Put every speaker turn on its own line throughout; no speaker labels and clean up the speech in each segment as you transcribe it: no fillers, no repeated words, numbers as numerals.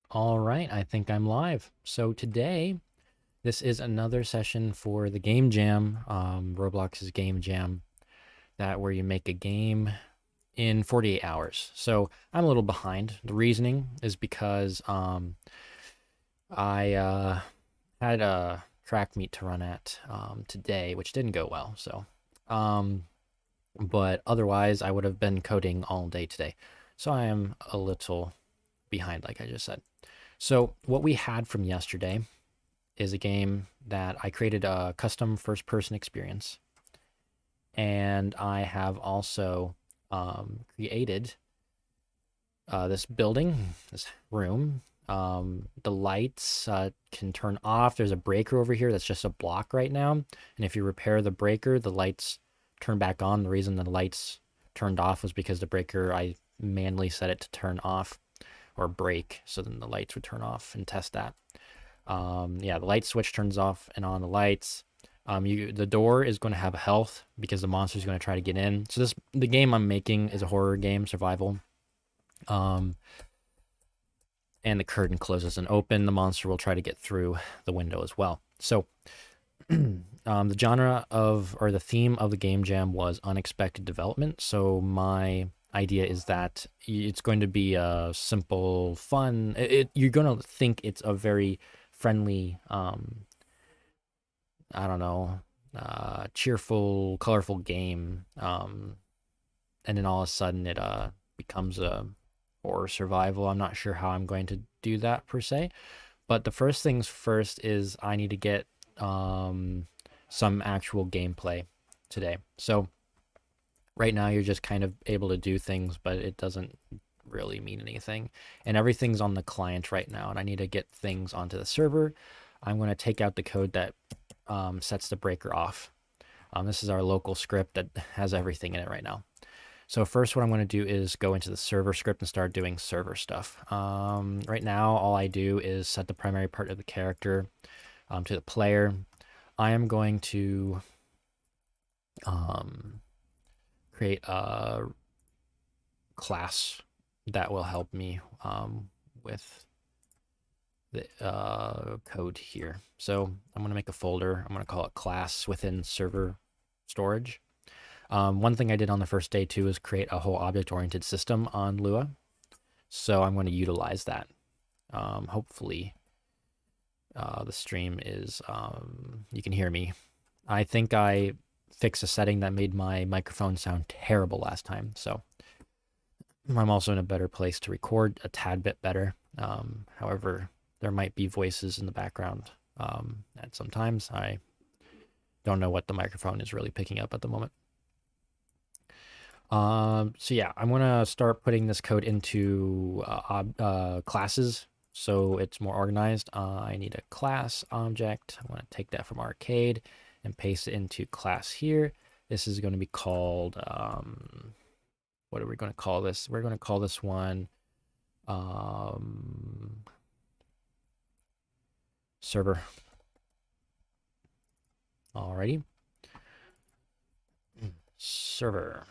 All right, I think I'm live. So today, this is another session for the Game Jam, Roblox's Game Jam, that where you make a game in 48 hours. So I'm a little behind. The reasoning is because I had a track meet to run at today, which didn't go well. Um, but otherwise, I would have been coding all day today. So I am a little behind, like I just said. So what we had from yesterday is a game that I created a custom first person experience. And I have also created this building, this room. The lights can turn off. There's a breaker over here that's just a block right now. And if you repair the breaker, the lights turn back on. The reason the lights turned off was because the breaker, I manually set it to turn off or break. So then the lights would turn off and test that. Yeah, the light switch turns off and on the lights. The door is going to have health because the monster is going to try to get in. So the game I'm making is a horror game, survival. Um, and the curtain closes and open. The monster will try to get through the window as well. So the genre of or the theme of the game jam was unexpected development. So my idea is that it's going to be a simple, fun. You're going to think it's a very friendly, I don't know, cheerful, colorful game. And then all of a sudden it becomes a horror survival. I'm not sure how I'm going to do that per se. But the first things first is I need to get some actual gameplay today. So right now you're just kind of able to do things, but it doesn't really mean anything. And everything's on the client right now, and I need to get things onto the server. I'm going to take out the code that sets the breaker off. This is our local script that has everything in it right now. So first what I'm going to do is go into the server script and start doing server stuff. Right now, all I do is set the primary part of the character to the player. I am going to create a class that will help me with the code here. So I'm going to make a folder. I'm going to call it class within server storage. One thing I did on the first day too is create a whole object-oriented system on Lua. So I'm going to utilize that. Hopefully the stream is, you can hear me. I think I fixed a setting that made my microphone sound terrible last time. So I'm also in a better place to record a tad bit better. However, there might be voices in the background. And sometimes I don't know what the microphone is really picking up at the moment. So yeah, I'm gonna start putting this code into classes so it's more organized. I need a class object. I'm gonna take that from arcade and paste it into class here. This is going to be called, what are we going to call this? We're going to call this one server. Alrighty. Server.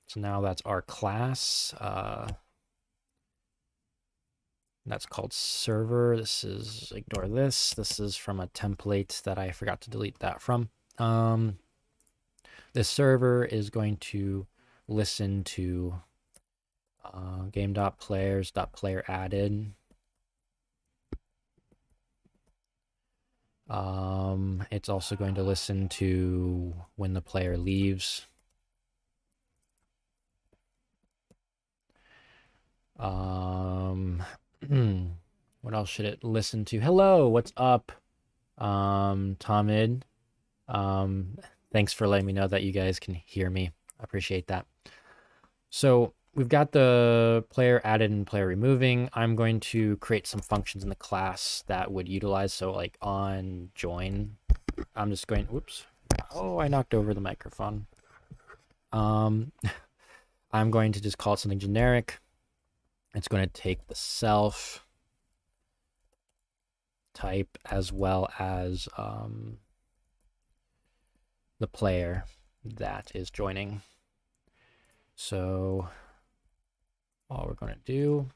So now that's our class. That's called server. This is, ignore this. This is from a template that I forgot to delete that from. This server is going to listen to game.players.player added. It's also going to listen to when the player leaves. What else should it listen to? Hello, what's up? Tomid. Thanks for letting me know that you guys can hear me. I appreciate that. So we've got the player added and player removing. I'm going to create some functions in the class that would utilize. So like on join, I'm just going, whoops. Oh, I knocked over the microphone. I'm going to just call it something generic. It's going to take the self type as well as the player that is joining. So all we're going to do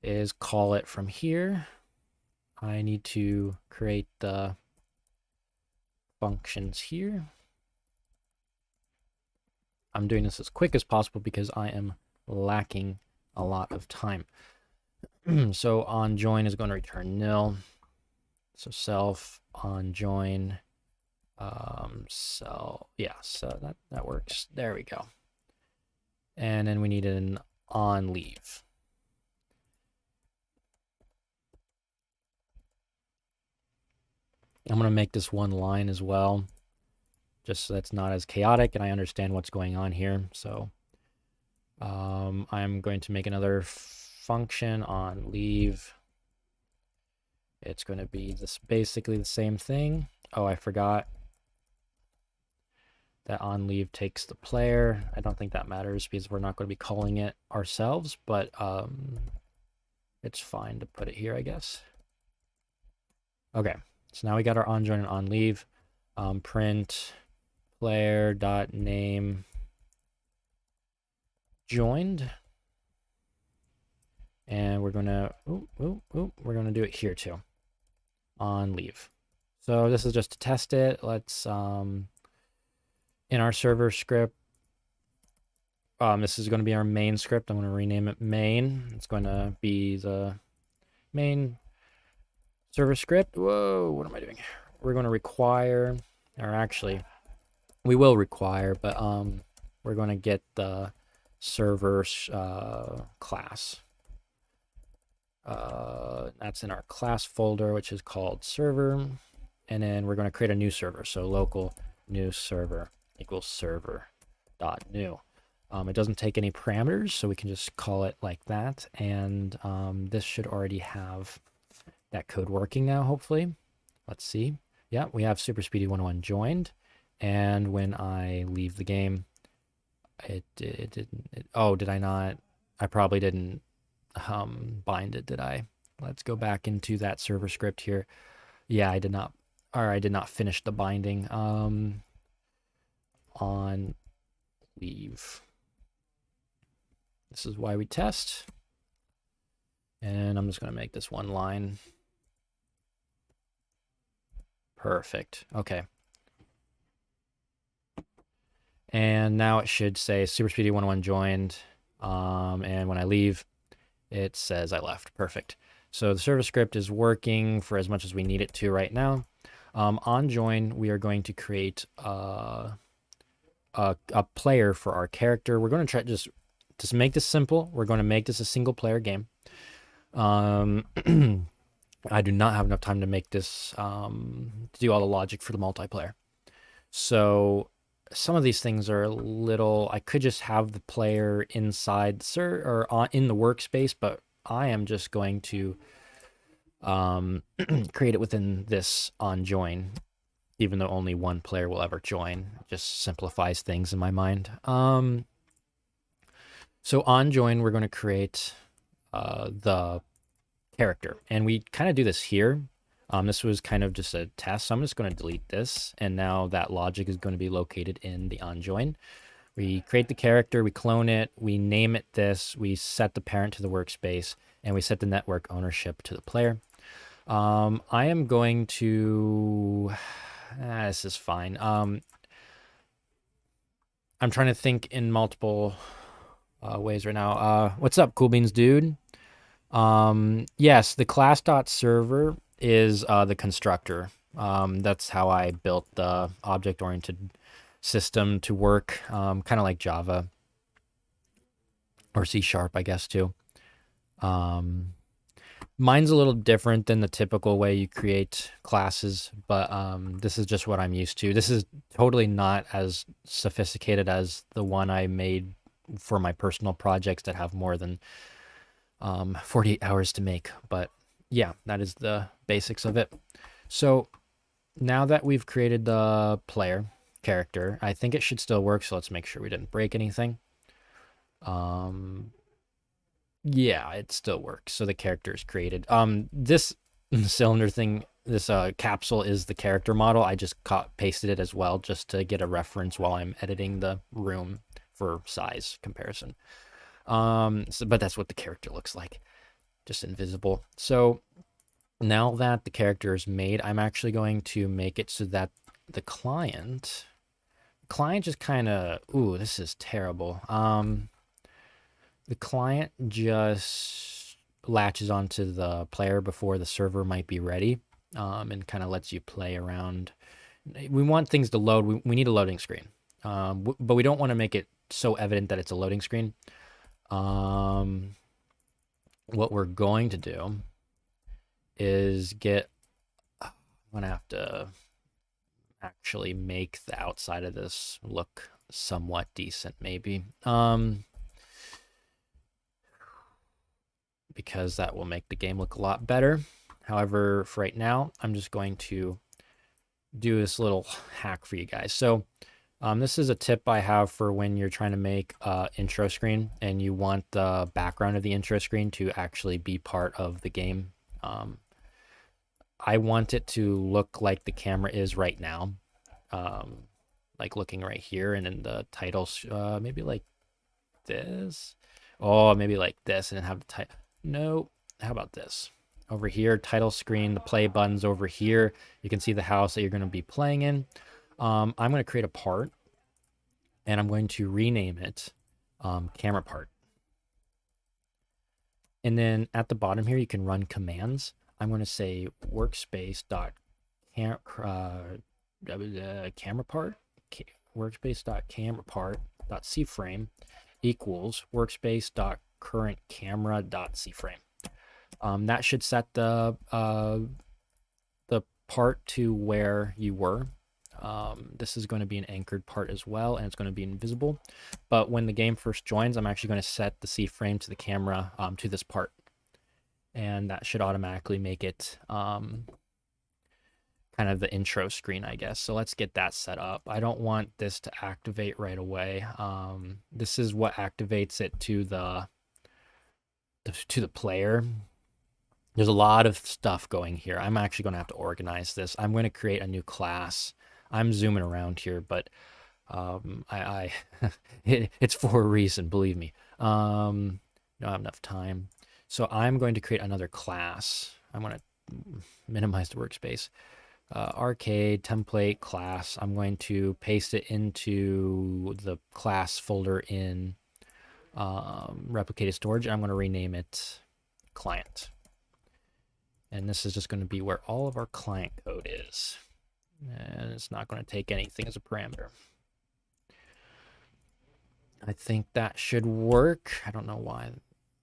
is call it from here. I need to create the functions here. I'm doing this as quick as possible because I am lacking a lot of time. So on join is going to return nil. So self on join. So that works. There we go. And then we need an on leave. I'm going to make this one line as well, just so that's not as chaotic and I understand what's going on here. So I'm going to make another function on leave. It's going to be this basically the same thing. Oh, I forgot that on leave takes the player. I don't think that matters because we're not going to be calling it ourselves, but it's fine to put it here, I guess. Okay, so now we got our on join and on leave. Print player dot name joined, and we're gonna we're gonna do it here too, on leave. So this is just to test it. Let's in our server script, this is going to be our main script. I'm going to rename it main. It's going to be the main server script. Whoa, what am I doing? We're going to require, or actually we will require, but we're going to get the server class. That's in our class folder, which is called server. And then we're going to create a new server. So local new server equals server dot new. It doesn't take any parameters, so we can just call it like that. And this should already have that code working now, hopefully. Let's see. Yeah, we have Super Speedy 101 joined. And when I leave the game, it didn't. Oh, did I not? I probably didn't bind it, did I? Let's go back into that server script here. Yeah, I did not. Or I did not finish the binding. On leave. This is why we test. And I'm just going to make this one line. Perfect. Okay. And now it should say Super Speedy 101 joined. And when I leave, it says I left. Perfect. So the server script is working for as much as we need it to right now. On join, we are going to create a player for our character. We're going to try just make this simple. We're going to make this a single player game. I do not have enough time to make this to do all the logic for the multiplayer. So some of these things are a little. I could just have the player inside in the workspace, but I am just going to create it within this on join. Even though only one player will ever join, it just simplifies things in my mind. So on join, we're going to create the character, and we kind of do this here. This was kind of just a test, so I'm just going to delete this, and now that logic is going to be located in the on join. We create the character, we clone it, we name it this, we set the parent to the workspace, and we set the network ownership to the player. I am going to... this is fine. I'm trying to think in multiple ways right now. What's up, Cool Beans dude? Yes, the class.server is the constructor. That's how I built the object-oriented system to work, kind of like Java or C#, I guess, too. Mine's a little different than the typical way you create classes, but this is just what I'm used to. This is totally not as sophisticated as the one I made for my personal projects that have more than 48 hours to make. But yeah, that is the basics of it. So now that we've created the player character, I think it should still work. So let's make sure we didn't break anything. Yeah, it still works. So the character is created. This cylinder thing, this capsule is the character model. I just pasted it as well just to get a reference while I'm editing the room for size comparison. But that's what the character looks like. just invisible. So now that the character is made, I'm actually going to make it so that the client just kind of, ooh, this is terrible. The client just latches onto the player before the server might be ready, and kind of lets you play around. We want things to load. We need a loading screen, but we don't want to make it so evident that it's a loading screen. What we're going to do is I'm gonna have to actually make the outside of this look somewhat decent, maybe. Because that will make the game look a lot better. However, for right now, I'm just going to do this little hack for you guys. So this is a tip I have for when you're trying to make an intro screen and you want the background of the intro screen to actually be part of the game. I want it to look like the camera is right now, like looking right here, and in the titles, maybe like this. Oh, maybe like this, and then have the title. No, how about this? Over here, title screen, the play button's over here. You can see the house that you're going to be playing in. I'm going to create a part, and I'm going to rename it camera part. And then at the bottom here, you can run commands. I'm going to say workspace.camera part, workspace.camera.part.cframe equals workspace.currentCamera.cframe. That should set the part to where you were. This is going to be an anchored part as well, and it's going to be invisible. But when the game first joins, I'm actually going to set the C-frame to the camera to this part. And that should automatically make it kind of the intro screen, I guess. So let's get that set up. I don't want this to activate right away. This is what activates it to the player. There's a lot of stuff going here. I'm actually going to have to organize this. I'm going to create a new class. I'm zooming around here, but it's for a reason, believe me. Don't have enough time. So I'm going to create another class. I'm going to minimize the workspace. Arcade template class. I'm going to paste it into the class folder in replicated storage. I'm going to rename it client. And this is just going to be where all of our client code is. And it's not going to take anything as a parameter. I think that should work. I don't know why.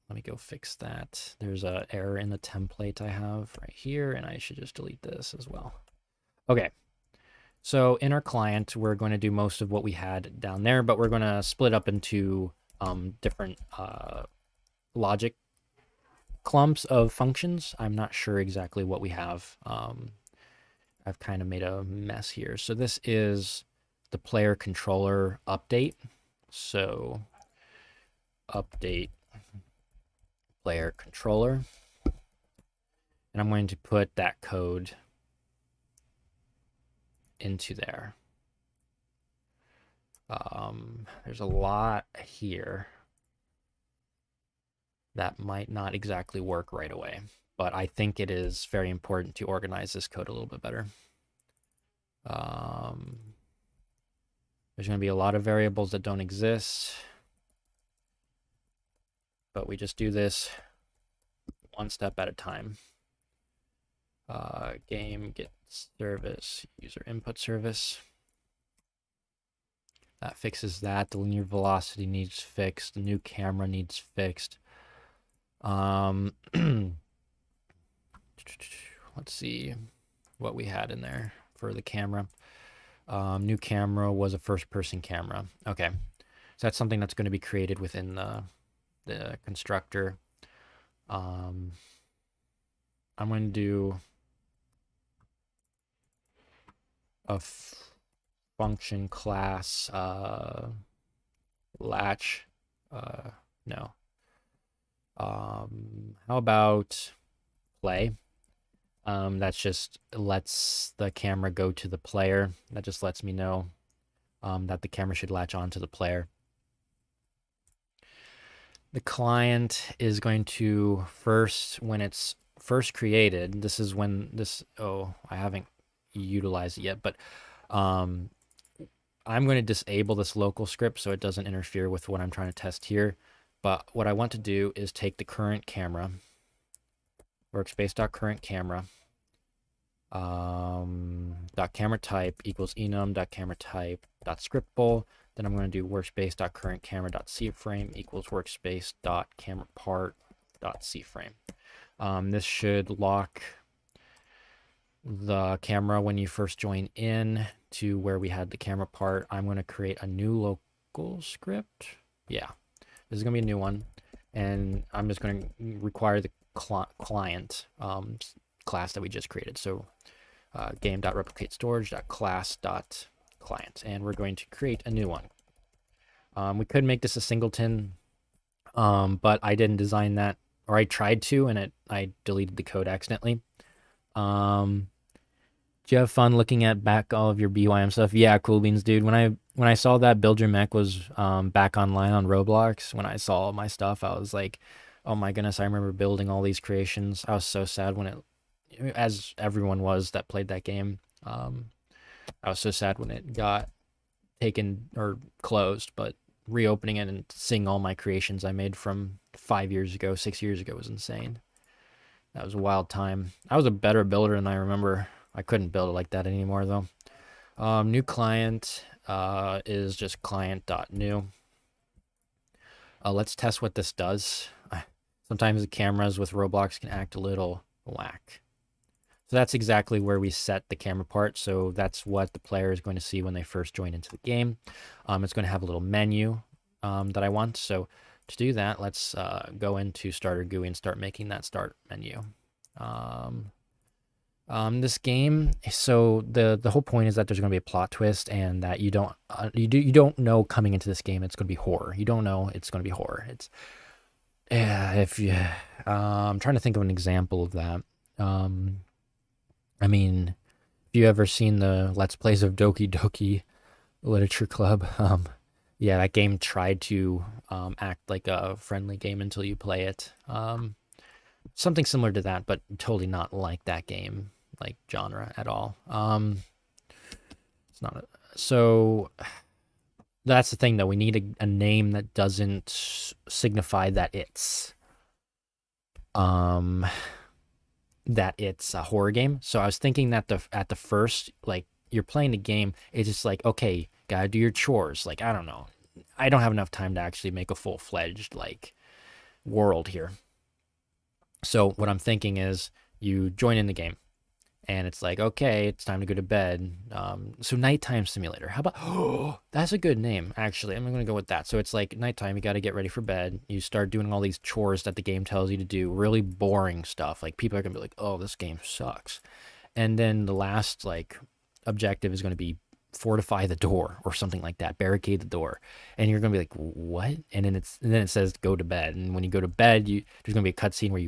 Let me go fix that. There's an error in the template I have right here, and I should just delete this as well. Okay. So in our client, we're going to do most of what we had down there, but we're going to split up into different logic clumps of functions. I'm not sure exactly what we have. I've kind of made a mess here. So this is the player controller update. So update player controller. And I'm going to put that code into there. There's a lot here that might not exactly work right away, but I think it is very important to organize this code a little bit better. There's going to be a lot of variables that don't exist, but we just do this one step at a time. Game get service, user input service. That fixes that. The linear velocity needs fixed. The new camera needs fixed. Let's see what we had in there for the camera. New camera was a first-person camera. Okay, so that's something that's going to be created within the constructor. I'm going to do a function class latch. No. How about play? That's just lets the camera go to the player. That just lets me know that the camera should latch on to the player. The client is going to first, when it's first created, this is when this, oh, I haven't utilized it yet, but um, I'm going to disable this local script so it doesn't interfere with what I'm trying to test here. But what I want to do is take the current camera, workspace.currentCamera, dot camera type equals enum dot camera type dot scriptable. Then I'm going to do workspace dot current camera dot cframe equals workspace dot camera part dot cframe. This should lock the camera when you first join in to where we had the camera part. I'm going to create a new local script. Yeah, this is going to be a new one, and I'm just going to require the client class that we just created. So game.replicate_storage.class.client, and we're going to create a new one. We could make this a singleton, but I didn't design that, or I tried to, and I deleted the code accidentally. Do you have fun looking at back all of your BYM stuff? Yeah, cool beans, dude. When I saw that Build Your Mech was back online on Roblox, when I saw my stuff, I was like, oh my goodness, I remember building all these creations. I was so sad when it, as everyone was that played that game. I was so sad when it got taken or closed, but reopening it and seeing all my creations I made from 5 years ago, 6 years ago was insane. That was a wild time. I was a better builder than I remember. I couldn't build it like that anymore though. New client is just client.new. Let's test what this does. Sometimes the cameras with Roblox can act a little whack. So that's exactly where we set the camera part. So that's what the player is going to see when they first join into the game. It's going to have a little menu that I want. So to do that, let's go into Starter GUI and start making that start menu. This game, so the whole point is that there's going to be a plot twist, and that you don't know coming into this game it's going to be horror. You don't know it's going to be horror. It's if you I'm trying to think of an example of that. I mean, if you ever seen the Let's Plays of Doki Doki Literature Club, yeah, that game tried to act like a friendly game until you play it. Something similar to that, but totally not like that game, like genre at all. It's not so that's the thing though. We need a name that doesn't signify that it's a horror game. So I was thinking that at the first, like, you're playing the game, it's just like, okay, gotta do your chores. Like, I don't know. I don't have enough time to actually make a full-fledged like world here. So what I'm thinking is you join in the game and it's like, okay, it's time to go to bed. So nighttime simulator. How about, oh, that's a good name, actually. I'm going to go with that. So it's like nighttime, you got to get ready for bed. You start doing all these chores that the game tells you to do, really boring stuff. Like people are going to be like, oh, this game sucks. And then the last like objective is going to be fortify the door or something like that, barricade the door. And you're going to be like, what? And then it says go to bed. And when you go to bed, there's going to be a cutscene where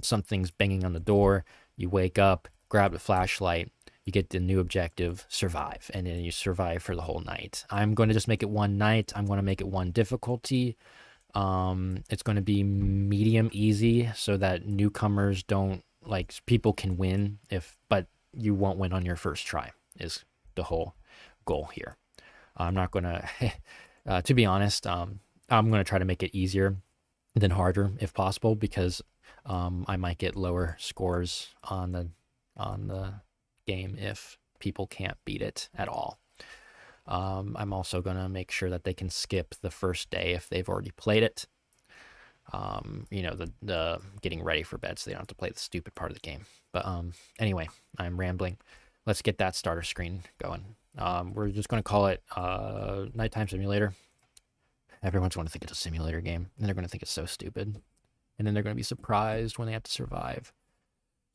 something's banging on the door. You wake up, grab the flashlight, you get the new objective, survive, and then you survive for the whole night. I'm going to just make it one night. I'm going to make it one difficulty. It's going to be medium easy so that newcomers don't, like, people can win but you won't win on your first try is the whole goal here. I'm not going to be honest, I'm going to try to make it easier than harder if possible, because I might get lower scores on the game if people can't beat it at all. I'm also going to make sure that they can skip the first day if they've already played it. The getting ready for bed so they don't have to play the stupid part of the game. But anyway, I'm rambling. Let's get that starter screen going. We're just going to call it Nighttime Simulator. Everyone's going to think it's a simulator game, and they're going to think it's so stupid. And then they're going to be surprised when they have to survive.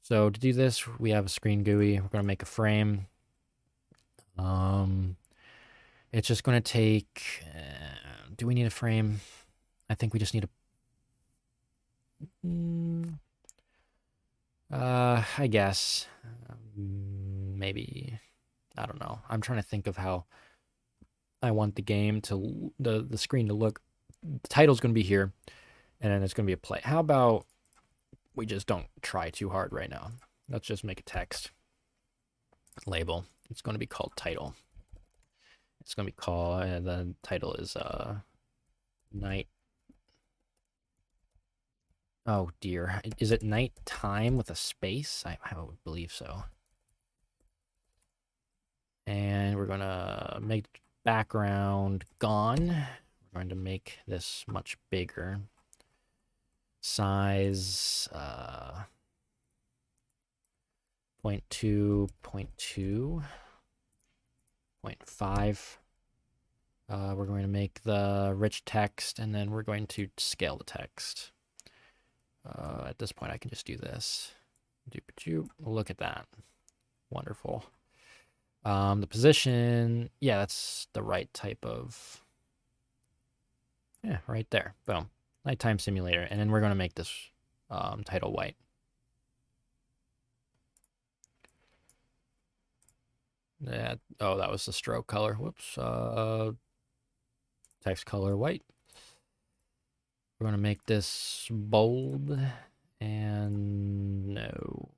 So to do this, we have a screen GUI. We're going to make a frame. It's just going to take... do we need a frame? I think we just need a... I guess. Maybe. I don't know. I'm trying to think of how I want the game to... the screen to look the title's going to be here, and then it's going to be a play. How about we just don't try too hard right now? Let's just make a text label. It's going to be called title. It's going to be called, the title is night. Oh dear, is it nighttime with a space? I would believe so. And we're going to make background gone. We're going to make this much bigger. Size 0.2, 0.2, 0.5. We're going to make the rich text, and then we're going to scale the text. At this point, I can just do this. Look at that. Wonderful. The position, yeah, that's the right type of, yeah, right there. Boom. Nighttime simulator. And then we're going to make this title white. That, oh, that was the stroke color. Whoops. Text color white. We're going to make this bold. And no.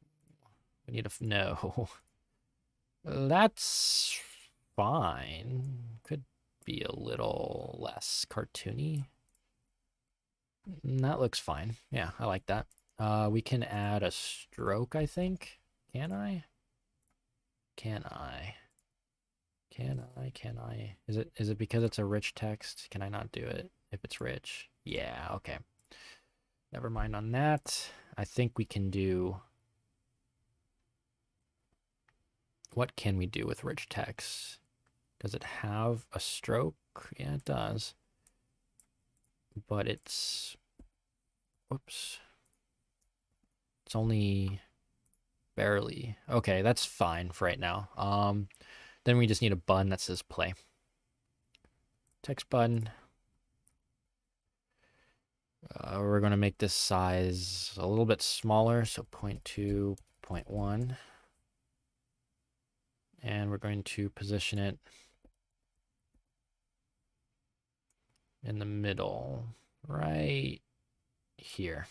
We need a, no. That's fine. Could be a little less cartoony. That looks fine. Yeah, I like that. We can add a stroke, I think. Can I? Can I? Can I? Can I? Is it because it's a rich text? Can I not do it if it's rich? Yeah, okay. Never mind on that. I think we can do... What can we do with rich text? Does it have a stroke? Yeah, it does. But it's... Whoops. It's only barely. Okay, that's fine for right now. Then we just need a button that says play. Text button. We're going to make this size a little bit smaller, so 0.2, 0.1. And we're going to position it in the middle, right here.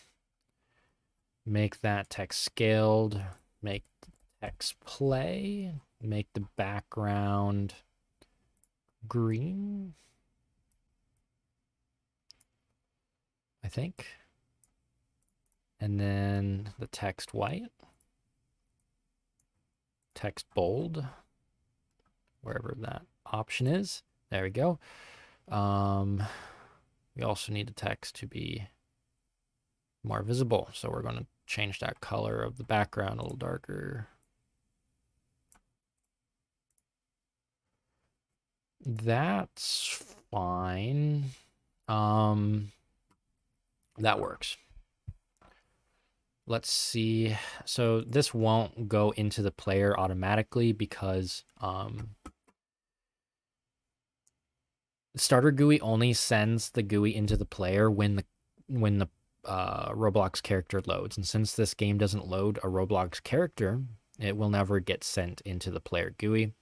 Make that text scaled, make text play, make the background green, I think. And then the text white, text bold, wherever that option is. There we go. We also need the text to be more visible, so we're going to change that color of the background a little darker. That's fine. That works. Let's see. So this won't go into the player automatically because starter GUI only sends the GUI into the player when the Roblox character loads. And since this game doesn't load a Roblox character, it will never get sent into the player GUI.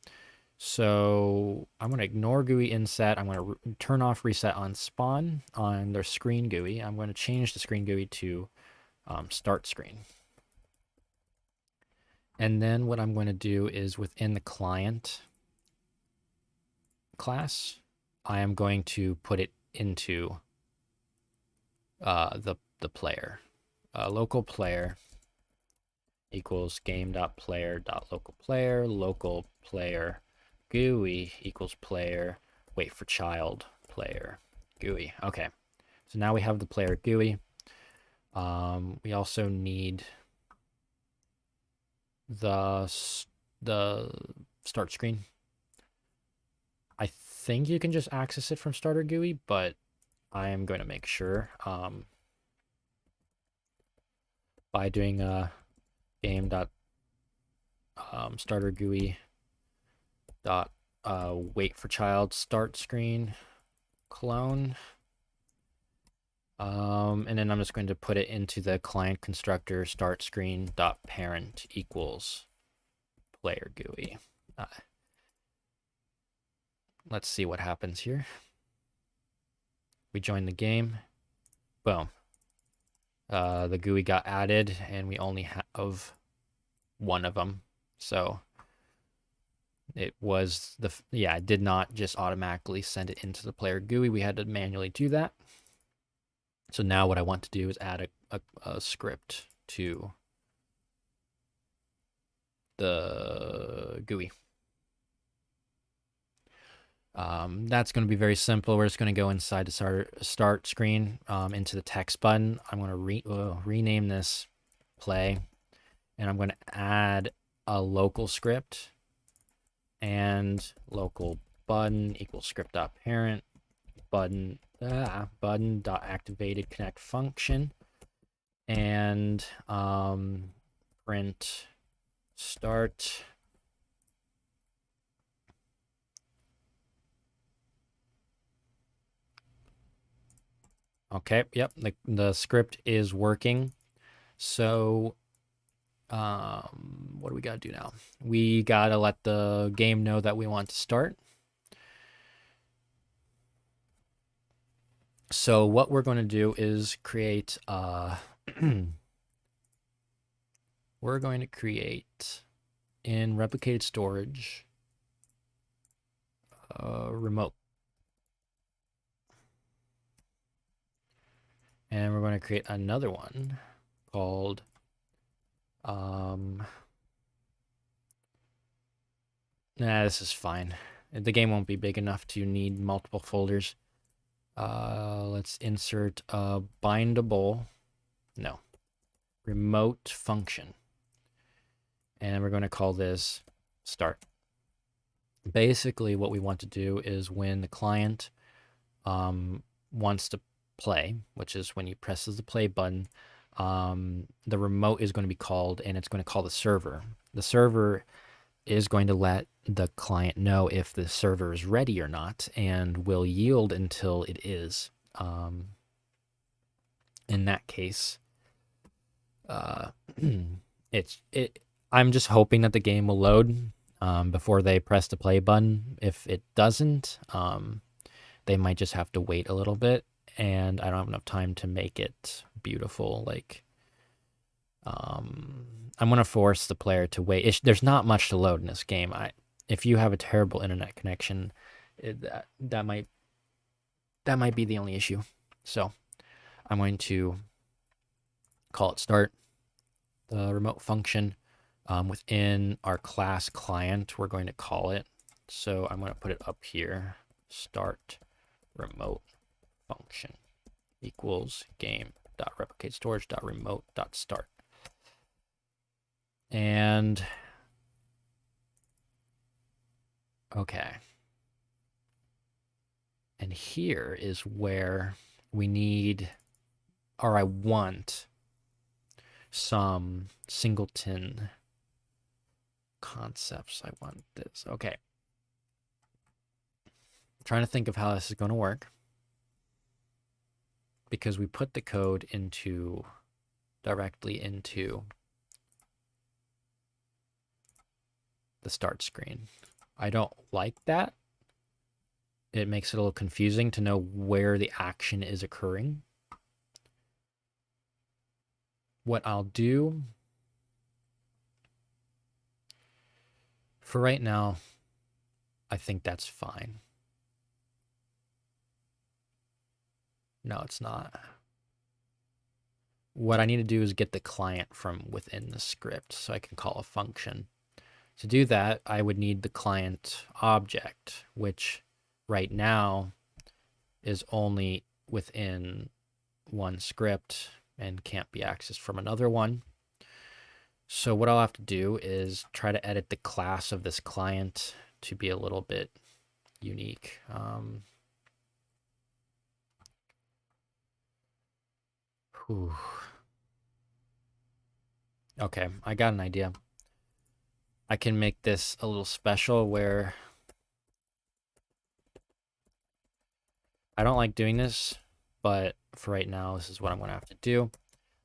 So I'm going to ignore GUI inset. I'm going to turn off reset on spawn on their screen GUI. I'm going to change the screen GUI to start screen. And then what I'm going to do is within the client class, I am going to put it into the player. Local player equals game.player.local player, local player GUI equals player, wait for child player GUI. Okay, so now we have the player GUI. We also need the start screen. I think you can just access it from starter GUI, but I am going to make sure by doing game dot starter GUI dot wait for child start screen clone, and then I'm just going to put it into the client constructor start screen dot parent equals player GUI. Let's see what happens here. We join the game. Boom. The GUI got added, and we only have one of them. So it was it did not just automatically send it into the player GUI. We had to manually do that. So now what I want to do is add a script to the GUI. That's going to be very simple. We're just going to go inside the start screen into the text button. I'm going to rename this play, and I'm going to add a local script and local button equals script.parent button button.activated connect function and print start. Okay, yep, the script is working. So what do we got to do now? We got to let the game know that we want to start. So what we're going to do is create we're going to create in replicated storage remote. And we're going to create another one called this is fine. The game won't be big enough to need multiple folders. Let's insert a remote function. And we're going to call this start. Basically, what we want to do is when the client wants to play, which is when he presses the play button, the remote is going to be called, and it's going to call the server. The server is going to let the client know if the server is ready or not, and will yield until it is. In that case, I'm just hoping that the game will load before they press the play button. If it doesn't, they might just have to wait a little bit, and I don't have enough time to make it beautiful. Like, I'm going to force the player to wait. There's not much to load in this game. If you have a terrible internet connection, that might be the only issue. So I'm going to call it start. The remote function within our class client, we're going to call it. So I'm going to put it up here. Start remote function equals game.replicatestorage.remote.start. And okay. And here is where we need, or I want, some singleton concepts. I want this. Okay. I'm trying to think of how this is going to work, because we put the code directly into the start screen. I don't like that. It makes it a little confusing to know where the action is occurring. What I'll do for right now, I think that's fine. No, it's not. What I need to do is get the client from within the script so I can call a function. To do that, I would need the client object, which right now is only within one script and can't be accessed from another one. So what I'll have to do is try to edit the class of this client to be a little bit unique. Okay, I got an idea. I can make this a little special where I don't like doing this, but for right now, this is what I'm going to have to do.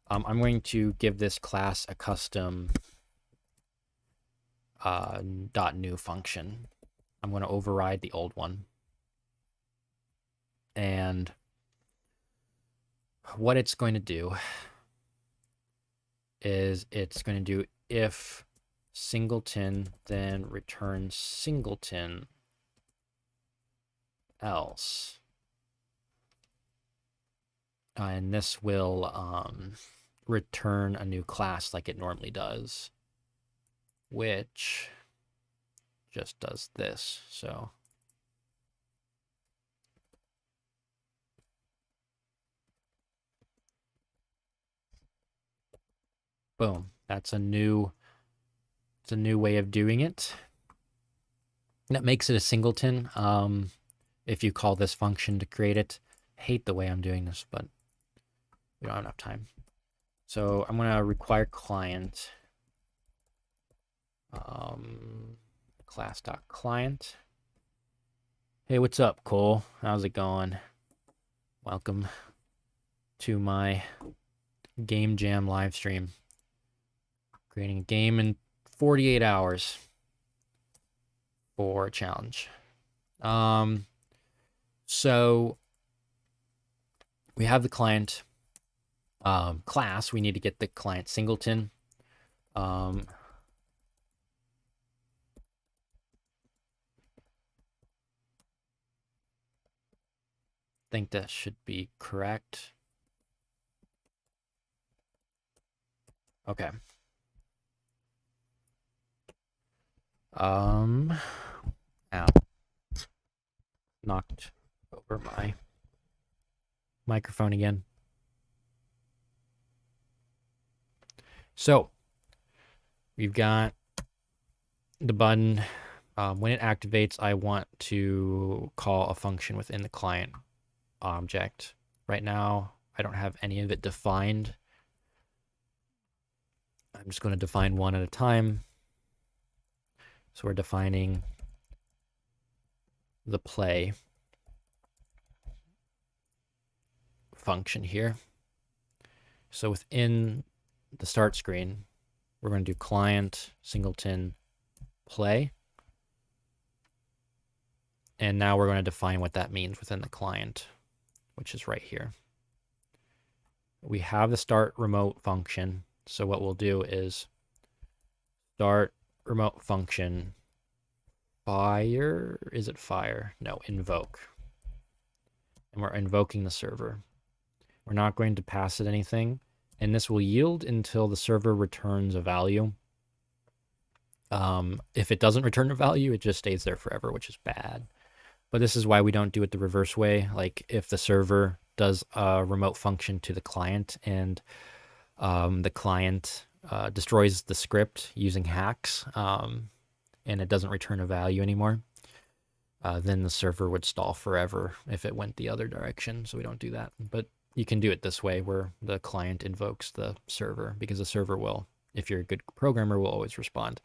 I'm going to give this class a custom .new function. I'm going to override the old one. And what it's going to do is it's going to do if singleton, then return singleton else. And this will return a new class like it normally does, which just does this. So boom, that's a new way of doing it. That makes it a singleton. If you call this function to create it. I hate the way I'm doing this, but we don't have enough time. So I'm gonna require client class.client. Hey, what's up, Cole? How's it going? Welcome to my game jam live stream. Creating a game in 48 hours for a challenge. So we have the client class. We need to get the client singleton. I think that should be correct. Okay. Ow. Knocked over my microphone again. So we've got the button. When it activates, I want to call a function within the client object. Right now, I don't have any of it defined. I'm just going to define one at a time. So we're defining the play function here. So within the start screen, we're going to do client singleton play. And now we're going to define what that means within the client, which is right here. We have the start remote function. So what we'll do is start remote function fire. Is it fire? No, invoke. And we're invoking the server. We're not going to pass it anything. And this will yield until the server returns a value. If it doesn't return a value, it just stays there forever, which is bad. But this is why we don't do it the reverse way. Like if the server does a remote function to the client and the client destroys the script using hacks and it doesn't return a value anymore, then the server would stall forever if it went the other direction. So we don't do that. But you can do it this way where the client invokes the server, because the server will, if you're a good programmer, will always respond.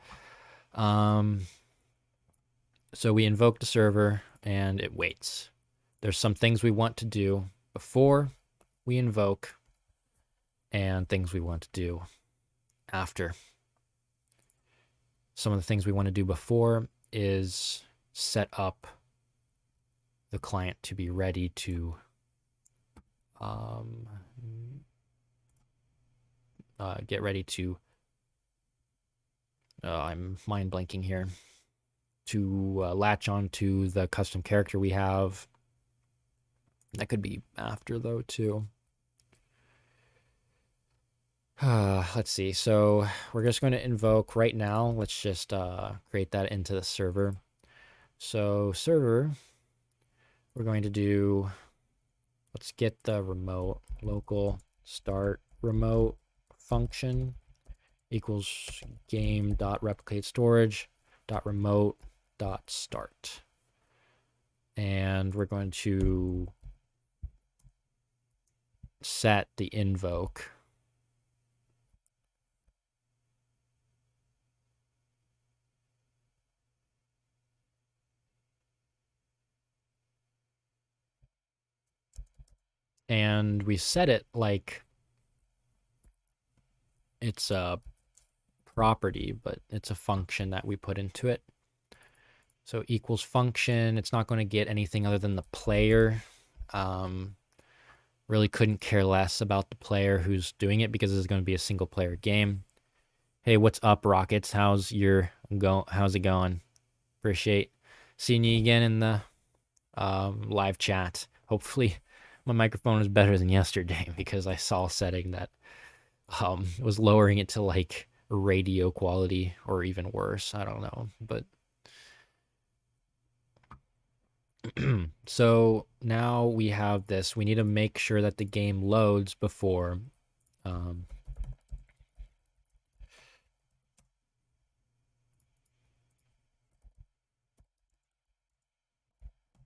So we invoke the server and it waits. There's some things we want to do before we invoke and things we want to do after. Some of the things we want to do before is set up the client to be ready to get ready to I'm mind blanking here, to latch on to the custom character we have. That could be after though too. Let's see. So we're just going to invoke right now. Let's just create that into the server. So server, we're going to do, let's get the remote local start remote function equals game.replicate storage.remote.start. And we're going to set the invoke and we set it like it's a property, but it's a function that we put into it. So equals function, it's not going to get anything other than the player. Really couldn't care less about the player who's doing it because this is going to be a single player game. Hey, what's up, Rockets? How's it going? Appreciate seeing you again in the live chat. Hopefully my microphone is better than yesterday because I saw a setting that was lowering it to like radio quality or even worse. I don't know, but so now we have this. We need to make sure that the game loads before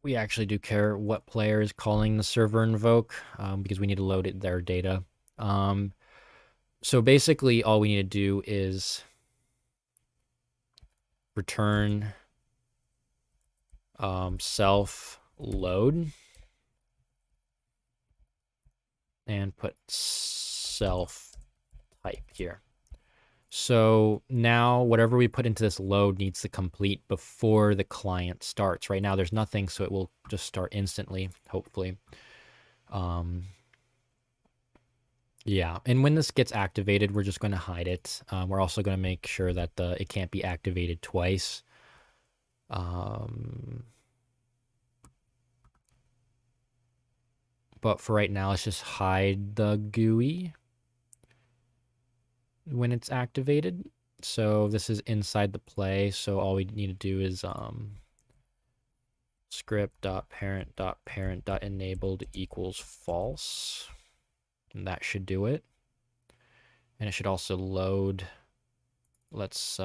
we actually do care what player is calling the server invoke because we need to load their data. So basically all we need to do is return self load and put self type here. So now whatever we put into this load needs to complete before the client starts. Right now there's nothing, so it will just start instantly, hopefully. Yeah, and when this gets activated, we're just going to hide it. We're also going to make sure that it can't be activated twice. But for right now, let's just hide the GUI when it's activated. So this is inside the play. So all we need to do is script.parent.parent.enabled equals false. And that should do it. And it should also load. Let's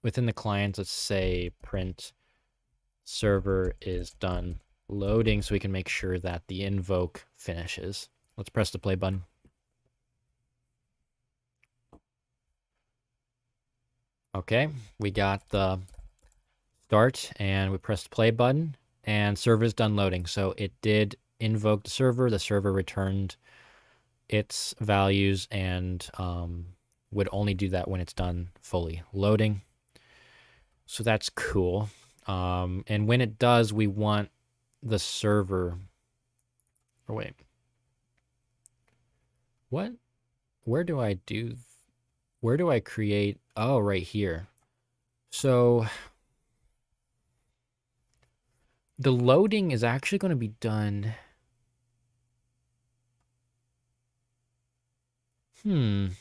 within the client, let's say print server is done loading so we can make sure that the invoke finishes. Let's press the play button. Okay, we got the start and we pressed the play button and server's done loading. So it did invoke the server returned its values and would only do that when it's done fully loading. So that's cool. And when it does, we want the server. Oh, wait. What? Where do I create? Oh, right here. So the loading is actually going to be done. I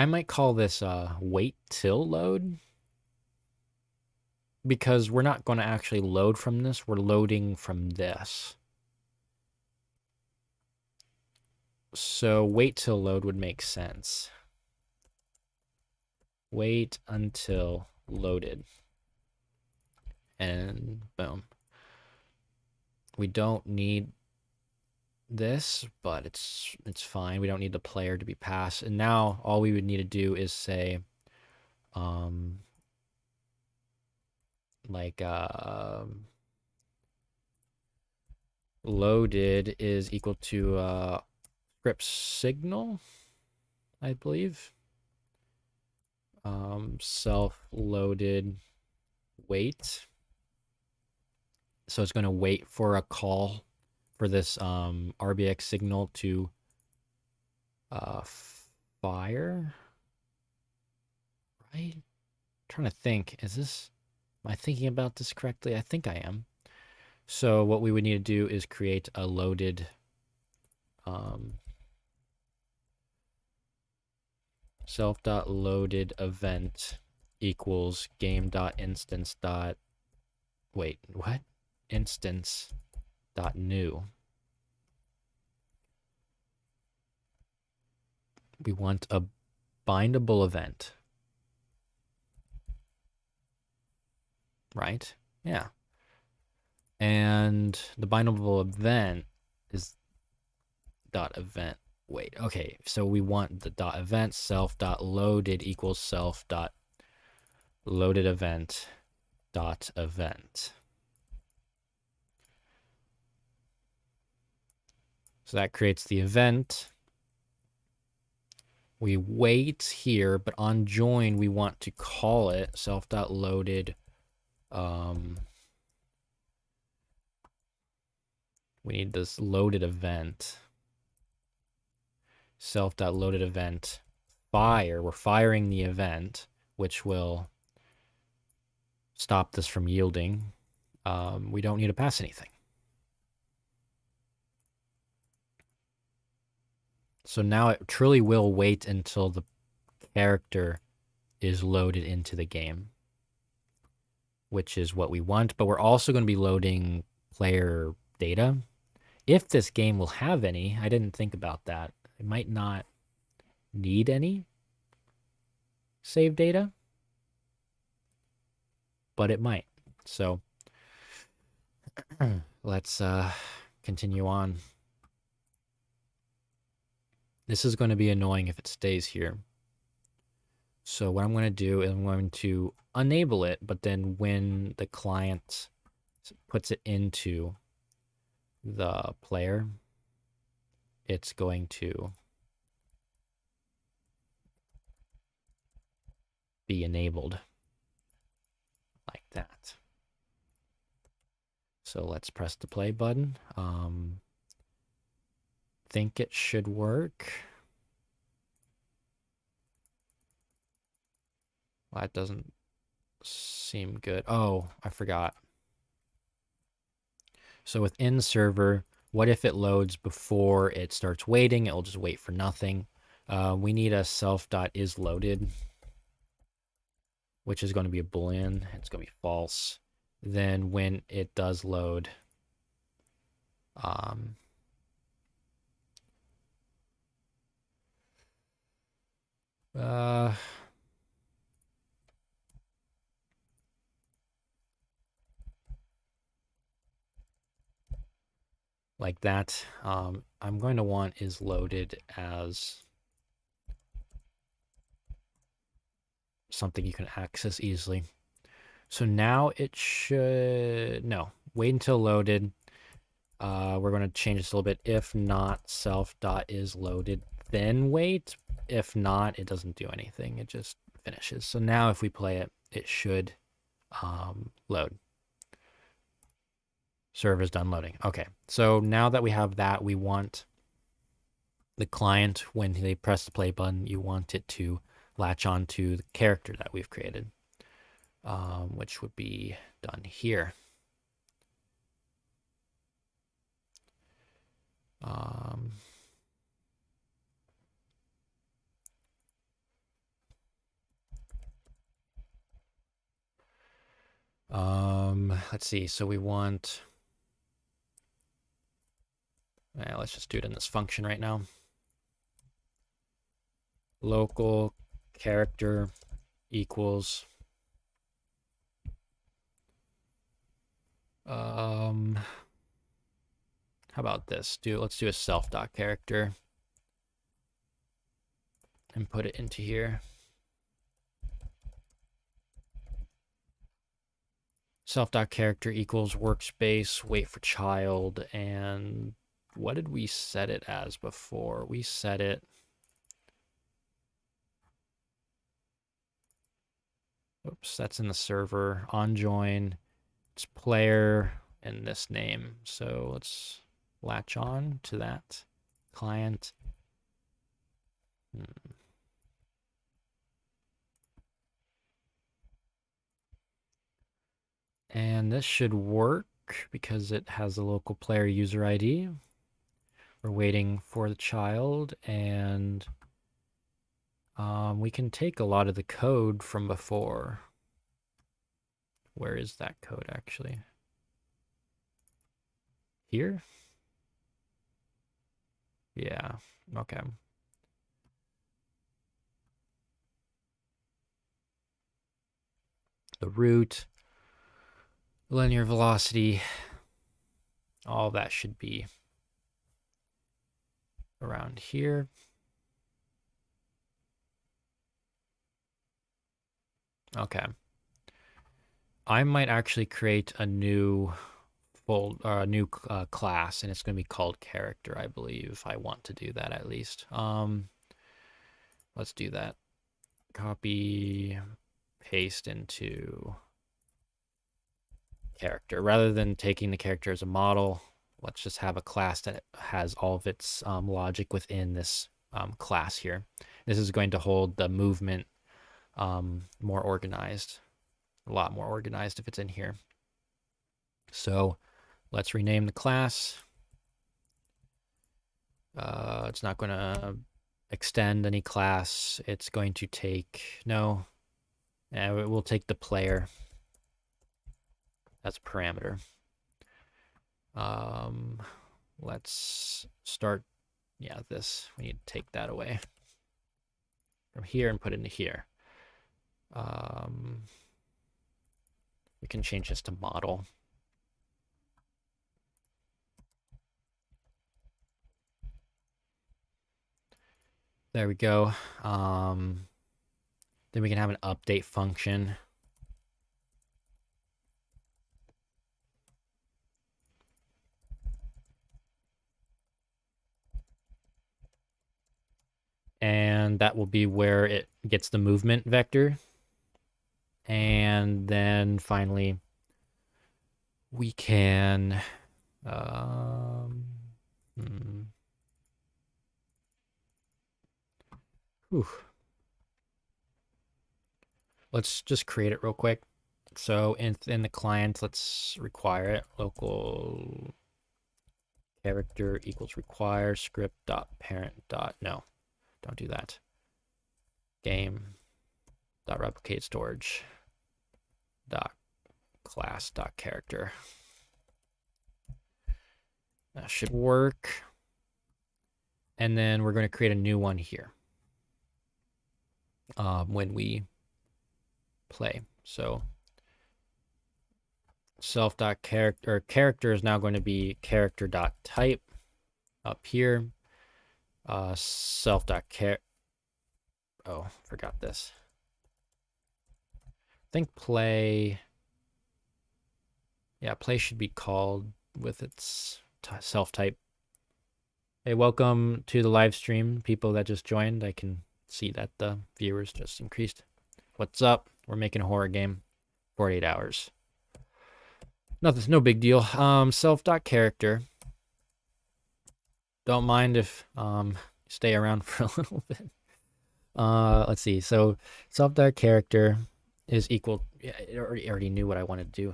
might call this wait till load. Because we're not going to actually load from this. We're loading from this. So wait till load would make sense. Wait until loaded. And boom. We don't need this, but it's fine. We don't need the player to be passed. And now all we would need to do is say loaded is equal to script signal, I believe. Self-loaded wait. So it's going to wait for a call for this RBX signal to fire. Right? I'm trying to think. Am I thinking about this correctly? I think I am. So what we would need to do is create a loaded self.loaded event equals game.instance. Wait, what? Instance.new. We want a bindable event. Right? Yeah. And the bindable event is dot event. Wait, okay. So we want the dot event self.loaded equals self.loaded event dot event. So that creates the event. We wait here, but on join, we want to call it self.loaded We need this loaded event. Self.loaded event fire. We're firing the event, which will stop this from yielding. We don't need to pass anything. So now it truly will wait until the character is loaded into the game, which is what we want. But we're also going to be loading player data. If this game will have any, I didn't think about that. It might not need any save data, but it might. So let's continue on. This is going to be annoying if it stays here. So what I'm going to do is I'm going to enable it, but then when the client puts it into the player, it's going to be enabled like that. So let's press the play button. Think it should work. Well, that doesn't seem good. Oh, I forgot. So within server, what if it loads before it starts waiting? It'll just wait for nothing. We need a self.isLoaded, which is going to be a boolean. It's going to be false. Then when it does load, like that. I'm going to want is loaded as something you can access easily. So now it should, no, wait until loaded. We're going to change this a little bit. If not self.isLoaded, then wait. If not, it doesn't do anything. It just finishes. So now if we play it, it should load. Server's done loading. Okay, so now that we have that, we want the client, when they press the play button, you want it to latch on to the character that we've created, which would be done here. Let's see. So we want, let's just do it in this function right now. Local character equals how about this? Let's do a self.character and put it into here. Self.character equals workspace, wait for child, and what did we set it as before? We set it, oops, that's in the server, on join, it's player and this name. So let's latch on to that client. And this should work because it has a local player user ID. We're waiting for the child, and we can take a lot of the code from before. Where is that code actually? Here? Yeah, okay. The root, linear velocity, all that should be around here. Okay. I might actually create a new class, and it's going to be called character, I believe. I want to do that at least. Let's do that. Copy, paste into character. Rather than taking the character as a model, let's just have a class that has all of its logic within this class here. This is going to hold the movement more organized, a lot more organized if it's in here. So let's rename the class. It's not going to extend any class. It's going to take, no, it will take the player as a parameter. Let's start, yeah, this. We need to take that away from here and put it into here. We can change this to model. There we go. Then we can have an update function. And that will be where it gets the movement vector. And then finally, we can let's just create it real quick. So in the client, let's require it. Local character equals require script dot parent dot, no, don't do that. Game dot replicate storage dot class dot character. That should work. And then we're going to create a new one here when we play. So self.character, character is now going to be character.type up here. Self.char, oh, forgot this. I think play, yeah, play should be called with its self-type. Hey, welcome to the live stream, people that just joined. I can see that the viewers just increased. What's up? We're making a horror game, 48 hours. Nothing, no big deal. Self.character. Don't mind if stay around for a little bit. Let's see. So self.character is equal. Yeah, it already knew what I wanted to do.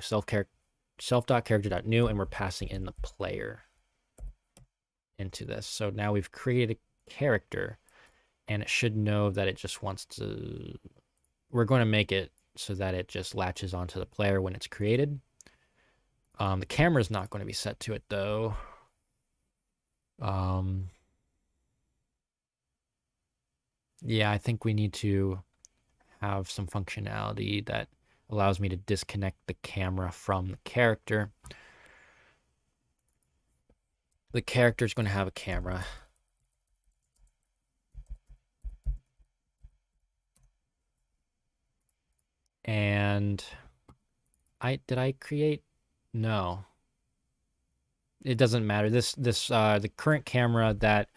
Self.character.new, and we're passing in the player into this. So now we've created a character, and it should know that it just wants to. We're going to make it so that it just latches onto the player when it's created. The camera is not going to be set to it though. Yeah, I think we need to have some functionality that allows me to disconnect the camera from the character. The character is going to have a camera. And did I create? No. It doesn't matter. The current camera that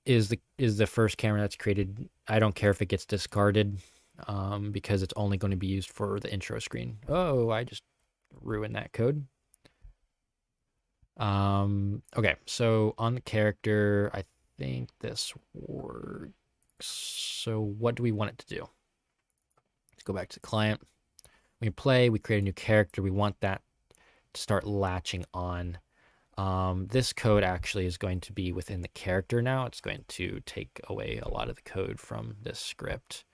is the first camera that's created. I don't care if it gets discarded because it's only going to be used for the intro screen. Oh, I just ruined that code. Okay, so on the character, I think this works. So what do we want it to do? Let's go back to the client. We play, we create a new character. We want that to start latching on. This code actually is going to be within the character now. It's going to take away a lot of the code from this script.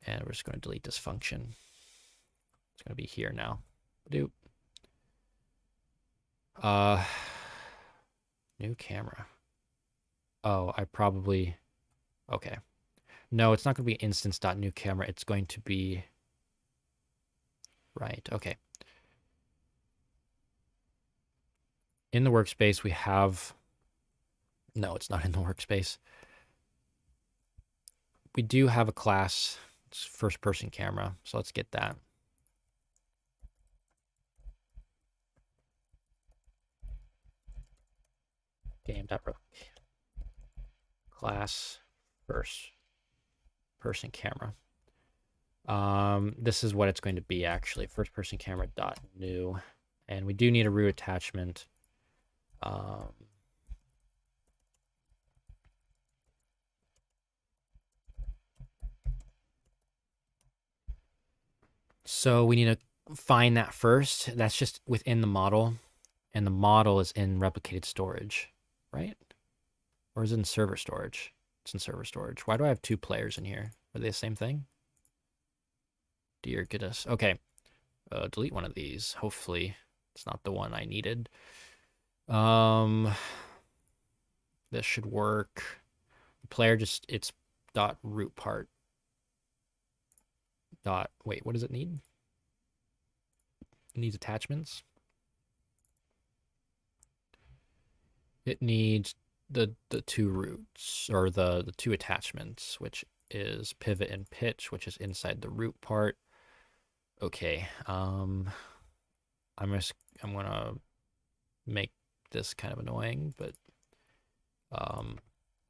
And we're just going to delete this function. It's going to be here now. Doop. New camera. Oh, I probably, okay. No, it's not going to be instance.newCamera. It's going to be, right, okay. In the workspace, we have, no, it's not in the workspace. We do have a class, it's first person camera. So let's get that. Game.row class first person camera. This is what it's going to be actually. First person camera dot new, And we do need a root attachment. So we need to find that first. That's just within the model, and the model is in replicated storage, right? Or is it in server storage? It's in server storage. Why do I have two players in here? Are they the same thing? Dear goodness. Okay. Delete one of these. Hopefully it's not the one I needed. This should work. The player just, it's dot root part. Dot, wait, what does it need? It needs attachments. It needs the two roots, or the two attachments, which is pivot and pitch, which is inside the root part. Okay, I'm gonna make this kind of annoying, but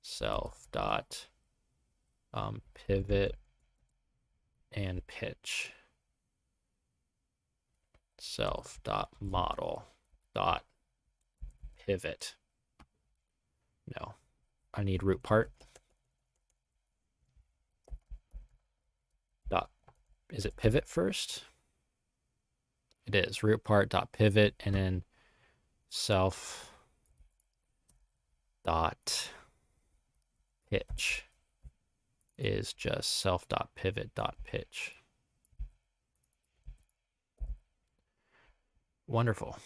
self dot pivot and pitch, self dot model dot pivot. No, I need root part dot, is it pivot first? It is root part dot pivot, and then self dot pitch is just self dot pivot dot pitch. Wonderful.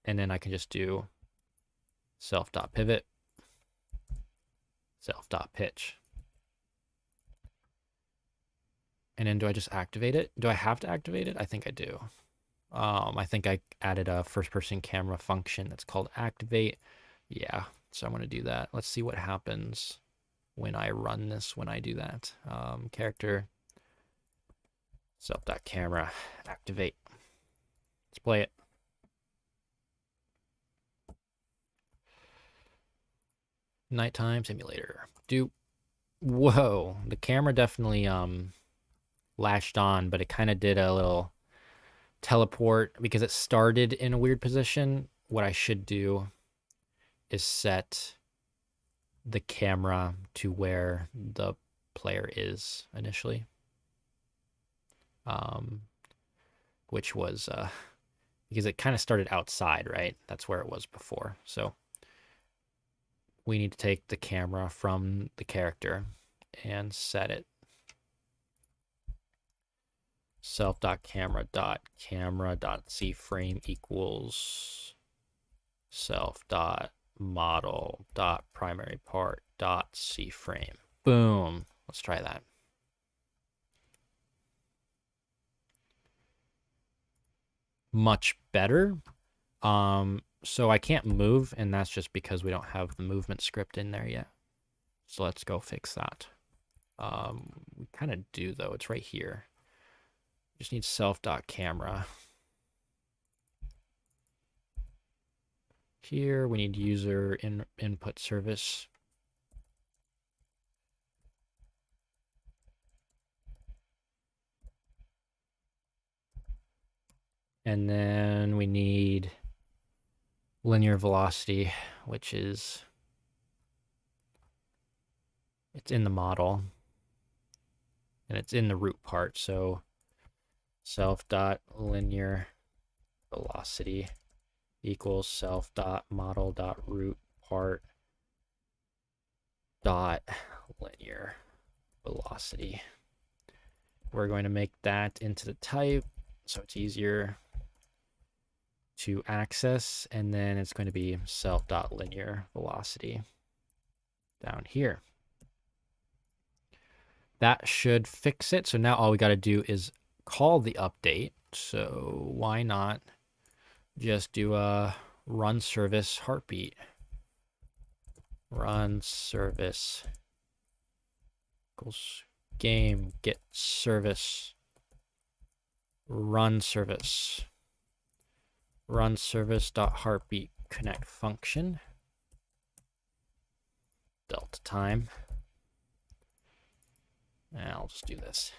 And then I can just do self dot pivot, self dot pitch. And then do I just activate it? Do I have to activate it? I think I do. I think I added a first person camera function that's called activate. Yeah, so I'm going to do that. Let's see what happens when I run this, when I do that. Character, self.camera, activate. Let's play it. Nighttime simulator. Whoa, the camera definitely latched on, but it kind of did a little teleport because it started in a weird position. What I should do is set the camera to where the player is initially, which was because it kind of started outside, right? That's where it was before. So we need to take the camera from the character and set it. Self.camera.camera.cframe equals self.model.primaryPart.cframe. Boom. Let's try that. Much better. So I can't move, and that's just because we don't have the movement script in there yet. So let's go fix that. We kind of do, though. It's right here. Just need self.camera. Here we need user input service. And then we need linear velocity, which is, it's in the model and it's in the root part. So self.linear velocity equals self.model.root part dot linear velocity. We're going to make that into the type so it's easier to access, and then it's going to be self.linear velocity down here. That should fix it. So now all we got to do is call the update. So why not just do a run service heartbeat? Run service equals game get service run service heartbeat connect function delta time. And I'll just do this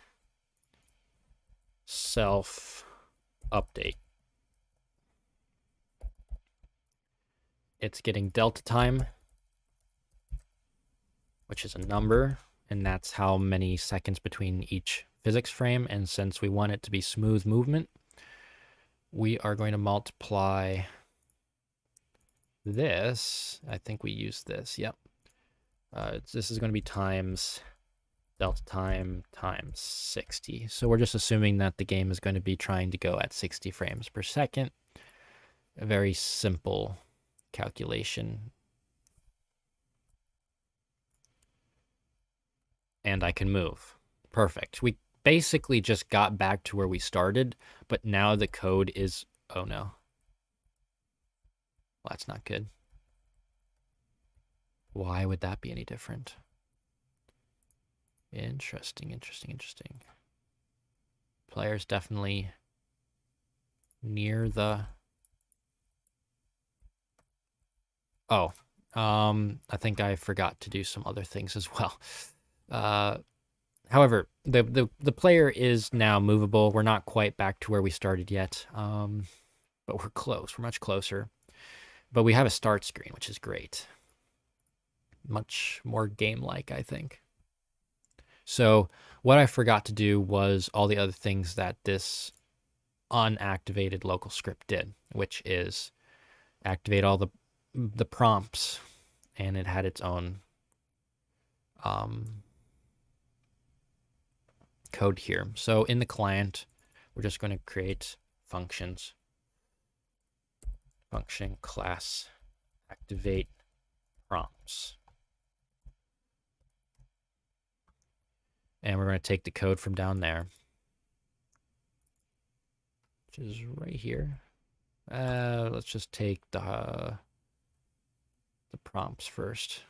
self update. It's getting delta time, which is a number, and that's how many seconds between each physics frame. And since we want it to be smooth movement, we are going to multiply this. I think we use this. Yep. This is going to be times delta time times 60. So we're just assuming that the game is going to be trying to go at 60 frames per second. A very simple calculation. And I can move. Perfect. We basically just got back to where we started, but now the code is, oh no. Well, that's not good. Why would that be any different? Interesting, interesting, interesting. Player's definitely near the... Oh, I think I forgot to do some other things as well. However, the player is now movable. We're not quite back to where we started yet, but we're close. We're much closer. But we have a start screen, which is great. Much more game-like, I think. So what I forgot to do was all the other things that this unactivated local script did, which is activate all the prompts, and it had its own code here. So in the client, we're just going to create functions. Function class activate prompts. And we're going to take the code from down there, which is right here. Let's just take the prompts first.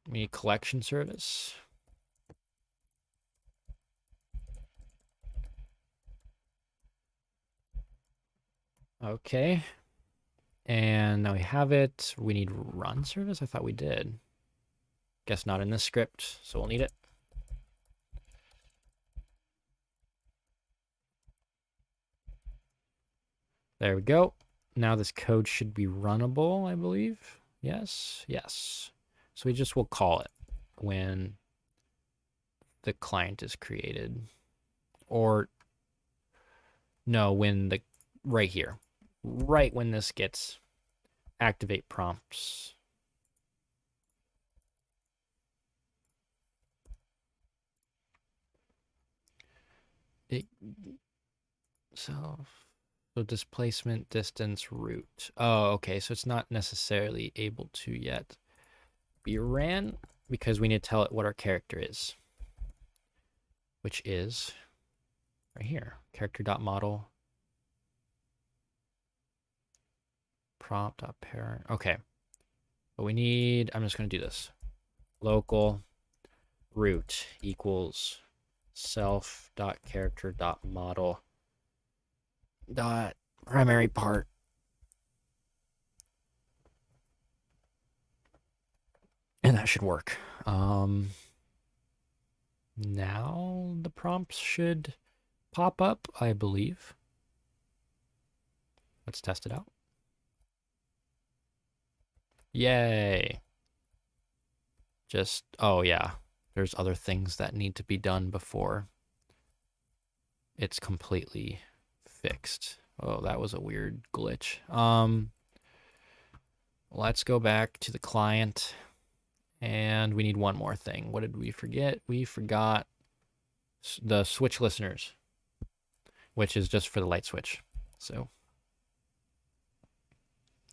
We need collection service. Okay. And now we have it. We need run service? I thought we did. Guess not in this script, so we'll need it. There we go. Now this code should be runnable, I believe. Yes, yes. So we just will call it when the client is created. Or, no, when the, right here. Right when this gets activate prompts. So displacement, distance, route. Oh, okay. So it's not necessarily able to yet be ran because we need to tell it what our character is, which is right here. Character.model prompt.parent. Okay. But we need, I'm just going to do this. Local root equals self.character.model dot primary part. And that should work. Now the prompts should pop up, I believe. Let's test it out. Yay. Just, oh yeah, there's other things that need to be done before it's completely fixed. Oh, that was a weird glitch. Let's go back to the client, and we need one more thing. What did we forget? We forgot the switch listeners, which is just for the light switch. So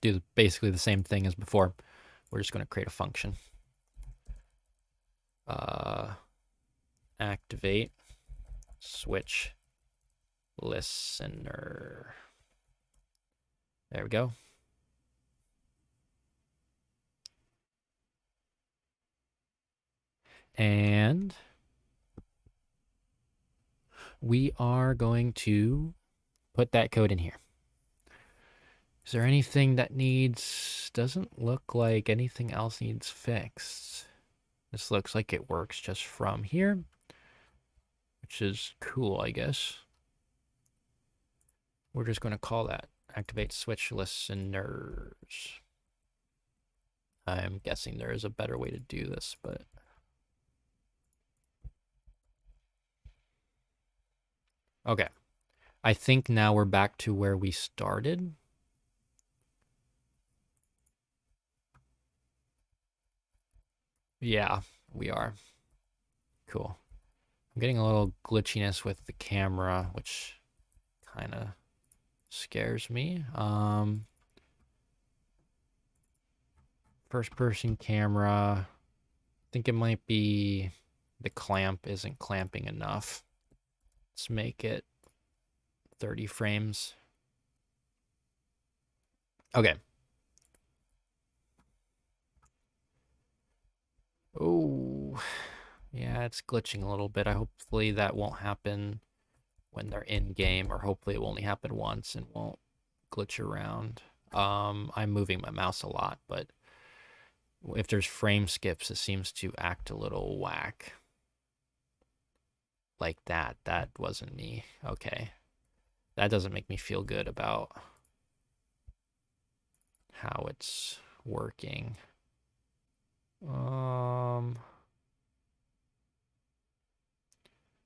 do basically the same thing as before. We're just going to create a function. Activate switch listener. There we go. And we are going to put that code in here. Is there anything that needs... Doesn't look like anything else needs fixed. This looks like it works just from here, which is cool, I guess. We're just going to call that activate switch listeners. I'm guessing there is a better way to do this, but... Okay. I think now we're back to where we started. Yeah, we are. Cool. I'm getting a little glitchiness with the camera, which kind of scares me. First person camera. I think it might be the clamp isn't clamping enough. Let's make it 30 frames. Okay. Oh, yeah, it's glitching a little bit. Hopefully that won't happen when they're in game, or hopefully it will only happen once and won't glitch around. I'm moving my mouse a lot, but if there's frame skips, it seems to act a little whack. Like that. That wasn't me. Okay. That doesn't make me feel good about how it's working.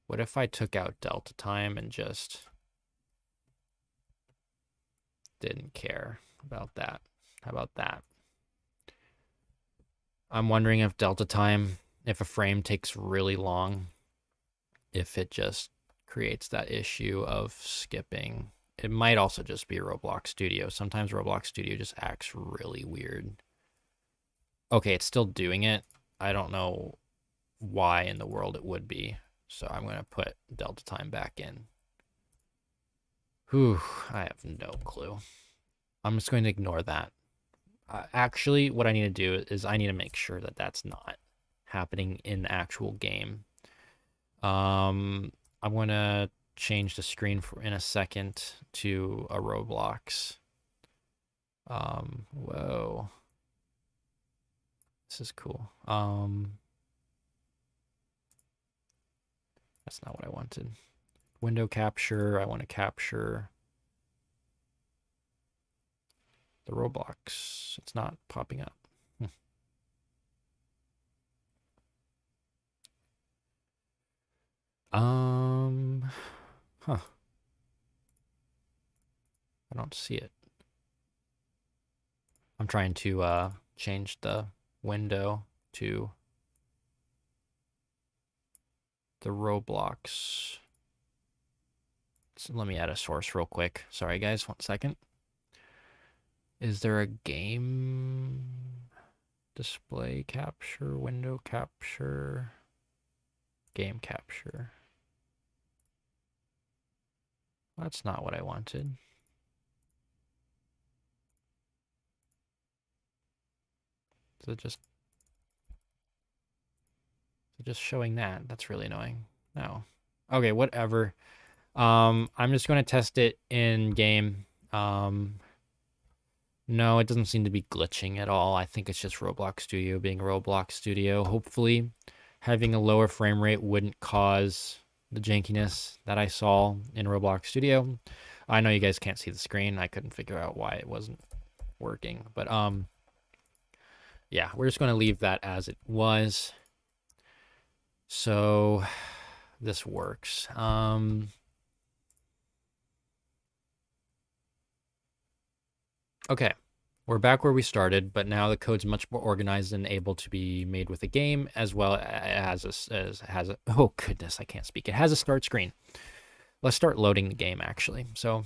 What if I took out delta time and just didn't care about that? How about that? I'm wondering if delta time, if a frame takes really long, if it just creates that issue of skipping. It might also just be Roblox Studio. Sometimes Roblox Studio just acts really weird. Okay, it's still doing it. I don't know why in the world it would be. So I'm going to put delta time back in. Whew, I have no clue. I'm just going to ignore that. Actually, what I need to do is I need to make sure that that's not happening in the actual game. I'm going to change the screen in a second to a Roblox. Whoa. This is cool. That's not what I wanted. Window capture. I want to capture the Roblox. It's not popping up. Huh. I don't see it. I'm trying to change the window to the Roblox. So let me add a source real quick. Sorry guys, 1 second. Is there a game display capture, window capture, game capture? That's not what I wanted. So just showing that. That's really annoying. No. Okay, whatever. I'm just going to test it in game. No, it doesn't seem to be glitching at all. I think it's just Roblox Studio being Roblox Studio. Hopefully, having a lower frame rate wouldn't cause the jankiness that I saw in Roblox Studio. I know you guys can't see the screen. I couldn't figure out why it wasn't working. But yeah, we're just going to leave that as it was. So this works. Okay, we're back where we started, but now the code's much more organized and able to be made with a game, as well as has a oh goodness, I can't speak. It has a start screen. Let's start loading the game actually. So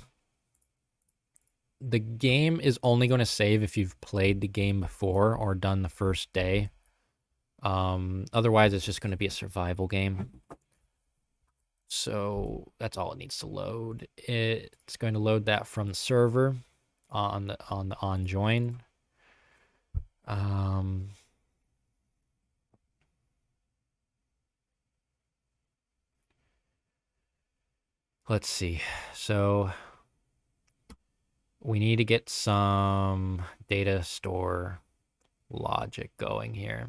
the game is only going to save if you've played the game before or done the first day. Otherwise, it's just going to be a survival game. So that's all it needs to load. It's going to load that from the server on the on join. Let's see. So We need to get some data store logic going here.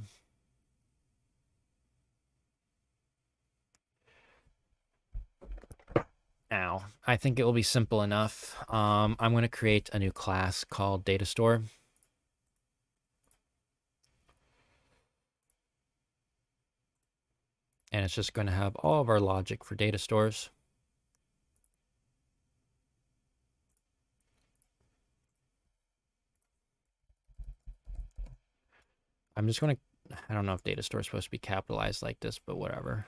Now, I think it will be simple enough. I'm going to create a new class called data store. And it's just going to have all of our logic for data stores. I'm just going to, I don't know if data store is supposed to be capitalized like this, but whatever.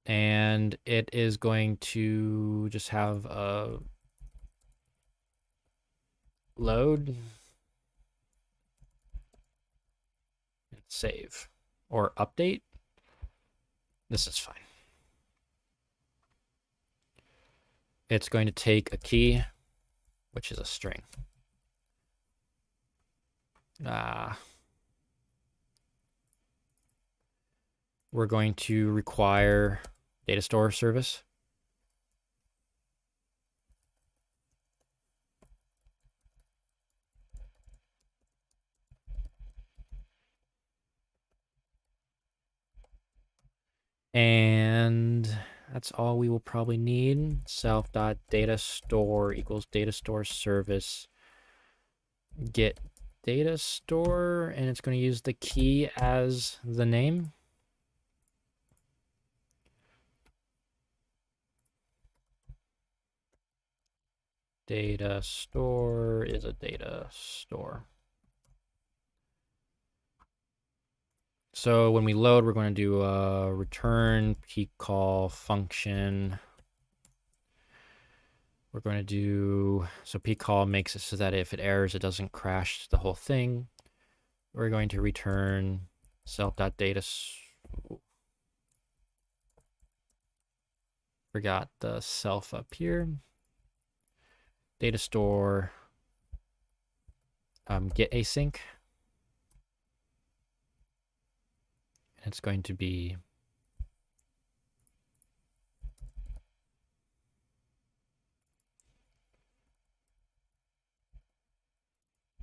And it is going to just have a load and save or update. This is fine. It's going to take a key, which is a string. We're going to require data store service. And that's all we will probably need. Self.datastore equals data store service get data store, and it's going to use the key as the name. Data store is a data store. So when we load, we're going to do a return peak call function. We're going to do, so peak call makes it so that if it errors, it doesn't crash the whole thing. We're going to return self.data. Forgot the self up here. Data store get async. It's going to be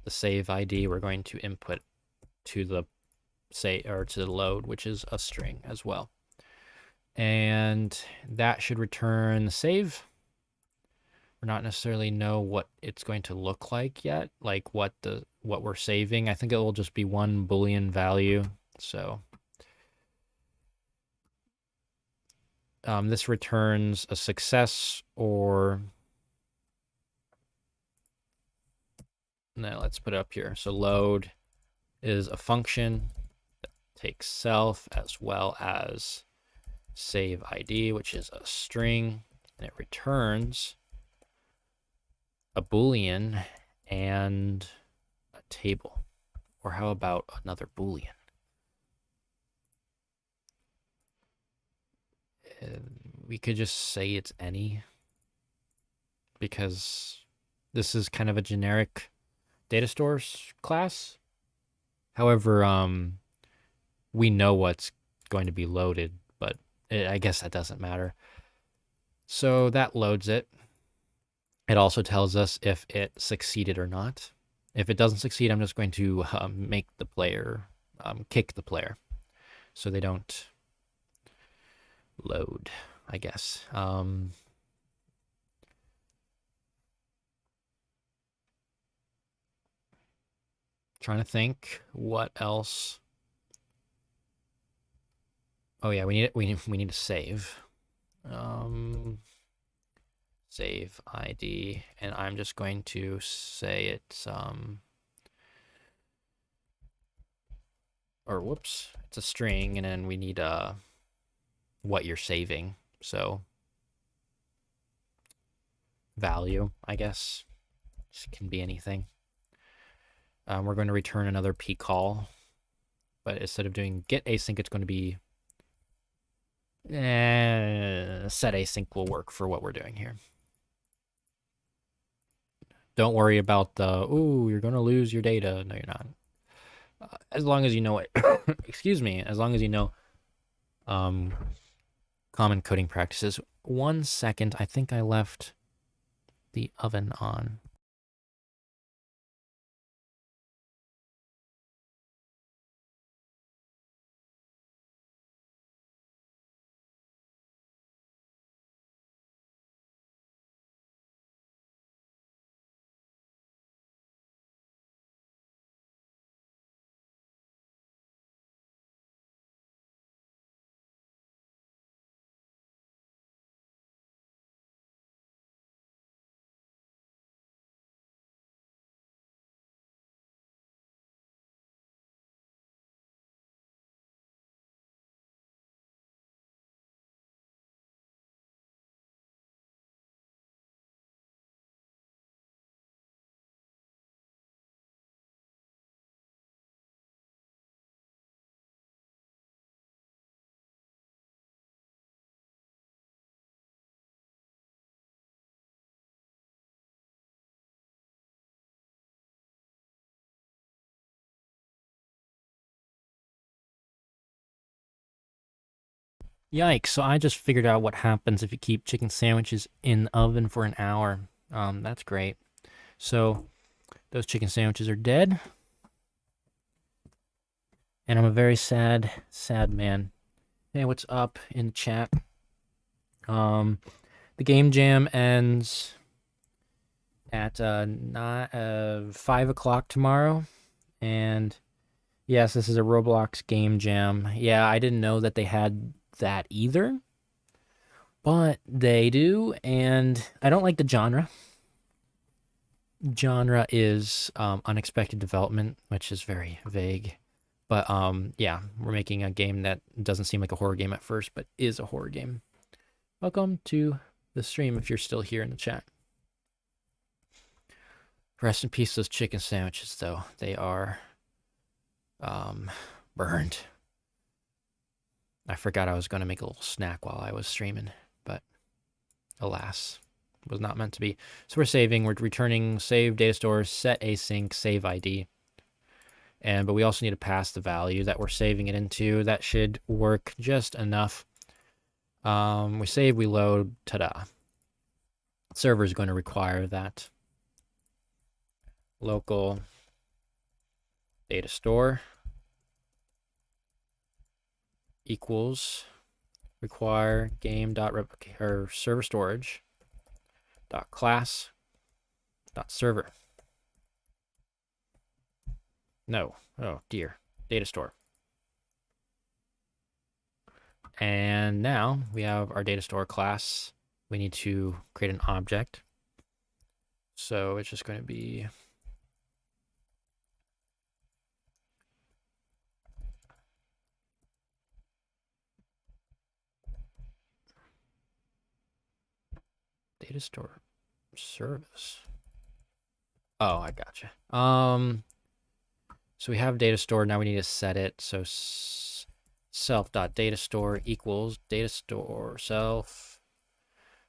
the save ID. We're going to input to the to the load, which is a string as well. And that should return the save. We're not necessarily know what it's going to look like yet, like what we're saving. I think it will just be one Boolean value. So this returns a success or now let's put it up here. So load is a function that takes self as well as save ID, which is a string, and it returns a Boolean and a table. Or how about another Boolean? We could just say it's any, because this is kind of a generic data stores class. However, we know what's going to be loaded, but I guess that doesn't matter. So that loads it. It also tells us if it succeeded or not. If it doesn't succeed, I'm just going to make the player, kick the player, so they don't load, I guess. Trying to think what else. Oh yeah, we need to save. Save ID, and I'm just going to say it's or whoops, it's a string, and then we need what you're saving. So value, I guess, just can be anything. We're going to return another p call, but instead of doing get async, it's going to be set async will work for what we're doing here. Don't worry about the, ooh, you're going to lose your data. No, you're not. As long as you know it, excuse me, as long as you know common coding practices. 1 second, I think I left the oven on. Yikes, so I just figured out what happens if you keep chicken sandwiches in the oven for an hour. That's great. So those chicken sandwiches are dead, and I'm a very sad, sad man. Hey, what's up in the chat? The game jam ends at 5 o'clock tomorrow, and yes, this is a Roblox game jam. Yeah, I didn't know that they had that either, but they do, and I don't like the genre. Genre is unexpected development, which is very vague. But yeah, we're making a game that doesn't seem like a horror game at first, but is a horror game. Welcome to the stream if you're still here in the chat. Rest in peace, those chicken sandwiches, though. They are burned. I forgot I was going to make a little snack while I was streaming, but alas, was not meant to be. So we're saving. We're returning save data store, set async, save ID. But we also need to pass the value that we're saving it into. That should work just enough. We save, we load, ta-da. Server is going to require that. Local data store equals require game.replicate or server storage dot class dot server. No, oh dear, data store. And now we have our data store class. We need to create an object. So it's just going to be data store service. Oh, I gotcha. So we have data store. Now we need to set it. So self.datastore equals data store self.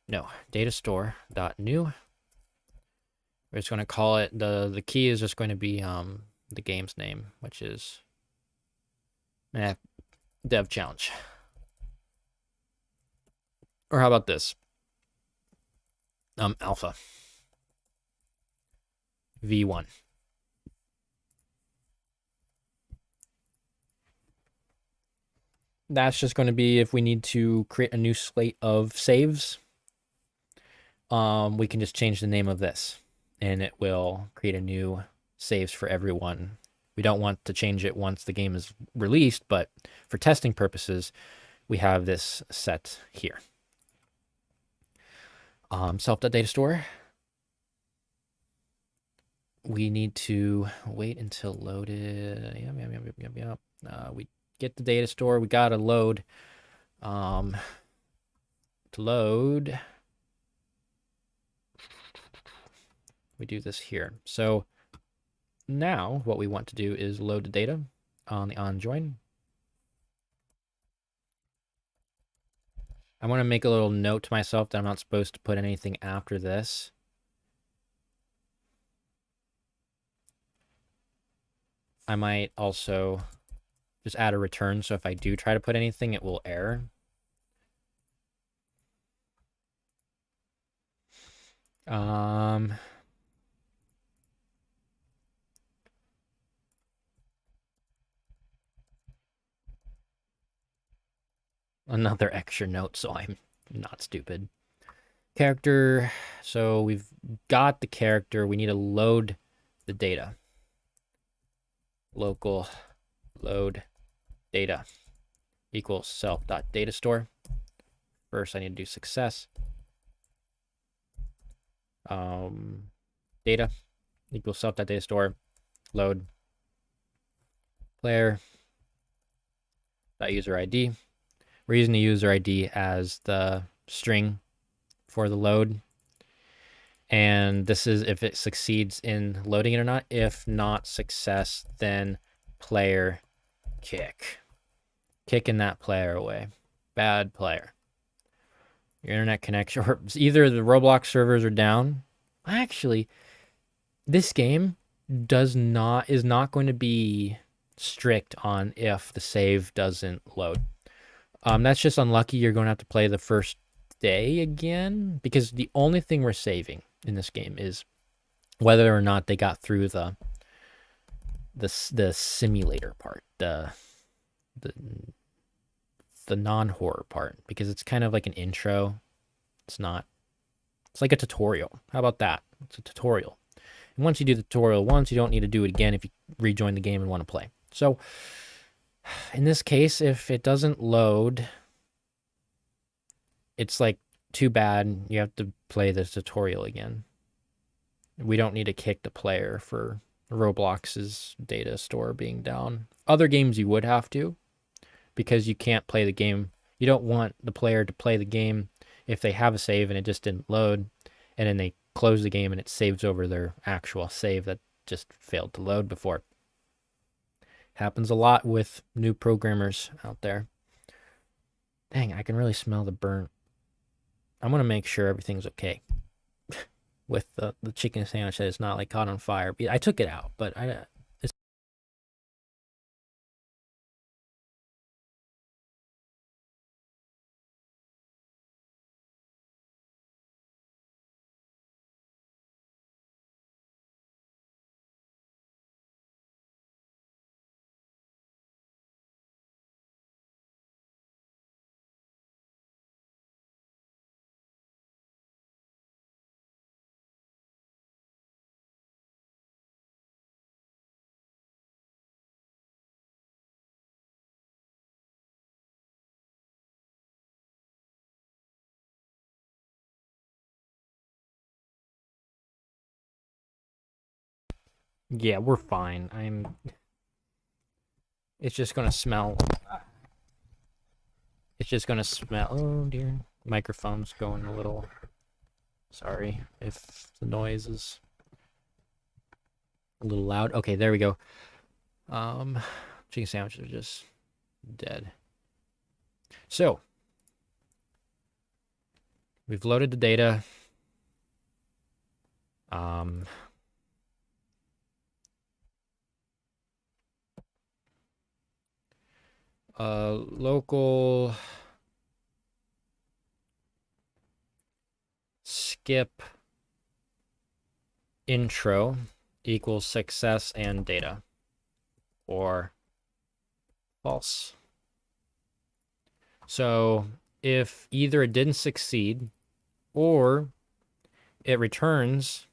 No, data store dot new. We're just going to call it the key is just going to be the game's name, which is dev challenge. Or how about this? Alpha v1. That's just going to be if we need to create a new slate of saves. We can just change the name of this, and it will create a new saves for everyone. We don't want to change it once the game is released, but for testing purposes, we have this set here. Self.datastore. We need to wait until loaded. Yep. We get the data store. We gotta load. To load, we do this here. So now what we want to do is load the data on the onJoin. I want to make a little note to myself that I'm not supposed to put anything after this. I might also just add a return, so if I do try to put anything, it will error. Um, another extra note, so I'm not stupid. Character. So we've got the character. We need to load the data. Local load data equals self.datastore. First, I need to do success. Data equals self.datastore. Load player user ID. We're using the user ID as the string for the load. And this is if it succeeds in loading it or not. If not success, then player kick. Kicking that player away. Bad player. Your internet connection, or either the Roblox servers are down. Actually, this game is not going to be strict on if the save doesn't load. That's just unlucky. You're going to have to play the first day again, because the only thing we're saving in this game is whether or not they got through the simulator part, the non-horror part, because it's kind of like an intro. It's like a tutorial. How about that? It's a tutorial. And once you do the tutorial once, you don't need to do it again if you rejoin the game and want to play. So in this case, if it doesn't load, it's like too bad. You have to play this tutorial again. We don't need to kick the player for Roblox's data store being down. Other games you would have to, because you can't play the game. You don't want the player to play the game if they have a save and it just didn't load, and then they close the game and it saves over their actual save that just failed to load before. Happens a lot with new programmers out there. Dang, I can really smell the burnt. I'm going to make sure everything's okay with the chicken sandwich, that it's not like caught on fire. I took it out, but yeah, we're fine. It's just going to smell. It's just going to smell. Oh, dear. Microphone's going a little. Sorry if the noise is a little loud. Okay, there we go. Chicken sandwiches are just dead. So, we've loaded the data. Local skip intro equals success and data, or false. So if either it didn't succeed or it returns,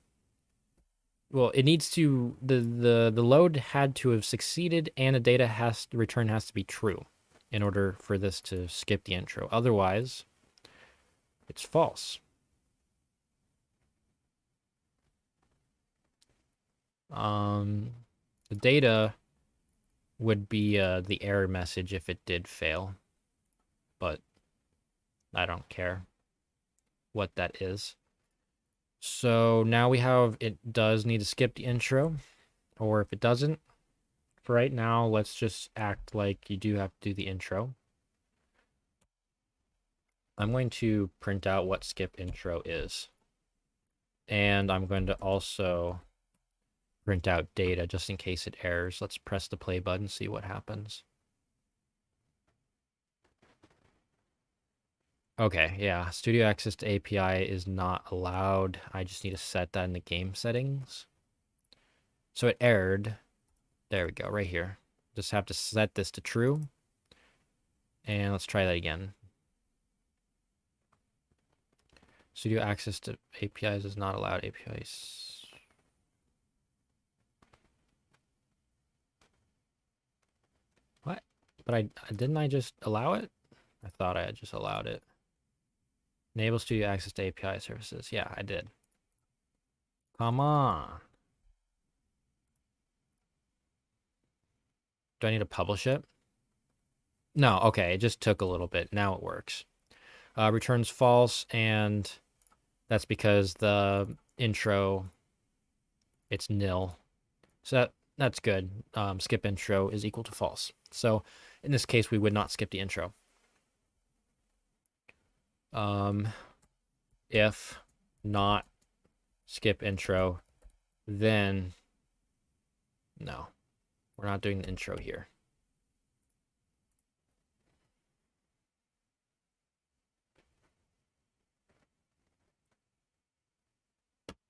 well, it needs to, the load had to have succeeded and the data return has to be true in order for this to skip the intro. Otherwise, it's false. The data would be the error message if it did fail, but I don't care what that is. So now we have, it does need to skip the intro, or if it doesn't, for right now, let's just act like you do have to do the intro. I'm going to print out what skip intro is. And I'm going to also print out data just in case it errors. Let's press the play button, see what happens. Okay, yeah. Studio access to API is not allowed. I just need to set that in the game settings. So it errored. There we go, right here. Just have to set this to true. And let's try that again. Studio access to APIs is not allowed. APIs. What? But didn't I just allow it? I thought I had just allowed it. Enable studio access to API services. Yeah, I did. Come on. Do I need to publish it? No, okay, it just took a little bit. Now it works. Returns false, and that's because the intro, it's nil. So that's good. Skip intro is equal to false. So in this case, we would not skip the intro. If not skip intro, then no, we're not doing the intro here.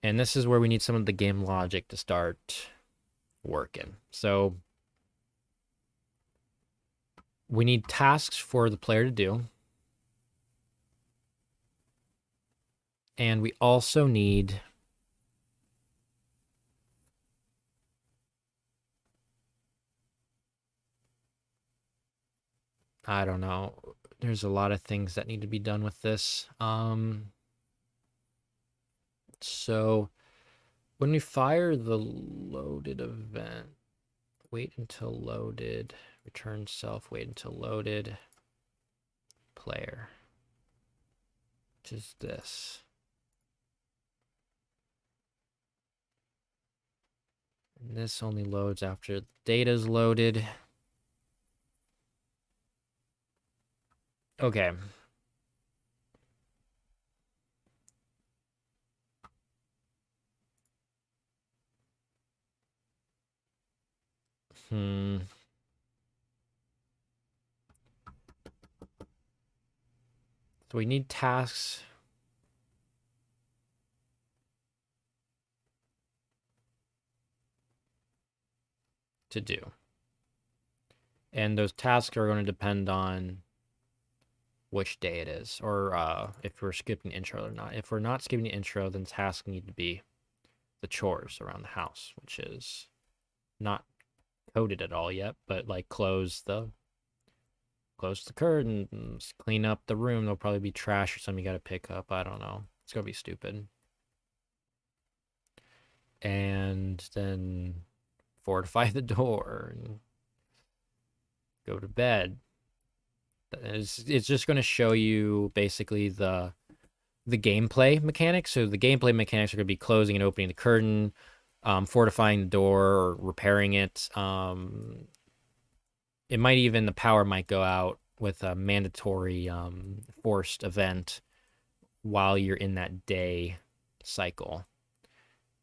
And this is where we need some of the game logic to start working. So we need tasks for the player to do. And we also need I don't know. There's a lot of things that need to be done with this. So when we fire the loaded event, wait until loaded, return self, wait until loaded, player, which is this. And this only loads after the data is loaded. Okay. So we need tasks to do. And those tasks are going to depend on which day it is, or if we're skipping the intro or not. If we're not skipping the intro, then tasks need to be the chores around the house, which is not coded at all yet, but like close the curtains, clean up the room. There'll probably be trash or something you got to pick up. I don't know. It's gonna be stupid. And then fortify the door and go to bed. It's just going to show you basically the gameplay mechanics. So the gameplay mechanics are going to be closing and opening the curtain, fortifying the door, or repairing it. It might even, the power might go out with a mandatory forced event while you're in that day cycle.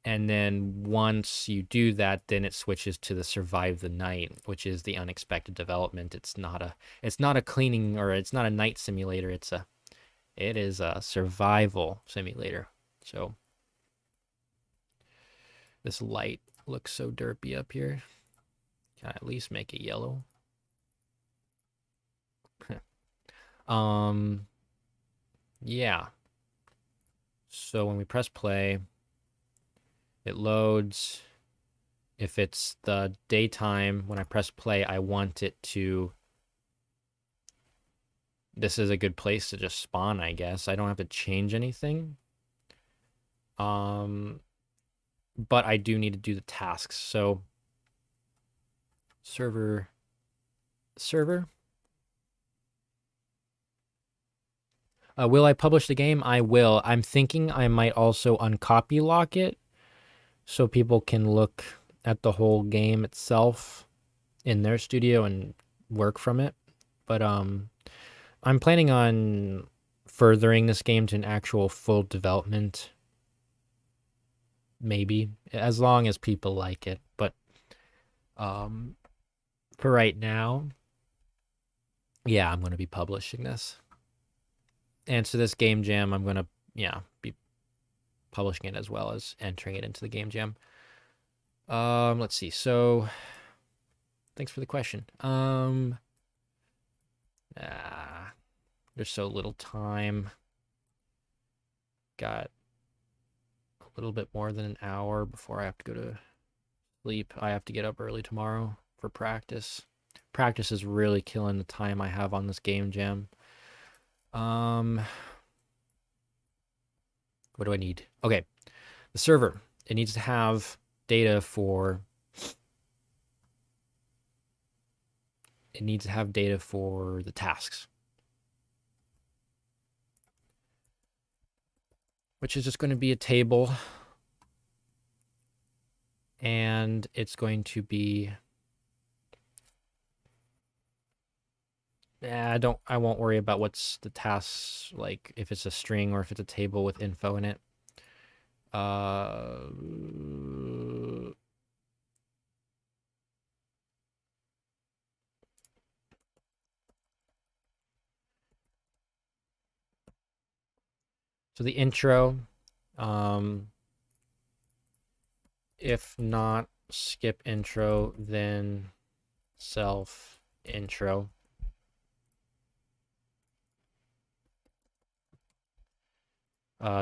And then once you do that, then it switches to the survive the night, which is the unexpected development. It's not a cleaning, or it's not a night simulator. It is a survival simulator. So this light looks so derpy up here. Can I at least make it yellow? Yeah. So when we press play, it loads. If it's the daytime, when I press play, I want it to... This is a good place to just spawn, I guess. I don't have to change anything. But I do need to do the tasks. So server. Will I publish the game? I will. I'm thinking I might also uncopy lock it so people can look at the whole game itself in their studio and work from it. But I'm planning on furthering this game to an actual full development, maybe, as long as people like it. But for right now, yeah, I'm going to be publishing this. And so this game jam, I'm going to, be publishing it as well as entering it into the game jam. Let's see. So thanks for the question. There's so little time. Got a little bit more than an hour before I have to go to sleep. I have to get up early tomorrow for practice. Practice is really killing the time I have on this game jam. What do I need? Okay, the server. It needs to have data for. It needs to have data for the tasks, which is just going to be a table, and it's going to be. I won't worry about what's the tasks, like if it's a string or if it's a table with info in it. So the intro, if not skip intro, then self intro.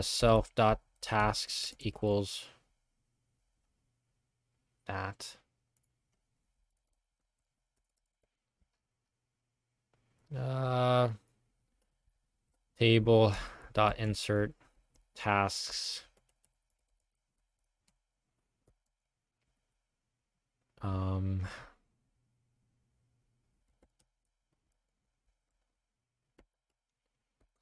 Self.tasks equals that. Table.insert tasks.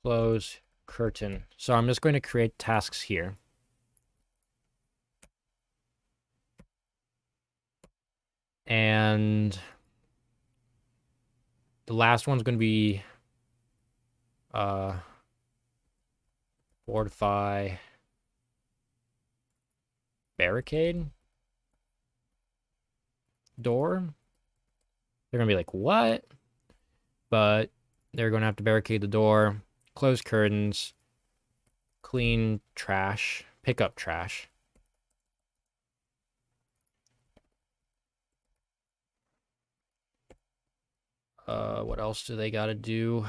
Close curtain. So I'm just going to create tasks here. And the last one's going to be fortify barricade door. They're going to be like, what? But they're going to have to barricade the door, close curtains, clean trash, pick up trash. What else do they got to do?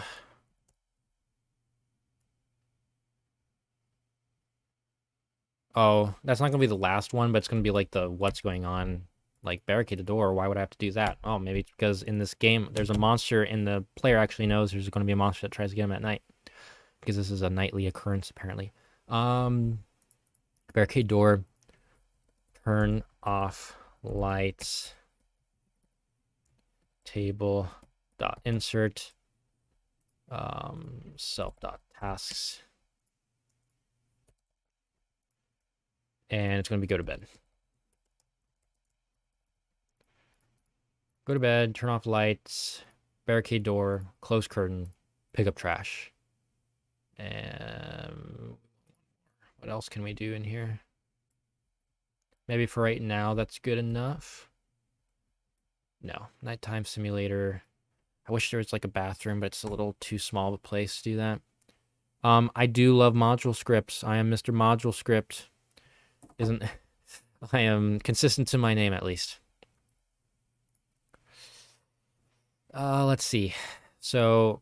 Oh, that's not going to be the last one, but it's going to be like the what's going on, like barricade the door. Why would I have to do that? Oh, maybe it's because in this game, there's a monster and the player actually knows there's going to be a monster that tries to get him at night. Because this is a nightly occurrence, apparently. Barricade door. Turn off lights. Table.insert. Self.tasks. And it's going to be go to bed. Go to bed, turn off lights, barricade door, close curtain, pick up trash. And what else can we do in here? Maybe for right now, that's good enough. No, nighttime simulator. I wish there was like a bathroom, but it's a little too small of a place to do that. I do love module scripts. I am MrModuleScript. I am consistent to my name at least. Let's see. So,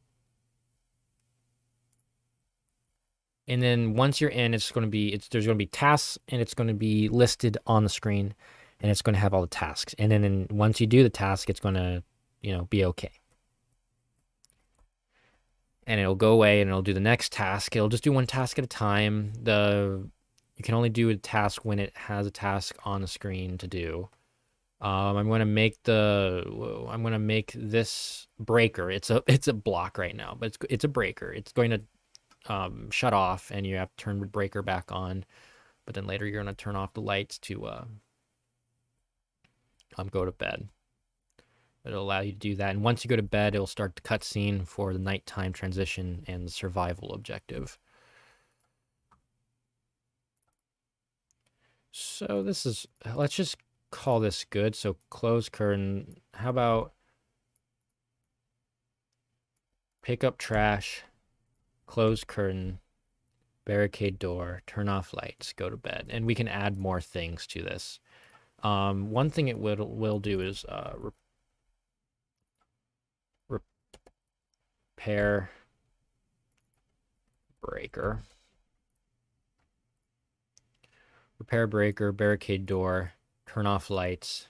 and then once you're in, there's going to be tasks, and it's going to be listed on the screen, and it's going to have all the tasks. And then once you do the task, it's going to, be okay. And it'll go away, and it'll do the next task. It'll just do one task at a time. You can only do a task when it has a task on the screen to do. I'm going to make this breaker. It's a block right now, but it's a breaker. It's going to shut off, and you have to turn the breaker back on. But then later you're going to turn off the lights to go to bed. It'll allow you to do that. And once you go to bed, it'll start the cutscene for the nighttime transition and the survival objective. So let's just call this good. So close curtain. How about pick up trash, close curtain, barricade door, turn off lights, go to bed. And we can add more things to this. One thing it will do is repair breaker. Repair breaker, barricade door, turn off lights.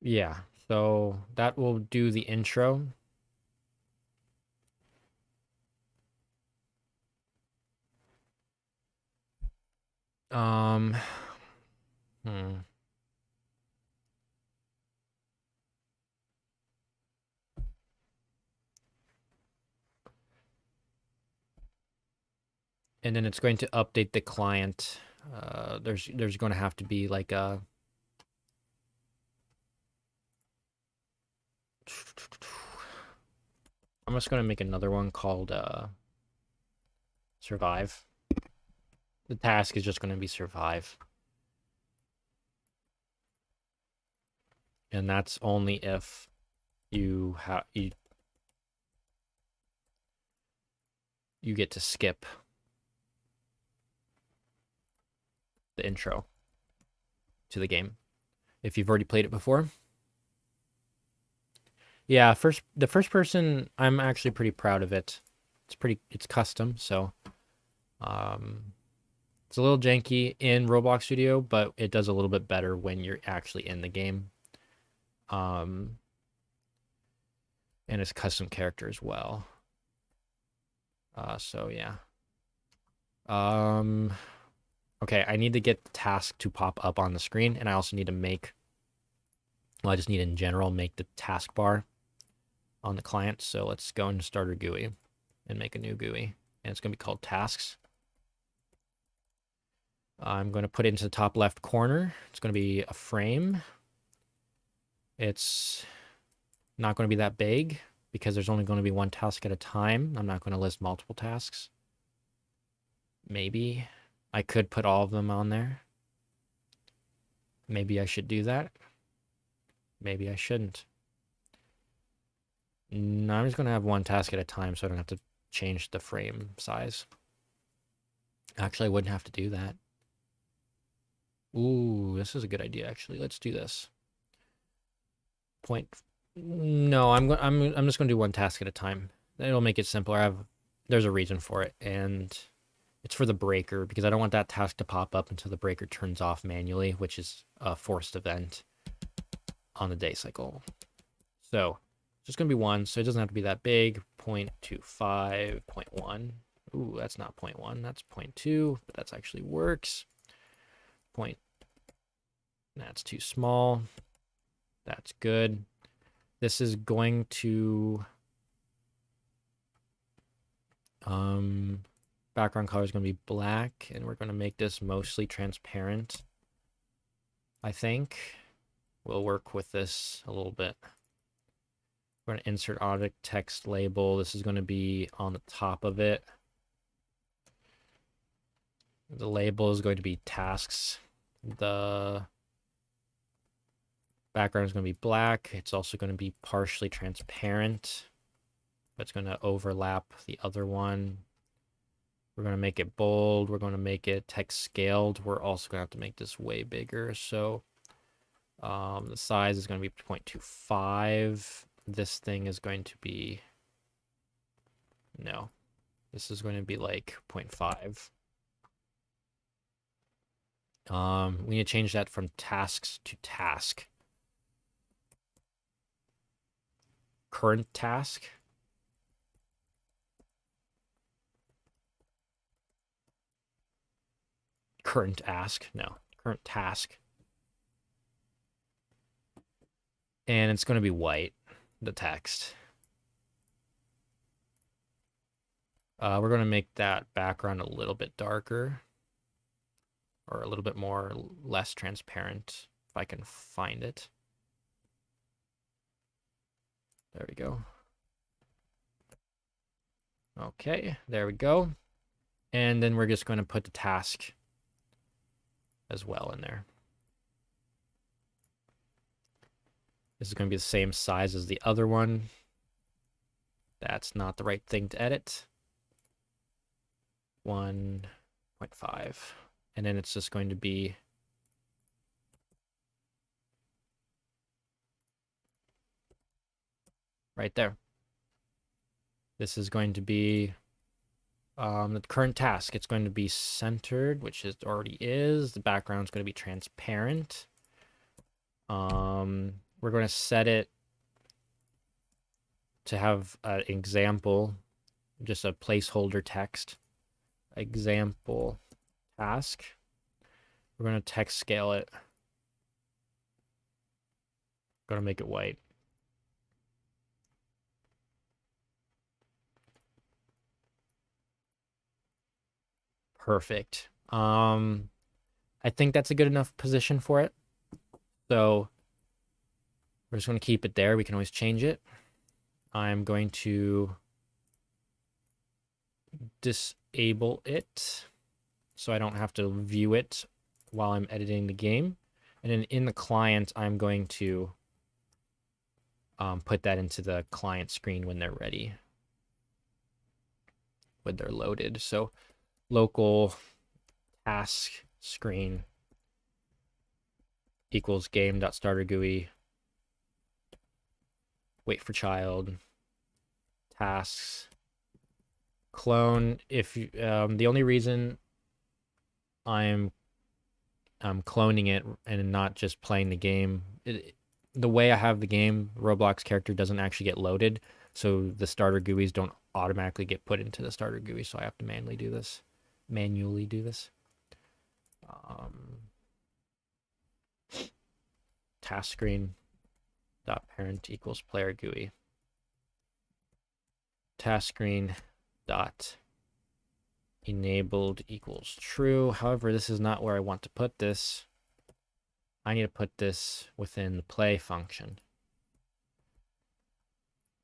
Yeah, so that will do the intro. Um, hmm. And then it's going to update the client. There's going to have to be like a I'm just going to make another one called survive. The task is just going to be survive. And that's only if you get to skip the intro to the game. If you've already played it before. Yeah, the first person, I'm actually pretty proud of it. It's custom, so it's a little janky in Roblox Studio, but it does a little bit better when you're actually in the game. And it's custom character as well. So yeah. Okay, I need to get the task to pop up on the screen, and I also need to make, well, I just need in general make the taskbar on the client. So let's go into Starter GUI and make a new GUI, and it's going to be called Tasks. I'm going to put it into the top left corner. It's going to be a frame. It's not going to be that big because there's only going to be one task at a time. I'm not going to list multiple tasks. Maybe I could put all of them on there. Maybe I should do that. Maybe I shouldn't. No, I'm just going to have one task at a time so I don't have to change the frame size. Actually, I wouldn't have to do that. Ooh, this is a good idea, actually. Let's do this. No, I'm just going to do one task at a time. It'll make it simpler. There's a reason for it, and it's for the breaker because I don't want that task to pop up until the breaker turns off manually, which is a forced event on the day cycle. So it's just going to be one, so it doesn't have to be that big. 0.25, 0.1. Ooh, that's not 0.1, that's 0.2, but that's actually works. That's too small. That's good. This is going to background color is going to be black, and we're going to make this mostly transparent. I think we'll work with this a little bit. We're going to insert object text label. This is going to be on the top of it. The label is going to be tasks. The background is going to be black. It's also going to be partially transparent. It's going to overlap the other one. We're going to make it bold. We're going to make it text scaled. We're also going to have to make this way bigger. So the size is going to be 0.25. This thing is going to be, no, this is going to be like 0.5. We need to change that from tasks to task. Current task. Current ask. No, current task. And it's going to be white, the text. We're going to make that background a little bit darker, or a little bit more less transparent if I can find it. There we go. Okay, there we go. And then we're just going to put the task as well in there. This is going to be the same size as the other one. That's not the right thing to edit. 1.5. And then it's just going to be right there. This is going to be the current task. It's going to be centered, which it already is. The background is going to be transparent. We're going to set it to have an example, just a placeholder text. Example task. We're going to text scale it. Going to make it white. Perfect. I think that's a good enough position for it. So we're just going to keep it there. We can always change it. I'm going to disable it so I don't have to view it while I'm editing the game. And then in the client, I'm going to put that into the client screen when they're ready, when they're loaded. So local task screen equals game.starterGUI, wait for child, tasks, clone. If you, the only reason I'm cloning it and not just playing the game, the way I have the game, Roblox character doesn't actually get loaded, so the starter GUIs don't automatically get put into the starter GUI, so I have to manually do this. Task screen dot parent equals player GUI. Task screen dot enabled equals true. However, this is not where I want to put this. I need to put this within the play function.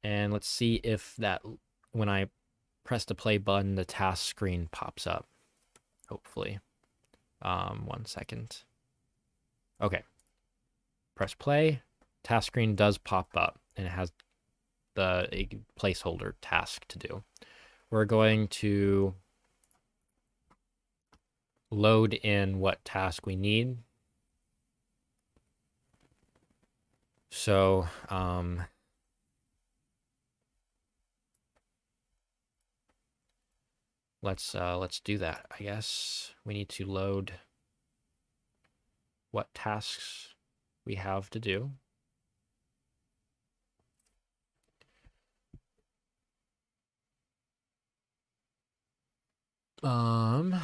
And let's see if that, when I press the play button, the task screen pops up. Hopefully. 1 second. Okay. Press play. Task screen does pop up, and it has the placeholder task to do. We're going to load in what task we need. So let's do that. I guess we need to load what tasks we have to do. I'm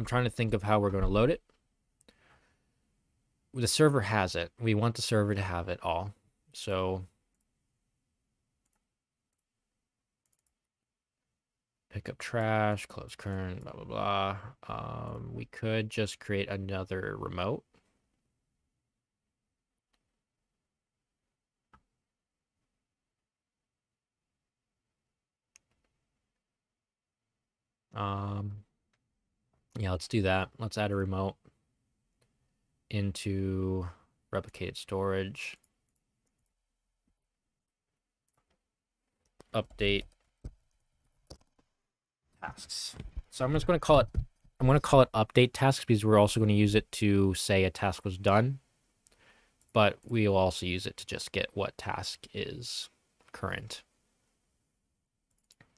trying to think of how we're going to load it. The server has it. We want the server to have it all. So pick up trash, close current, blah, blah, blah. We could just create another remote. Yeah, let's do that. Let's add a remote into replicated storage. Update tasks. So I'm just going to call it, update tasks because we're also going to use it to say a task was done. But we'll also use it to just get what task is current.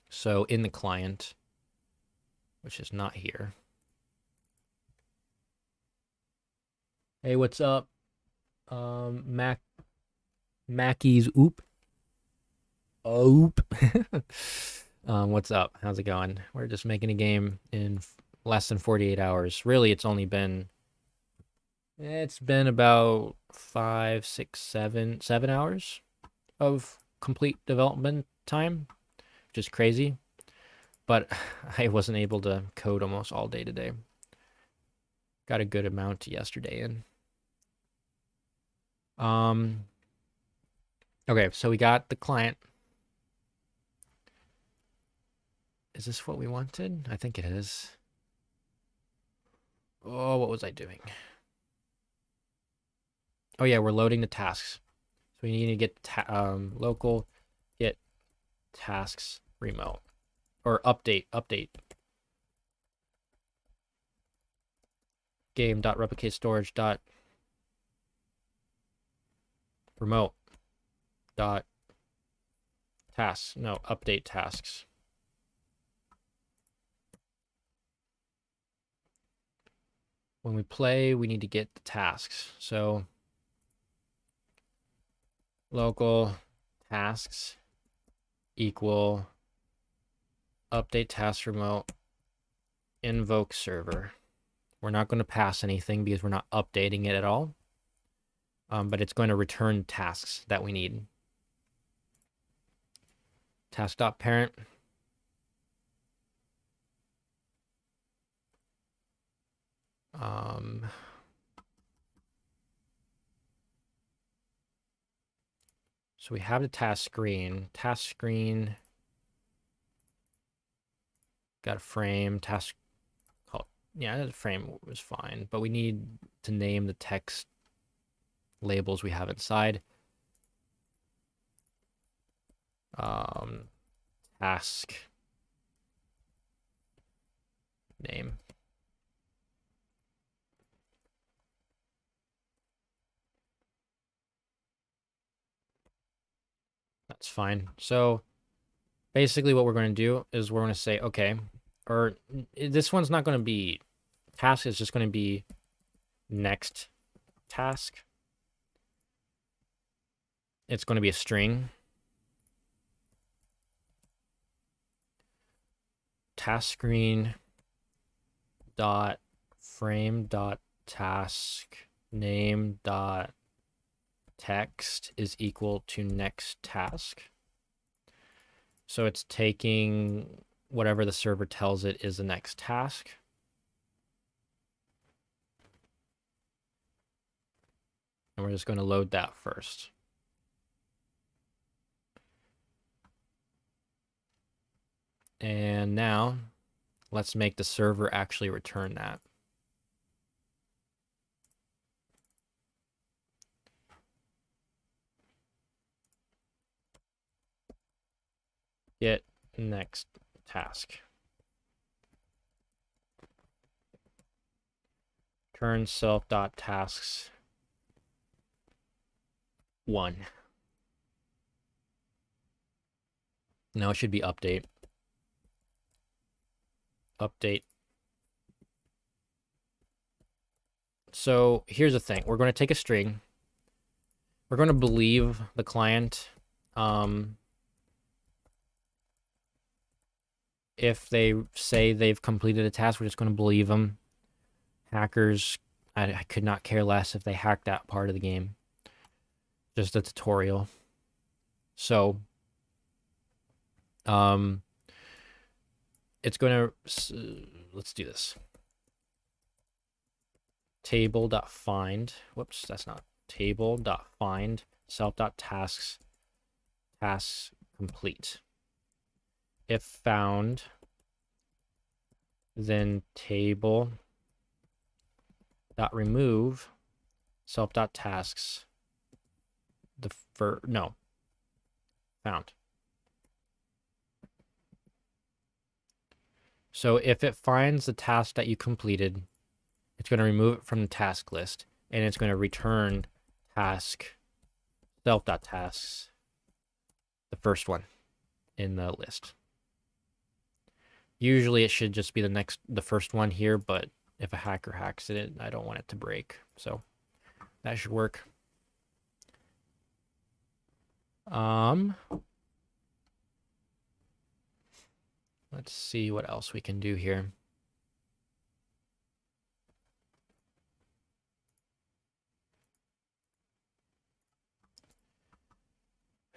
So in the client, which is not here. Hey, what's up? Mackey's Oop. What's up? How's it going? We're just making a game in less than 48 hours. Really, it's been about 5, 6, 7 hours of complete development time, which is crazy. But I wasn't able to code almost all day today. Got a good amount yesterday in. Okay, so we got the client. Is this what we wanted? I think it is. Oh, what was I doing? Oh yeah, we're loading the tasks. So we need to get local get tasks remote or update game.replicate storage dot remote dot tasks. No, update tasks. When we play, we need to get the tasks. So local tasks equal update task remote invoke server. We're not going to pass anything because we're not updating it at all. But it's going to return tasks that we need. Task.parent. So we have the task screen. Task screen got a frame. Task called, yeah, the frame was fine, but we need to name the text labels we have inside. Task name. That's fine. So basically what we're going to do is we're going to say, okay, or this one's not going to be task, it's just going to be next task. It's going to be a string. Task screen dot frame dot task name dot text is equal to next task. So it's taking whatever the server tells it is the next task. And we're just going to load that first. And now let's make the server actually return that. Get next task. Turn self.tasks 1. Now it should be update. Update. So here's the thing. We're going to take a string. We're going to believe the client. If they say they've completed a task, we're just going to believe them. Hackers, I could not care less if they hacked that part of the game. Just a tutorial. So, it's going to, let's do this. Table.find, whoops, that's not, table.find self.tasks, tasks complete. If found, then table.remove self.tasks, found. So if it finds the task that you completed, it's going to remove it from the task list, and it's going to return task self.tasks, the first one in the list. Usually it should just be the first one here, but if a hacker hacks it, I don't want it to break. So that should work. Let's see what else we can do here.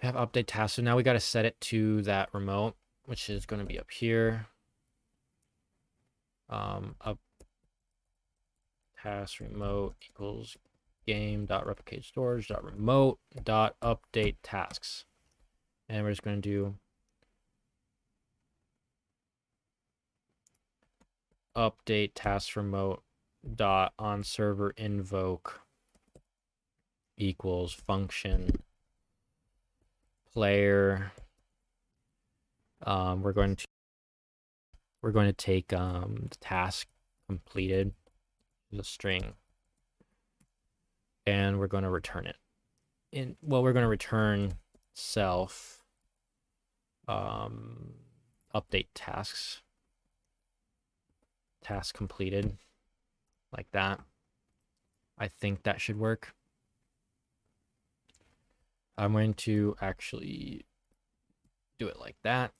We have update task. So now we got to set it to that remote, which is going to be up here. Up task remote equals game.replicate storage.remote.update tasks. And we're just going to do update task remote dot on server invoke equals function player. We're going to take the task completed, the string, and we're going to return it. We're going to return self update tasks, task completed, like that. I think that should work. I'm going to actually do it like that,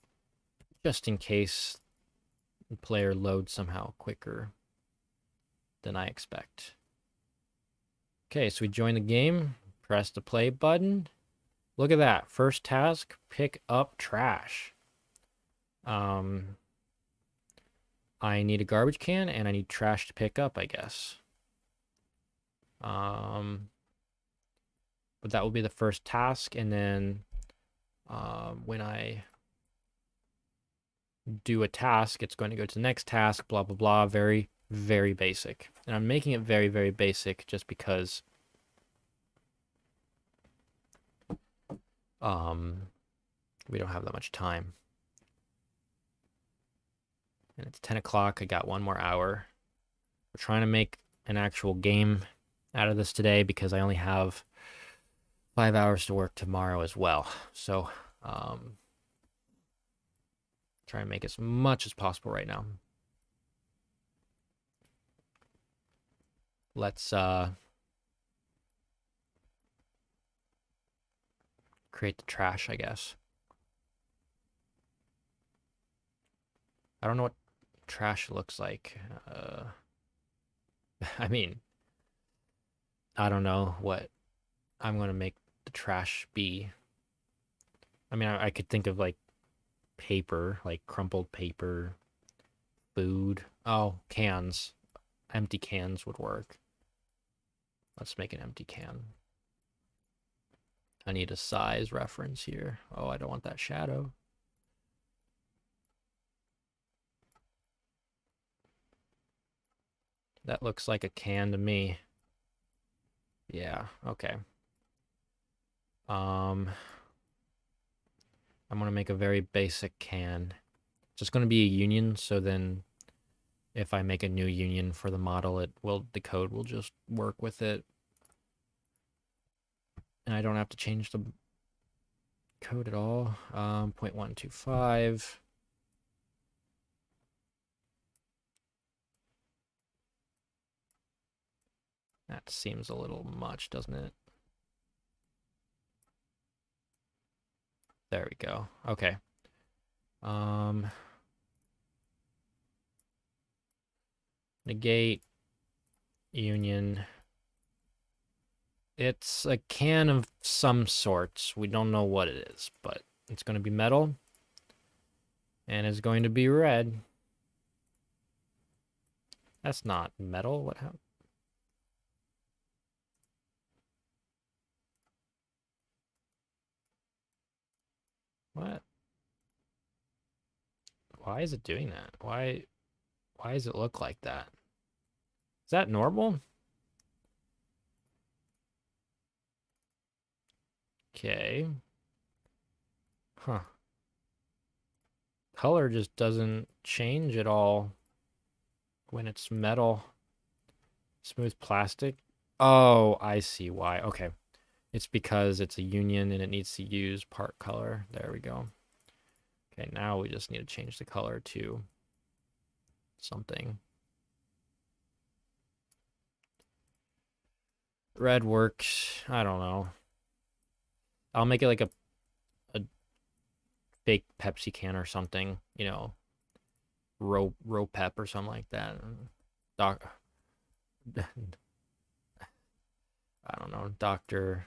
just in case the player loads somehow quicker than I expect. Okay, so we join the game, press the play button. Look at that. First task, pick up trash. I need a garbage can and I need trash to pick up, I guess. But that will be the first task, and then when I do a task, it's going to go to the next task, blah, blah, blah. Very, very basic. And I'm making it very, very basic just because we don't have that much time. And it's 10 o'clock. I got 1 more hour. We're trying to make an actual game out of this today because I only have 5 hours to work tomorrow as well. So try and make as much as possible right now. Let's create the trash, I guess. I don't know what trash looks like. I mean, I don't know what I'm going to make the trash be. I mean, I could think of like paper, like crumpled paper, food. Oh, cans. Empty cans would work. Let's make an empty can. I need a size reference here. Oh, I don't want that shadow. That looks like a can to me. Yeah, okay. I'm gonna make a very basic can. It's just gonna be a union, so then if I make a new union for the model, the code will just work with it. And I don't have to change the code at all. 0.125. That seems a little much, doesn't it? There we go. Okay. Negate union. It's a can of some sorts. We don't know what it is, but it's going to be metal and it's going to be red. That's not metal. What happened? What? Why is it doing that? Why does it look like that? Is that normal? Okay. Huh. Color just doesn't change at all when it's metal. Smooth plastic. Oh, I see why. Okay. It's because it's a union and it needs to use part color. There we go. Okay, now we just need to change the color to something. Red works. I don't know. I'll make it like a fake Pepsi can or something, you know, Ro Pep or something like that. I don't know, Dr.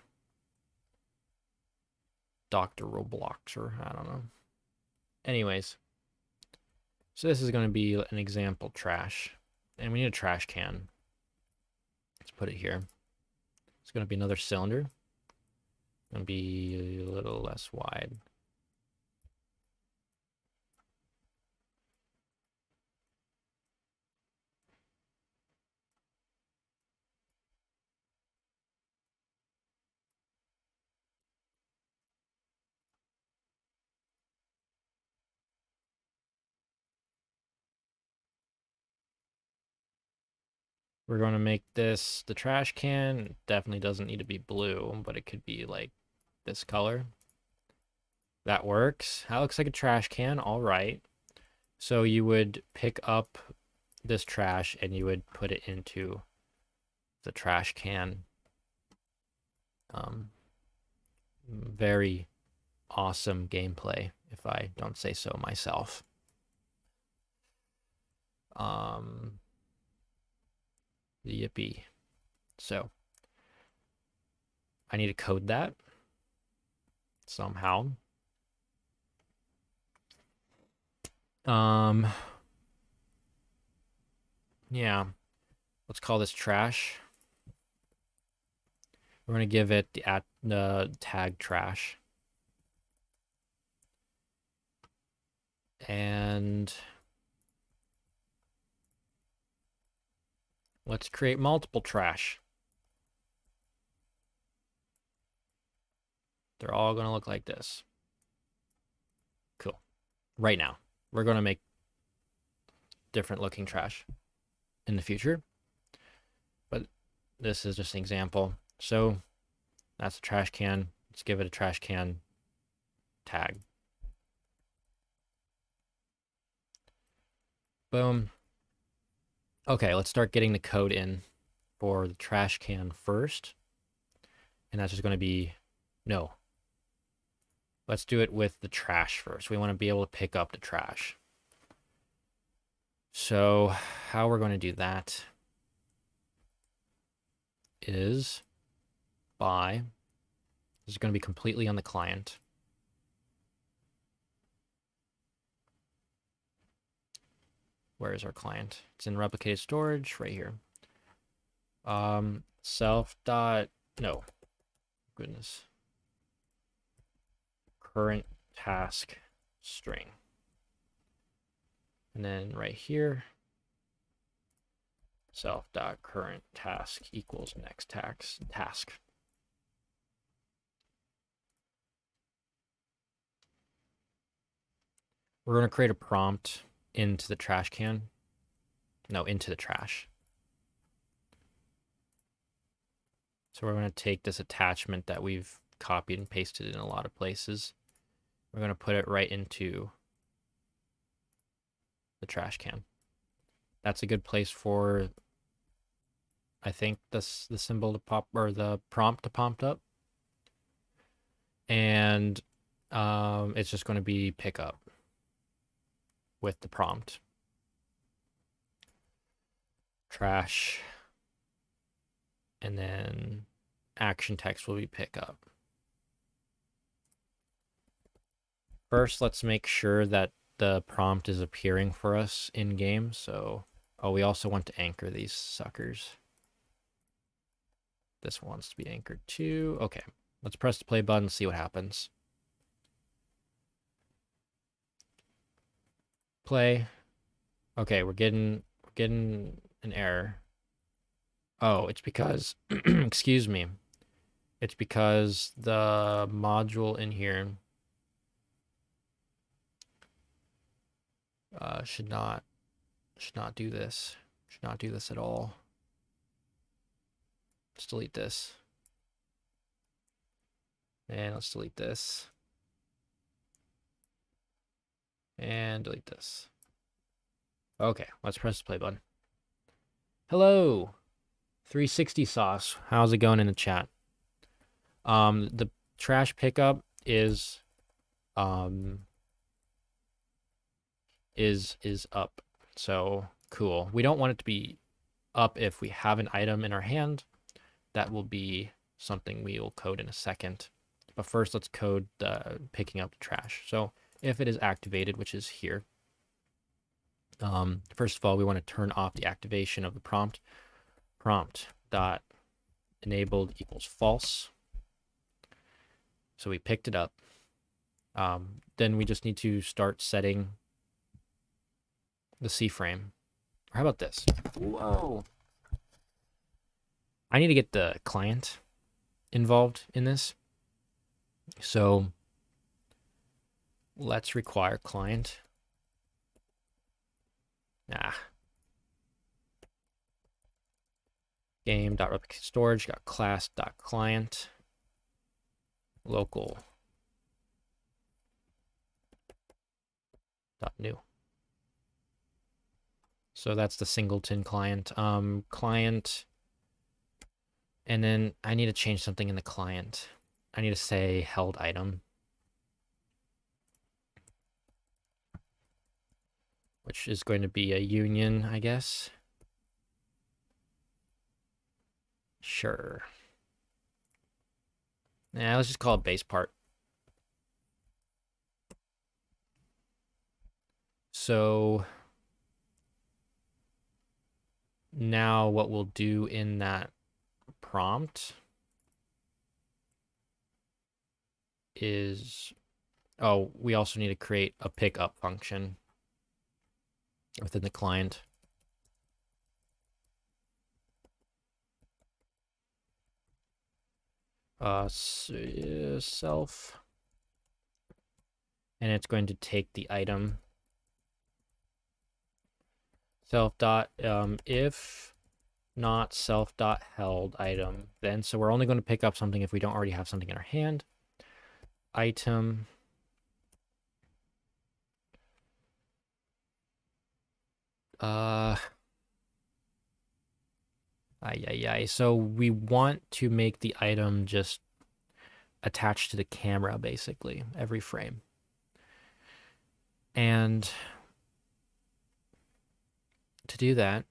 Roblox, or I don't know. Anyways, so this is going to be an example trash, and we need a trash can. Let's put it here. It's going to be another cylinder. It's going to be a little less wide. We're going to make this the trash can. It definitely doesn't need to be blue, but it could be like this color. That works. That looks like a trash can. All right. So you would pick up this trash and you would put it into the trash can. Very awesome gameplay, if I don't say so myself. Yippee. So I need to code that somehow. Yeah. Let's call this trash. We're going to give it the tag trash. And let's create multiple trash. They're all going to look like this. Cool. Right now, we're going to make different looking trash in the future. But this is just an example. So that's a trash can. Let's give it a trash can tag. Boom. Okay, let's start getting the code in for the trash can first. And that's just going to be, no. Let's do it with the trash first. We want to be able to pick up the trash. So how we're going to do that is by, this is going to be completely on the client. Where is our client? It's in replicated storage right here. Self dot, no, goodness. Current task string. And then right here, self dot current task equals next task. We're going to create a prompt into the trash can. No, into the trash. So we're going to take this attachment that we've copied and pasted in a lot of places. We're going to put it right into the trash can. That's a good place for, I think, the symbol to pop, or the prompt to pop up. And it's just going to be pick up with the prompt. Trash. And then action text will be pick up. First, let's make sure that the prompt is appearing for us in game. So, oh, we also want to anchor these suckers. This wants to be anchored too. Okay, let's press the play button and see what happens. Play. Okay, we're getting an error. Oh, it's because, excuse me. It's because the module in here should not do this. Should not do this at all. Let's delete this. And let's delete this. And delete this. Okay, let's press the play button. Hello, 360 sauce. How's it going in the chat? The trash pickup is up. So cool. We don't want it to be up if we have an item in our hand. That will be something we will code in a second. But first, let's code the picking up the trash. So if it is activated, which is here, first of all, we want to turn off the activation of the prompt. Prompt dot enabled equals false. So we picked it up. Then we just need to start setting the C frame. Or how about this? Whoa. I need to get the client involved in this. So let's require client. Game.replicate got class.client local .new. So that's the singleton client. Client, and then I need to change something in the client. I need to say held item, which is going to be a union, I guess. Sure. Yeah, let's just call it base part. So now what we'll do in that prompt is, oh, we also need to create a pickup function within the client. Self, and it's going to take the item self dot if not self dot held item, then so we're only going to pick up something if we don't already have something in our hand. Item so we want to make the item just attached to the camera basically every frame. And to do that,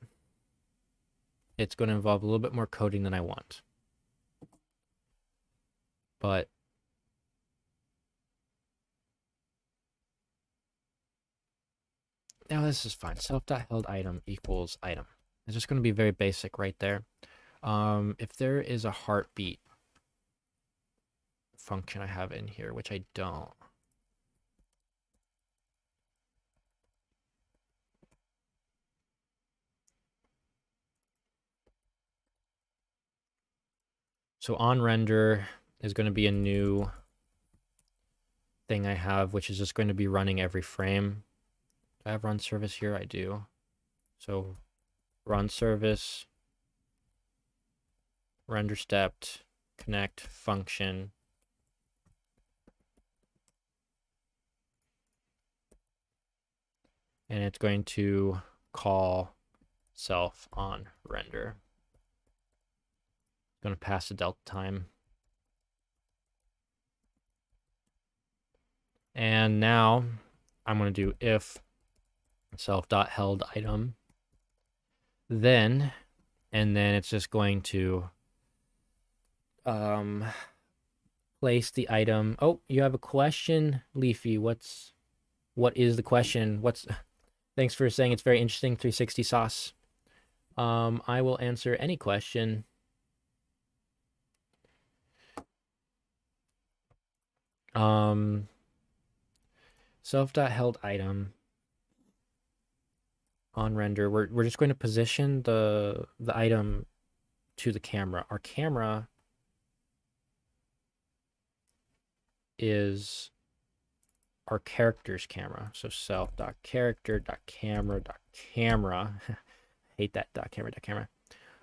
it's going to involve a little bit more coding than I want. But now this is fine. Self.held item equals item. It's just going to be very basic right there. If there is a heartbeat function I have in here, which I don't. So on render is going to be a new thing I have, which is just going to be running every frame. Do I have run service here? I do. So run service, render stepped, connect function. And it's going to call self on render. Going to pass the delta time. And now I'm going to do if self.held item, then, and then it's just going to place the item. Oh, you have a question, Leafy. What is the question? Thanks for saying it's very interesting, 360 sauce. I will answer any question. Self.held item on render. We're just going to position the item to the camera. Our camera is our character's camera. So self.character.camera.camera. Hate that .camera.camera.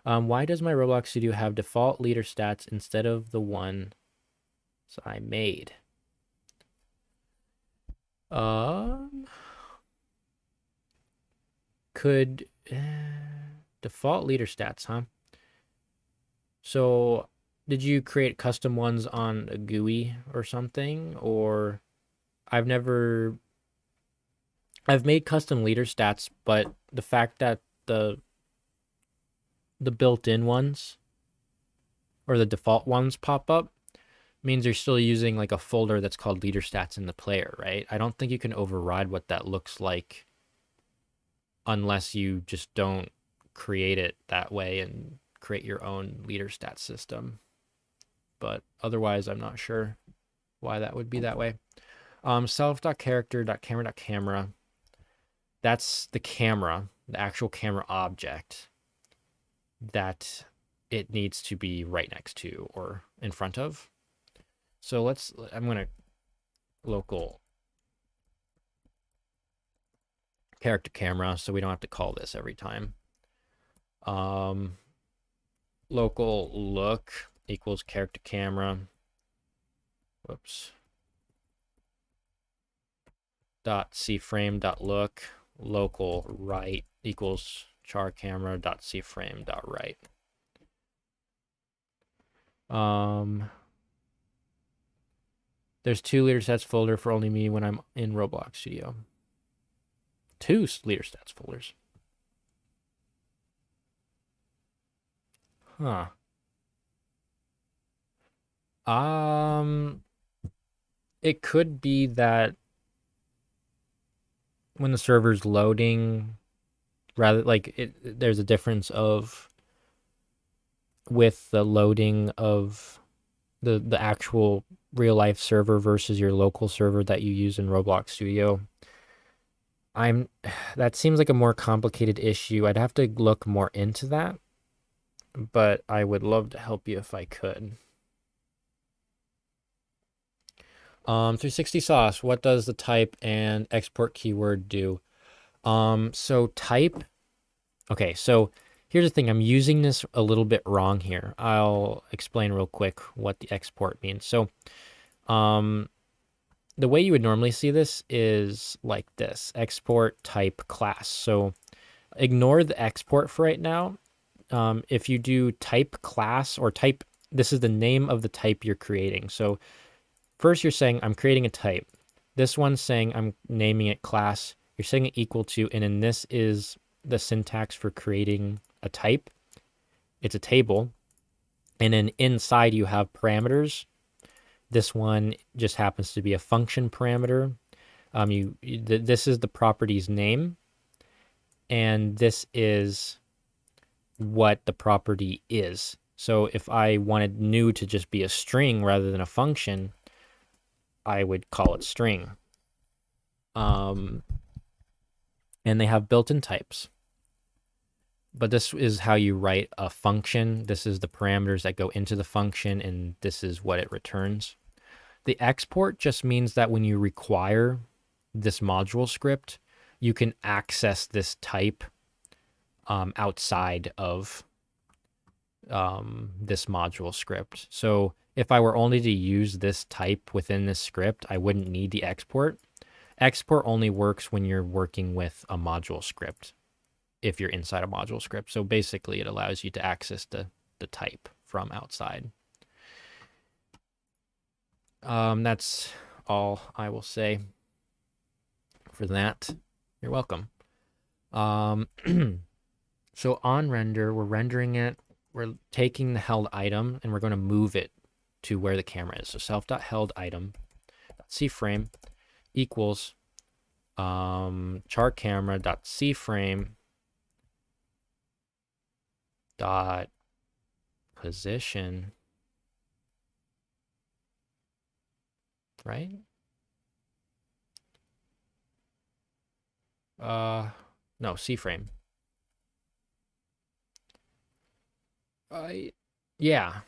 Why does my Roblox Studio have default leader stats instead of the one I made? Could default leader stats, huh? So did you create custom ones on a GUI or something? Or I've made custom leader stats, but the fact that the built-in ones or the default ones pop up means you're still using like a folder that's called leader stats in the player, right? I don't think you can override what that looks like unless you just don't create it that way and create your own leader stat system. But otherwise, I'm not sure why that would be that way. Self.character.camera.camera. That's the camera, the actual camera object that it needs to be right next to or in front of. So I'm going to local character camera so we don't have to call this every time. local look equals character camera. Whoops. Dot cframe dot look local right equals char camera dot cframe dot right. There's 2 leader stats folder for only me when I'm in Roblox Studio. 2 leader stats folders. Huh. It could be that when the server's loading, rather like there's a difference of with the loading of the actual real life server versus your local server that you use in Roblox Studio. That seems like a more complicated issue. I'd have to look more into that, but I would love to help you if I could. 360 sauce, what does the type and export keyword do? So type, okay, so here's the thing. I'm using this a little bit wrong here. I'll explain real quick what the export means. So, the way you would normally see this is like this, export type class. So ignore the export for right now. If you do type class or type, this is the name of the type you're creating. So first you're saying I'm creating a type. This one's saying I'm naming it class. You're saying it equal to, and then this is the syntax for creating a type. It's a table. And then inside you have parameters. This one just happens to be a function parameter. This is the property's name, and this is what the property is. So if I wanted new to just be a string rather than a function, I would call it string. And they have built-in types. But this is how you write a function. This is the parameters that go into the function, and this is what it returns. The export just means that when you require this module script, you can access this type outside of this module script. So if I were only to use this type within this script, I wouldn't need the export. Export only works when you're working with a module script, if you're inside a module script. So basically it allows you to access the type from outside. That's all I will say for that. You're welcome. So on render, we're rendering it. We're taking the held item and we're going to move it to where the camera is. So self.heldItem.cFrame equals char camera.cFrame dot position, right? No, cFrame. Yeah.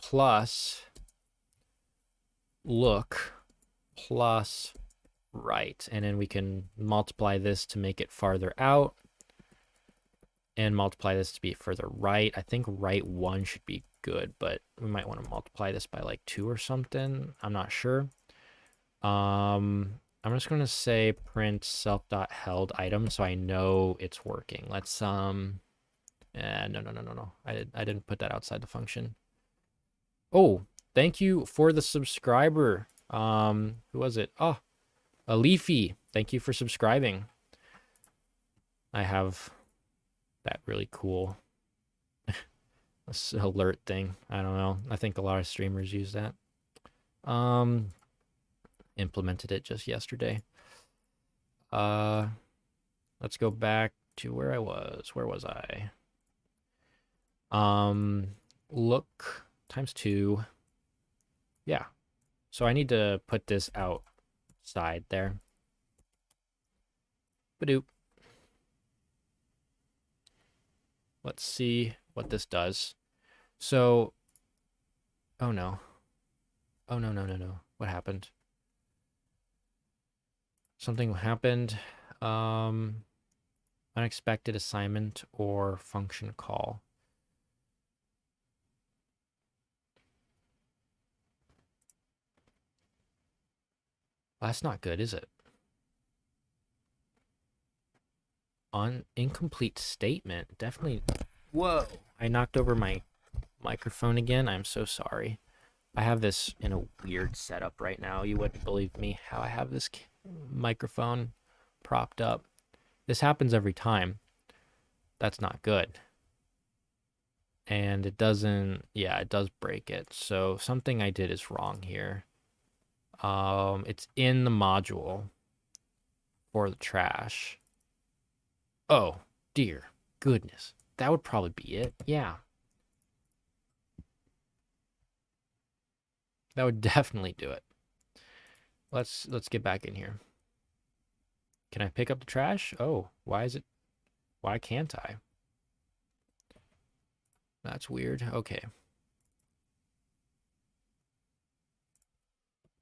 Plus look plus right. And then we can multiply this to make it farther out and multiply this to be further right. I think right 1 should be good, but we might want to multiply this by like 2 or something. I'm not sure. I'm just going to say print self.held item so I know it's working. Let's no. I didn't put that outside the function. Oh, thank you for the subscriber. Who was it? Oh, a Leafy. Thank you for subscribing. I have that really cool alert thing. I don't know. I think a lot of streamers use that. Implemented it just yesterday. Let's go back to where I was. Where was I? Look times 2. Yeah. So I need to put this outside there. Badoop. Let's see what this does. So, oh no. Oh no. What happened? Something happened. Unexpected assignment or function call. That's not good, is it? On incomplete statement. Definitely. Whoa. I knocked over my microphone again. I'm so sorry. I have this in a weird setup right now. You wouldn't believe me how I have this microphone propped up. This happens every time. That's not good. And it doesn't, yeah, it does break it. So something I did is wrong here. It's in the module for the trash. Oh, dear goodness. That would probably be it. Yeah. That would definitely do it. Let's get back in here. Can I pick up the trash? Oh, why can't I? That's weird. Okay.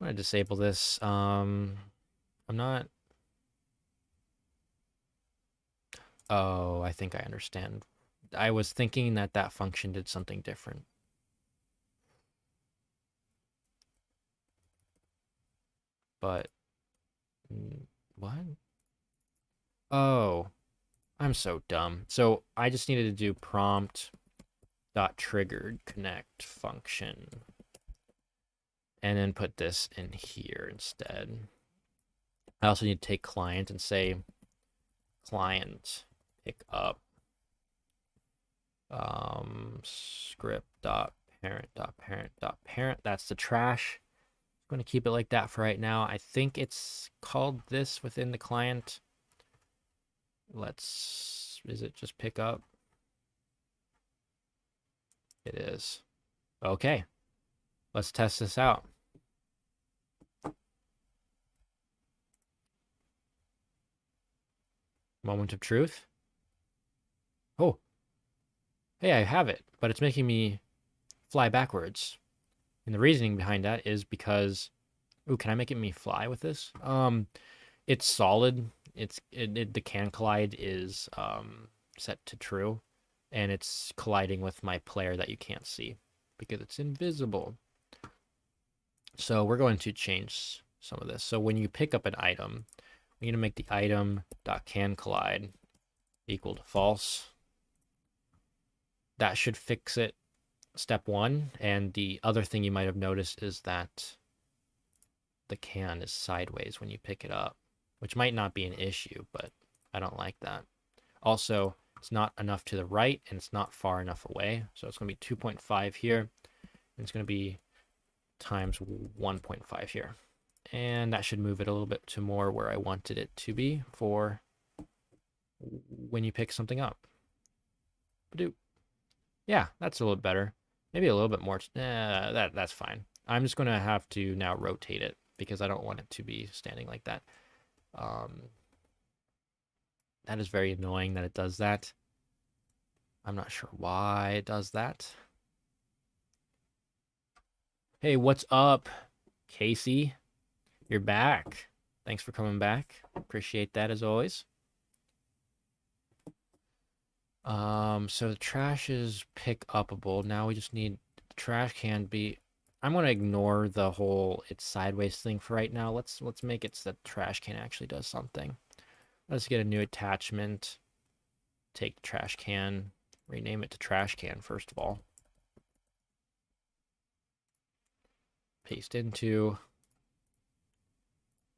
I'm gonna disable this. I'm not. Oh, I think I understand. I was thinking that that function did something different. But what? Oh, I'm so dumb. So I just needed to do prompt dot triggered connect function and then put this in here instead. I also need to take client and say client pick up script dot parent dot parent dot parent. That's the trash. I'm going to keep it like that for right now. I think it's called this within the client. Is it just pick up? It is. Okay. Let's test this out. Moment of truth. Oh, hey, I have it, but it's making me fly backwards. And the reasoning behind that is because, ooh, can I make it me fly with this? It's solid. The can collide is set to true, and it's colliding with my player that you can't see because it's invisible. So we're going to change some of this. So when you pick up an item, we're going to make the item dot can collide equal to false. That should fix it. Step one. And the other thing you might have noticed is that the can is sideways when you pick it up, which might not be an issue, but I don't like that. Also, it's not enough to the right and it's not far enough away. So it's going to be 2.5 here. And it's going to be times 1.5 here. And that should move it a little bit to more where I wanted it to be for when you pick something up. Ba-doop. Yeah, that's a little bit better. Maybe a little bit more. That's fine. I'm just going to have to now rotate it because I don't want it to be standing like that. That is very annoying that it does that. I'm not sure why it does that. Hey, what's up, Casey? You're back. Thanks for coming back. Appreciate that as always. So the trash is pick upable. Now we just need the trash can be. I'm gonna ignore the whole it's sideways thing for right now. Let's make it so that the trash can actually does something. Let's get a new attachment. Take the trash can, rename it to trash can first of all. Paste into.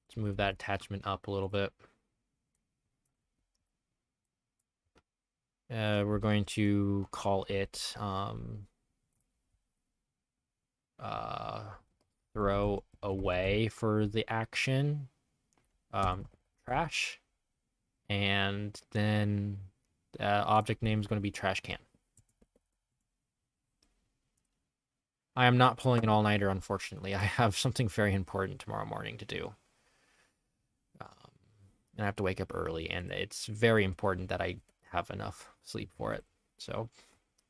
Let's move that attachment up a little bit. We're going to call it throw away for the action, trash, and then object name is going to be trash can. I am not pulling an all-nighter, unfortunately. I have something very important tomorrow morning to do. And I have to wake up early, and it's very important that I have enough sleep for it. So,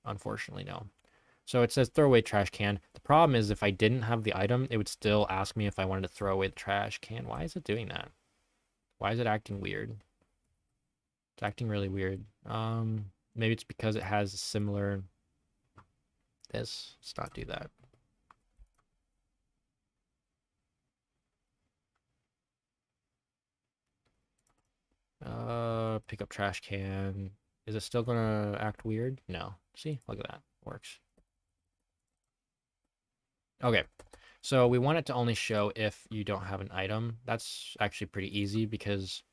unfortunately, no. So it says throw away trash can. The problem is if I didn't have the item, it would still ask me if I wanted to throw away the trash can. Why is it doing that? Why is it acting weird? It's acting really weird. Maybe it's because it has a similar this. Let's not do that. pick up trash can. Is it still gonna act weird? No. See, look at that. Works. Okay. So we want it to only show if you don't have an item. That's actually pretty easy because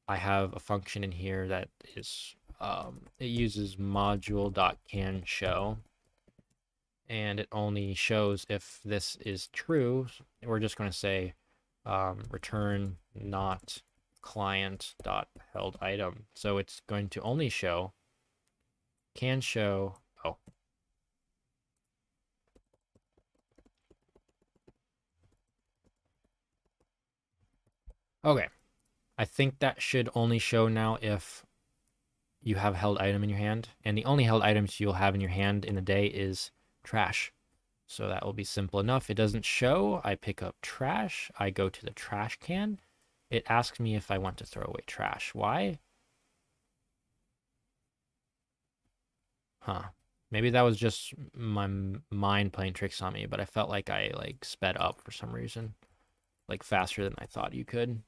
I have a function in here that is it uses module.canShow, and it only shows if this is true. We're just going to say return not client dot held item. So it's going to only show can show. Oh, okay. I think that should only show now if you have a held item in your hand, and the only held items you'll have in your hand in a day is trash. So that will be simple enough. It doesn't show. I pick up trash. I go to the trash can. It asks me if I want to throw away trash. Why? Huh. Maybe that was just my mind playing tricks on me, but I felt like I sped up for some reason, like faster than I thought you could.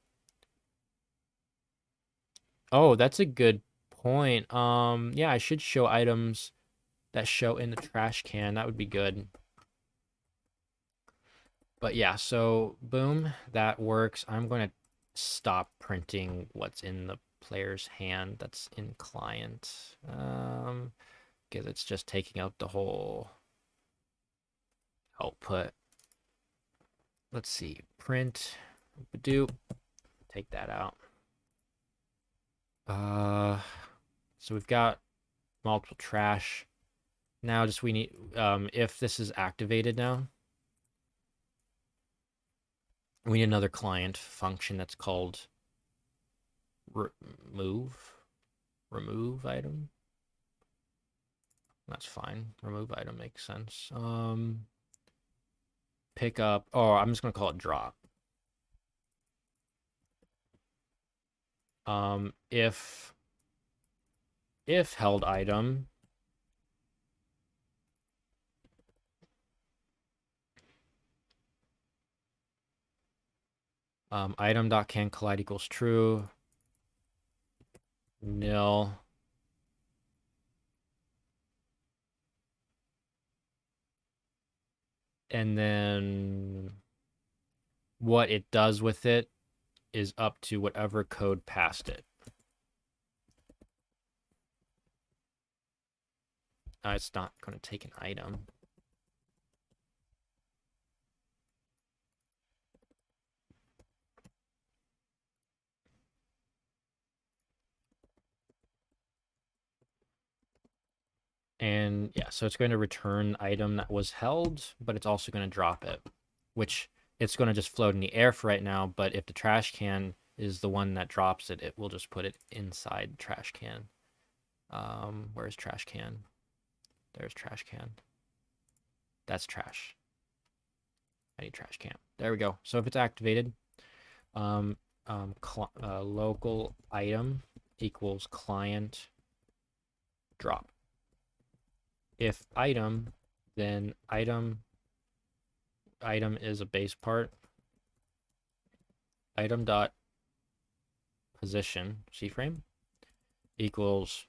Oh, that's a good point. Yeah, I should show items that show in the trash can. That would be good. But yeah, so boom, that works. I'm going to stop printing what's in the player's hand that's in client. Because it's just taking out the whole output. Let's see, print, do, take that out. So we've got multiple trash. Now just we need, if this is activated now, we need another client function that's called remove item. That's fine. Remove item makes sense. Pick up. Oh, I'm just gonna call it drop. If held item, item.can collide equals true, nil. And then what it does with it is up to whatever code passed it. It's not going to take an item. And yeah, so it's going to return item that was held, but it's also going to drop it, which it's going to just float in the air for right now. But if the trash can is the one that drops it, it will just put it inside the trash can. Where's trash can? There's trash can. That's trash. I need trash can. There we go. So if it's activated, local item equals client drop. If item, then item is a base part. Item dot position cframe equals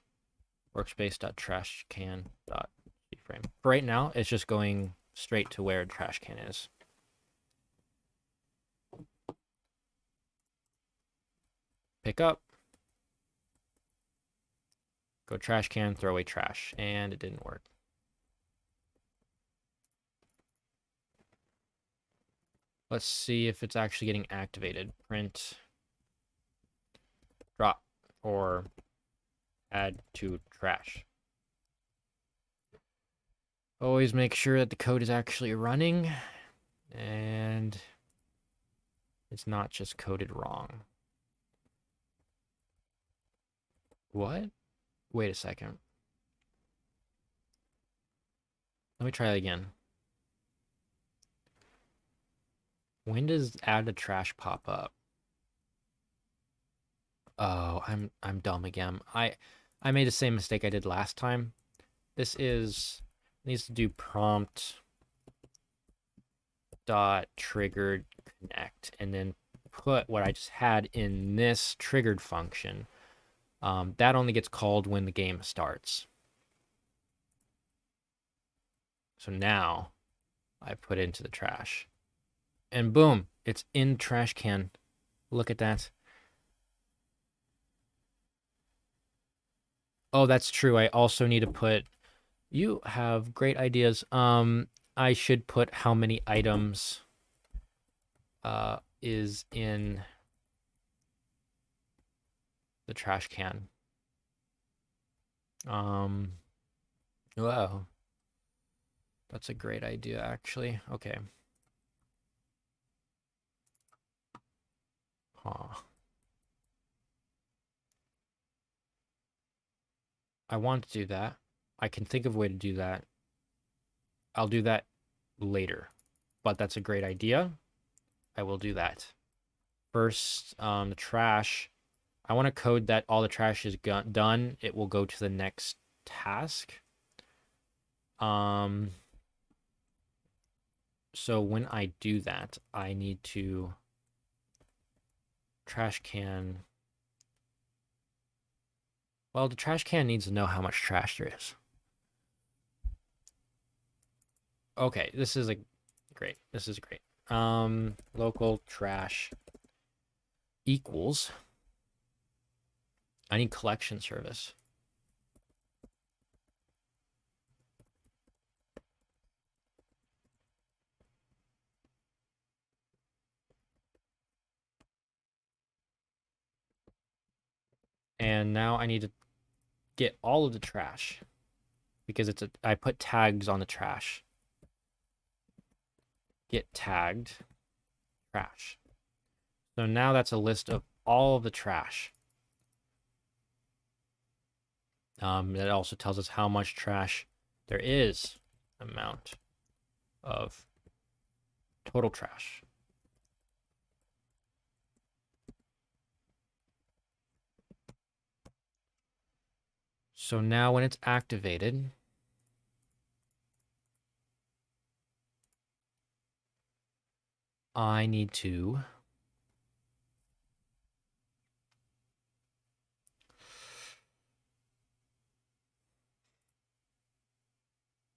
workspace dot trash can dot cframe. For right now, it's just going straight to where trash can is. Pick up. Go trash can, throw away trash, and it didn't work. Let's see if it's actually getting activated. Print drop or add to trash. Always make sure that the code is actually running and it's not just coded wrong. What? Wait a second. Let me try that again. When does add to trash pop up? Oh, I'm dumb again. I made the same mistake I did last time. This needs to do prompt dot triggered connect and then put what I just had in this triggered function. That only gets called when the game starts. So now I put it into the trash. And boom, it's in the trash can. Look at that. Oh, that's true. I also need to put, you have great ideas. I should put how many items is in the trash can. Wow. That's a great idea, actually. Okay. Huh. I want to do that. I can think of a way to do that. I'll do that later. But that's a great idea. I will do that. First, the trash. I want to code that all the trash is done. It will go to the next task. So when I do that, I need to trash can. Well, the trash can needs to know how much trash there is. Okay, this is great. This is great. Local trash equals. I need collection service. And now I need to get all of the trash because I put tags on the trash. Get tagged trash. So now that's a list of all of the trash. That also tells us how much trash there is, amount of total trash. So now when it's activated, I need to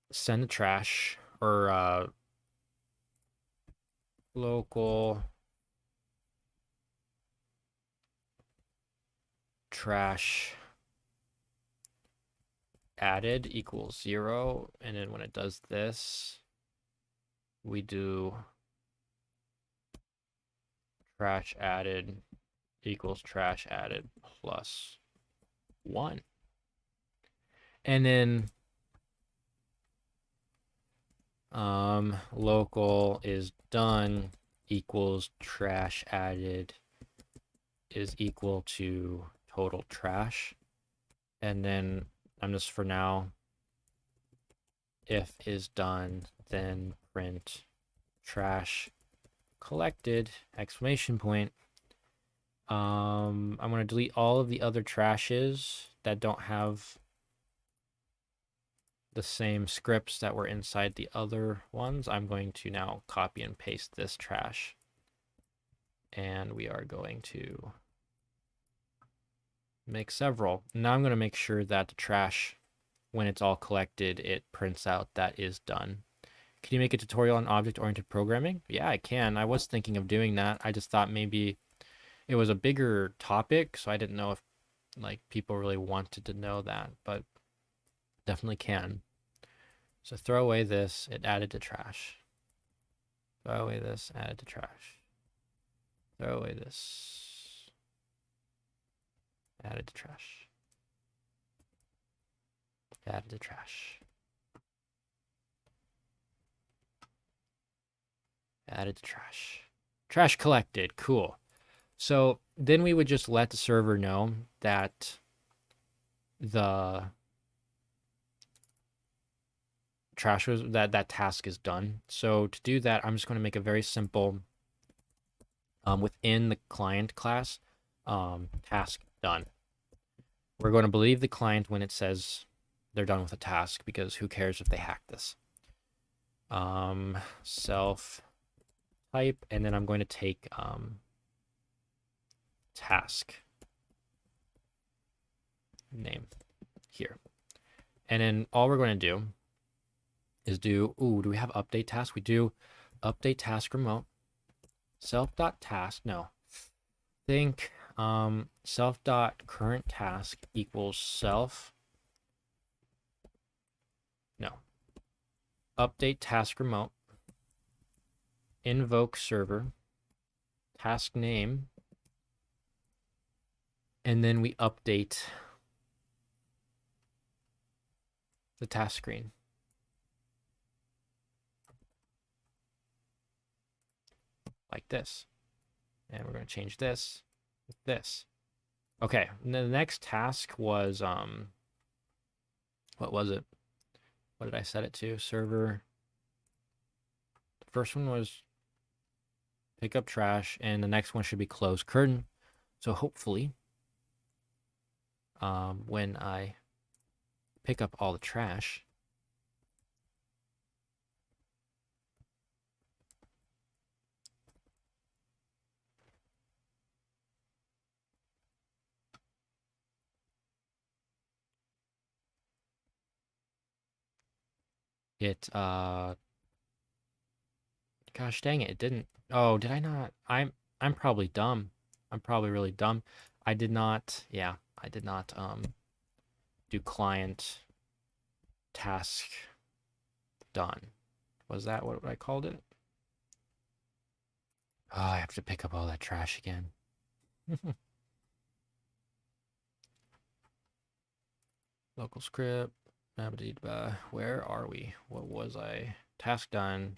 send the trash or local trash added equals 0. And then when it does this, we do trash added equals trash added plus 1. And then local is done equals trash added is equal to total trash. And then I'm just for now, if is done, then print trash collected, exclamation point. I'm going to delete all of the other trashes that don't have the same scripts that were inside the other ones. I'm going to now copy and paste this trash. And we are going to make several. Now I'm going to make sure that the trash, when it's all collected, it prints out that is done. Can you make a tutorial on object-oriented programming? Yeah, I can. I was thinking of doing that. I just thought maybe it was a bigger topic, so I didn't know if like people really wanted to know that, but definitely can. So throw away this, it added to trash. Throw away this, added to trash. Throw away this, added to trash. Added to trash. Added to trash. Trash collected, cool. So then we would just let the server know that the trash was that task is done. So to do that, I'm just going to make a very simple within the client class task done. We're going to believe the client when it says they're done with a task because who cares if they hack this. Self type, and then I'm going to take task. name here. And then all we're going to do is do we have update task? We do update task remote self.task. No, think self.current task equals self. No, update task remote invoke server task name, and then we update the task screen. Like this. And we're going to change this with this. Okay, and the next task was, what was it? What did I set it to? Server. The first one was pick up trash, and the next one should be close curtain. So hopefully, when I pick up all the trash, it, gosh dang it, it didn't. Oh, did I not? I'm probably dumb. I'm probably really dumb. I did not, yeah, I did not, do client task done. Was that what I called it? Oh, I have to pick up all that trash again. Local script. Where are we? What was I? Task done.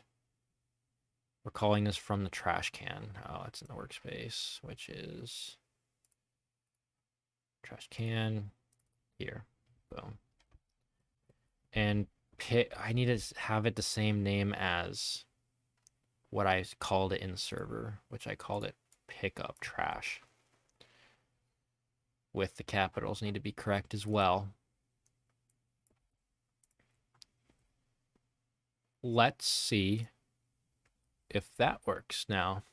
We're calling this from the trash can. Oh, it's in the workspace, which is trash can here. Boom. And I need to have it the same name as what I called it in the server, which I called it pickup trash. With the capitals need to be correct as well. Let's see if that works now.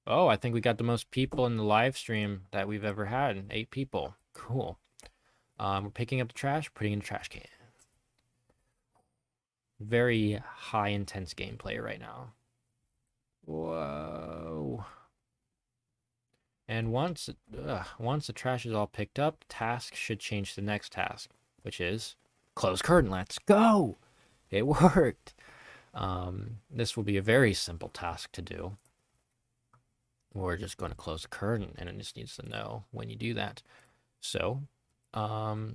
Oh, I think we got the most people in the live stream that we've ever had. 8 people. Cool. We're picking up the trash, putting in the trash can. Very high intense gameplay right now. Whoa. And once the trash is all picked up, task should change to the next task, which is close curtain. Let's go. It worked. This will be a very simple task to do. We're just going to close the curtain, and it just needs to know when you do that. So, all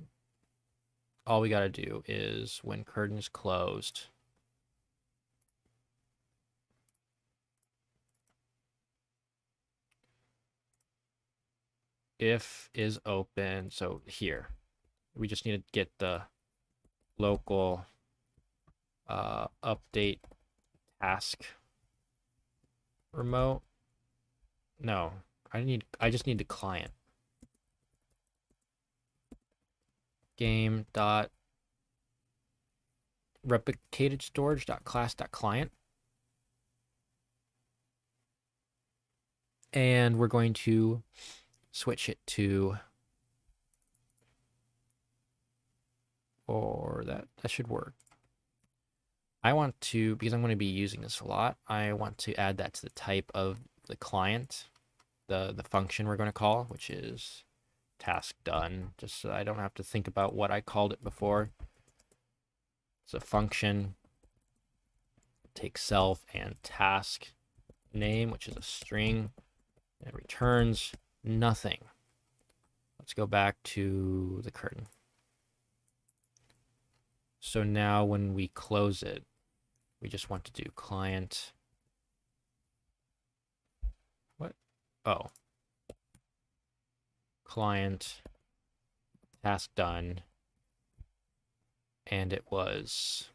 we got to do is when curtain is closed, if is open. So here, we just need to get the local update task remote. No, I just need the client. Game dot replicated storage dot class dot client. And we're going to switch it to, or that should work. I want to, because I'm going to be using this a lot, I want to add that to the type of the client, the function we're going to call, which is task done, just so I don't have to think about what I called it before. It's a function, take self and task name, which is a string, and it returns nothing. Let's go back to the curtain. So now when we close it, we just want to do client. What? Oh. Client task done. And it was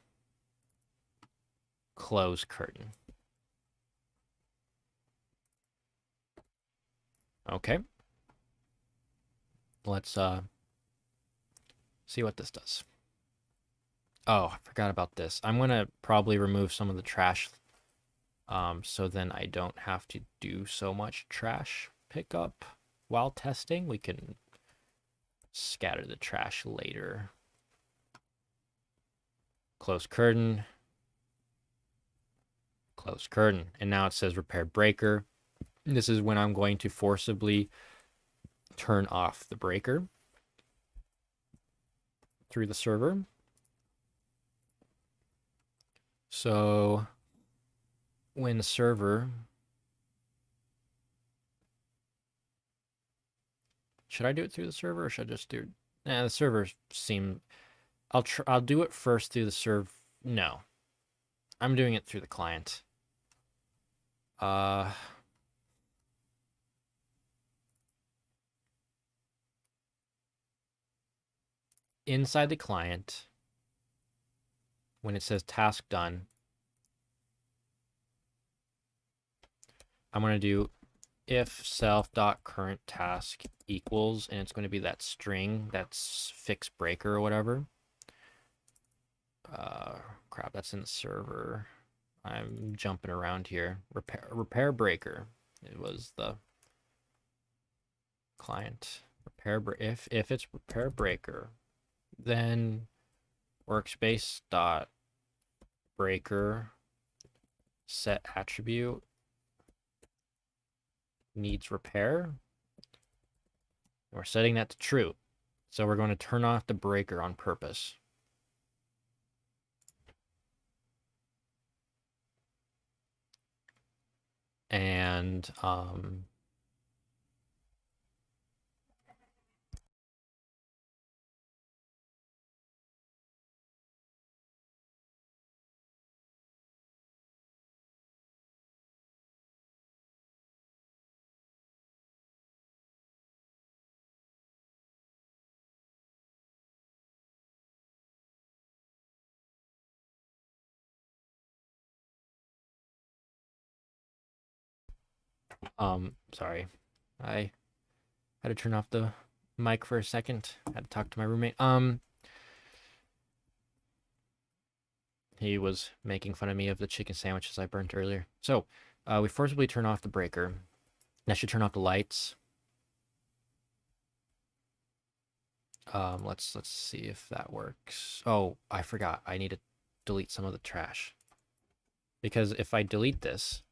close curtain. Okay. Let's see what this does. Oh, I forgot about this. I'm going to probably remove some of the trash so then I don't have to do so much trash pickup while testing. We can scatter the trash later. Close curtain. Close curtain. And now it says repair breaker. This is when I'm going to forcibly turn off the breaker through the server. So when the server, should I do it through the server or should I just do it? Nah, the server seem, I'll do it first through the server. No, I'm doing it through the client. Inside the client, when it says task done, I'm going to do if self.current task equals, and it's going to be that string, that's fix breaker or whatever. Crap, that's in the server. I'm jumping around here. Repair breaker. It was the client. If it's repair breaker, then workspace dot breaker set attribute needs repair. We're setting that to true. So we're going to turn off the breaker on purpose. And sorry, I had to turn off the mic for a second. Had to talk to my roommate. He was making fun of me of the chicken sandwiches I burnt earlier. So we forcibly turn off the breaker. That should turn off the lights. Let's see if that works. Oh, I forgot. I need to delete some of the trash. Because if I delete this,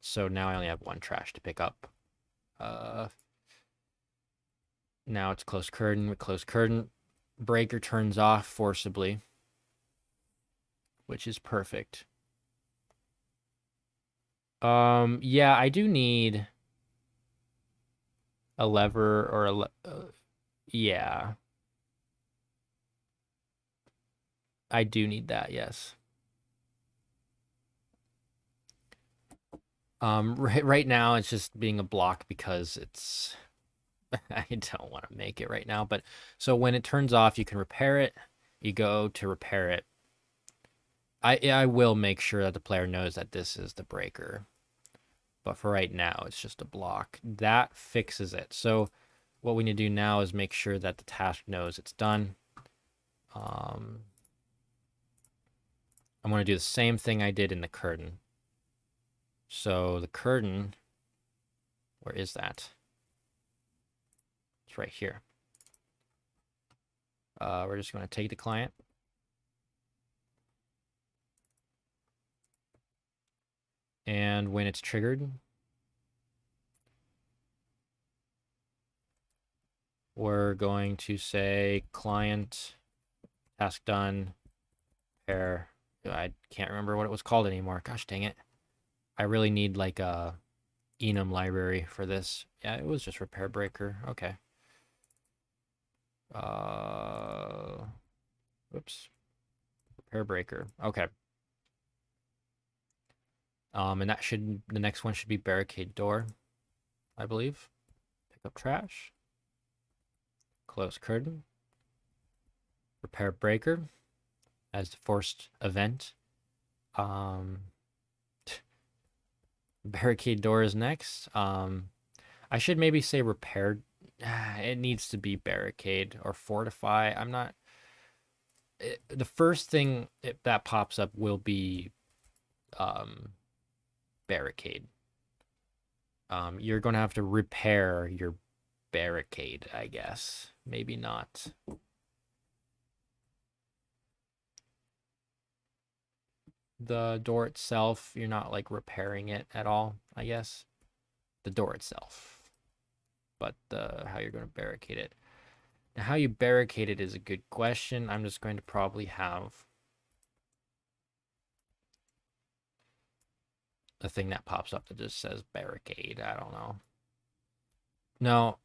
so now I only have one trash to pick up. Now it's close curtain with close curtain. Breaker turns off forcibly, which is perfect. Yeah, I do need a lever or yeah. I do need that, yes. Right now it's just being a block because it's I don't want to make it right now, but so when it turns off, you can repair it. You go to repair it. I will make sure that the player knows that this is the breaker. But for right now, it's just a block. That fixes it. So what we need to do now is make sure that the task knows it's done. I'm going to do the same thing I did in the curtain. So the curtain, where is that? It's right here. We're just going to take the client. And when it's triggered, we're going to say client task done repair. I can't remember what it was called anymore. Gosh dang it. I really need like a enum library for this. Yeah, it was just repair breaker. Okay. Whoops. Repair breaker. Okay. And that should, the next one should be barricade door, I believe. Pick up trash. Close curtain. Repair breaker as the forced event. Barricade door is next. I should maybe say repaired. It needs to be barricade or fortify. I'm not. The first thing that pops up will be um, barricade. You're going to have to repair your barricade, I guess. Maybe not. The door itself, you're not like repairing it at all, I guess. The door itself. But how you're going to barricade it. Now, how you barricade it is a good question. I'm just going to probably have a thing that pops up that just says barricade. I don't know. No,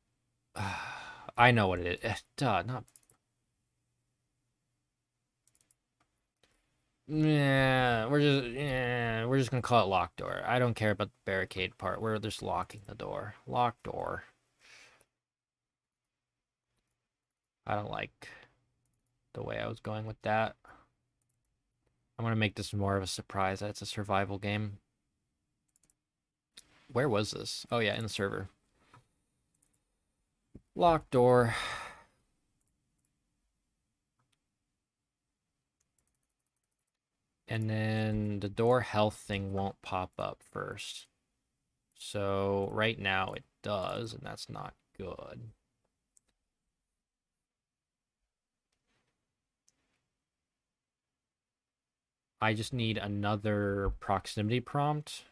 I know what it is. Duh, not. We're just gonna call it lock door. I don't care about the barricade part. We're just locking the door. Lock door. I don't like the way I was going with that. I'm gonna make this more of a surprise that it's a survival game. Where was this? Oh yeah, in the server. Lock door. And then the door health thing won't pop up first. So right now it does, and that's not good. I just need another proximity prompt.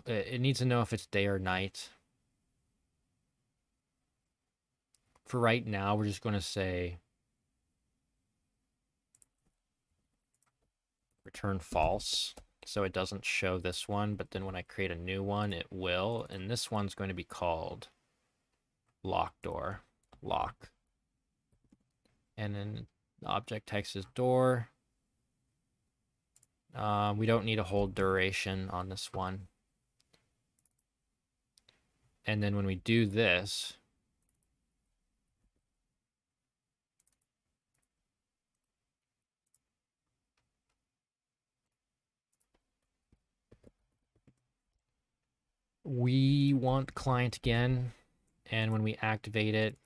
It needs to know if it's day or night. For right now, we're just going to say return false. So it doesn't show this one, but then when I create a new one, it will. And this one's going to be called lock door, lock. And then the object text is door. We don't need a hold duration on this one. And then when we do this, we want client again. And when we activate it,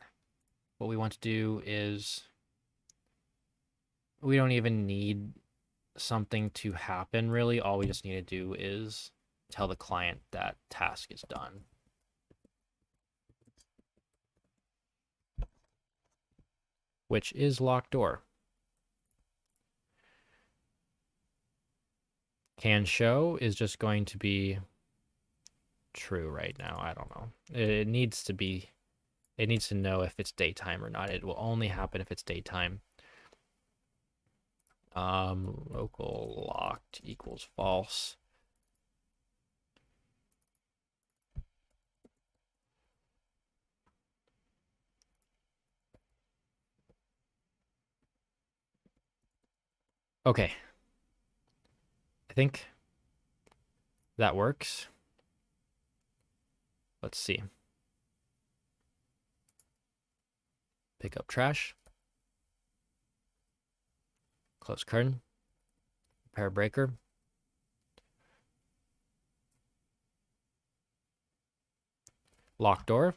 what we want to do is we don't even need something to happen, really. All we just need to do is tell the client that task is done. Which is lock door. Can show is just going to be true right now. I don't know. It needs to be, it needs to know if it's daytime or not. It will only happen if it's daytime. Local locked equals false. Okay. I think that works. Let's see. Pick up trash. Close curtain. Repair breaker. Lock door.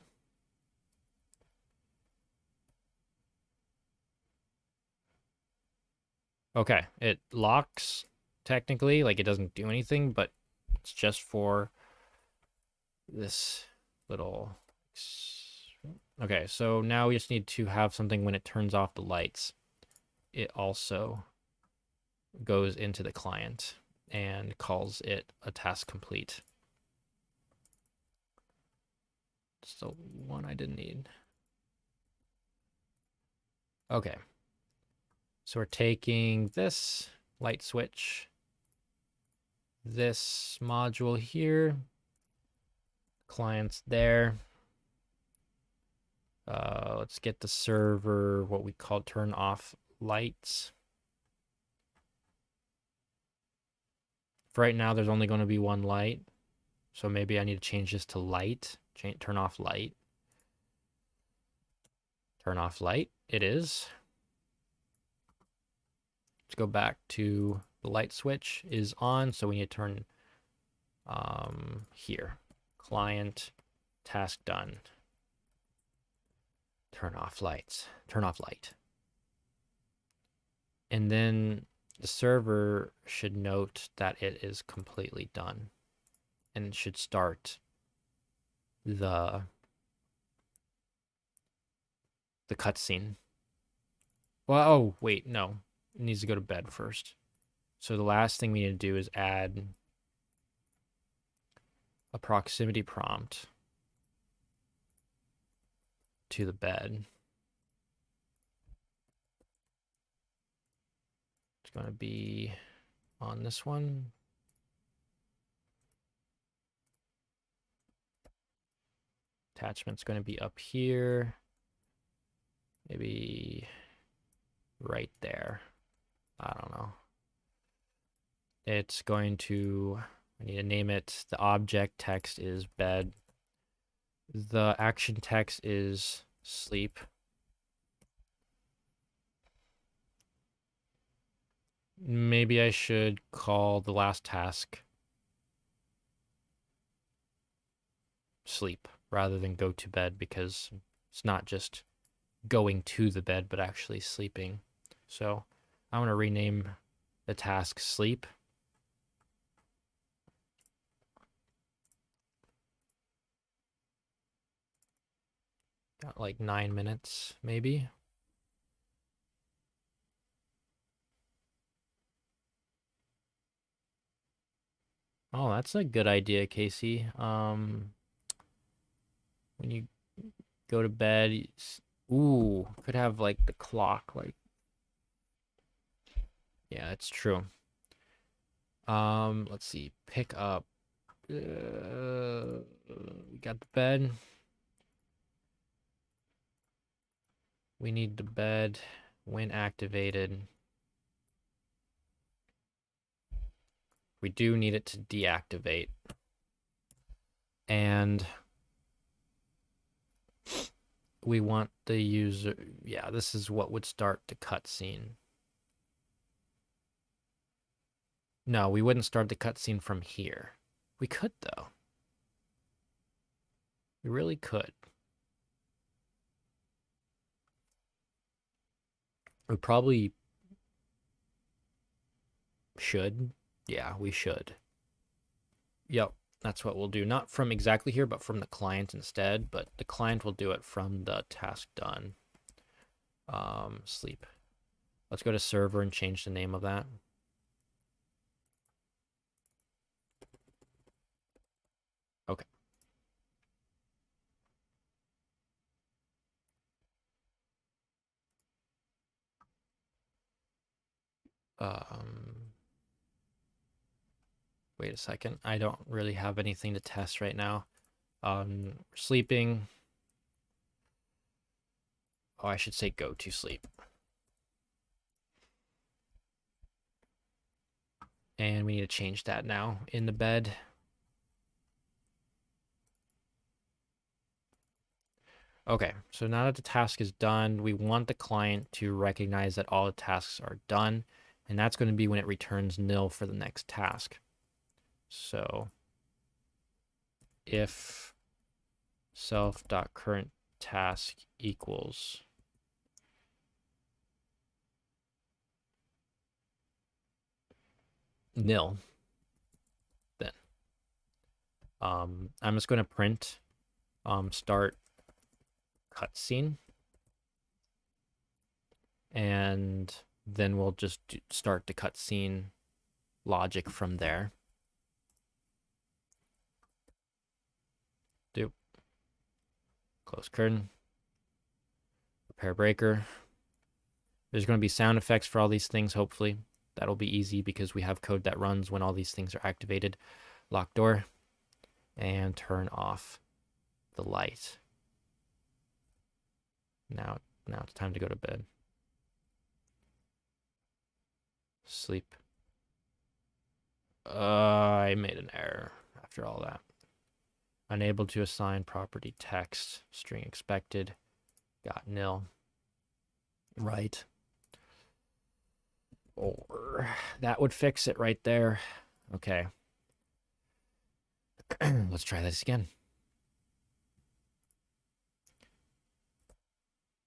Okay, it locks technically, like it doesn't do anything, but it's just for this little. Okay, so now we just need to have something when it turns off the lights. It also goes into the client and calls it a task complete. It's the one I didn't need. Okay. So we're taking this light switch, this module here, client's there. Let's get the server, what we call turn off lights. For right now, there's only going to be one light. So maybe I need to change this to light. Turn off light. Turn off light. It is. Let's go back to the light switch is on. So we need to turn here. client, task done. Turn off lights. Turn off light. And then the server should note that it is completely done and should start the cutscene. Well, oh, wait, no. It needs to go to bed first. So the last thing we need to do is add a proximity prompt to the bed. It's going to be on this one. Attachment's going to be up here. Maybe right there. I don't know. It's going to, I need to name it. The object text is bed. The action text is sleep. Maybe I should call the last task sleep rather than go to bed, because it's not just going to the bed, but actually sleeping. So I'm going to rename the task sleep. Got like 9 minutes, maybe. Oh, that's a good idea, Casey. When you go to bed, ooh, could have like the clock, like, yeah, it's true. Let's see, pick up. We got the bed. We need the bed when activated. We do need it to deactivate. And we want the user, yeah, this is what would start the cutscene. No, we wouldn't start the cutscene from here. We could, though. We really could. We probably should. Yeah, we should. Yep, that's what we'll do. Not from exactly here, but from the client instead. But the client will do it from the task done. Sleep. Let's go to server and change the name of that. Okay. Wait a second. I don't really have anything to test right now. Sleeping. Oh, I should say go to sleep. And we need to change that now in the bed. Okay, so now that the task is done, we want the client to recognize that all the tasks are done, and that's going to be when it returns nil for the next task. So if self.current task equals nil, then I'm just going to print start cutscene, and then we'll just start the cutscene logic from there. Do close curtain, repair breaker. There's going to be sound effects for all these things, hopefully. That'll be easy because we have code that runs when all these things are activated. Lock door and turn off the light. Now it's time to go to bed. Sleep. I made an error after all that. Unable to assign property text. String expected. Got nil. Right. Or that would fix it right there. Okay. Let's try this again.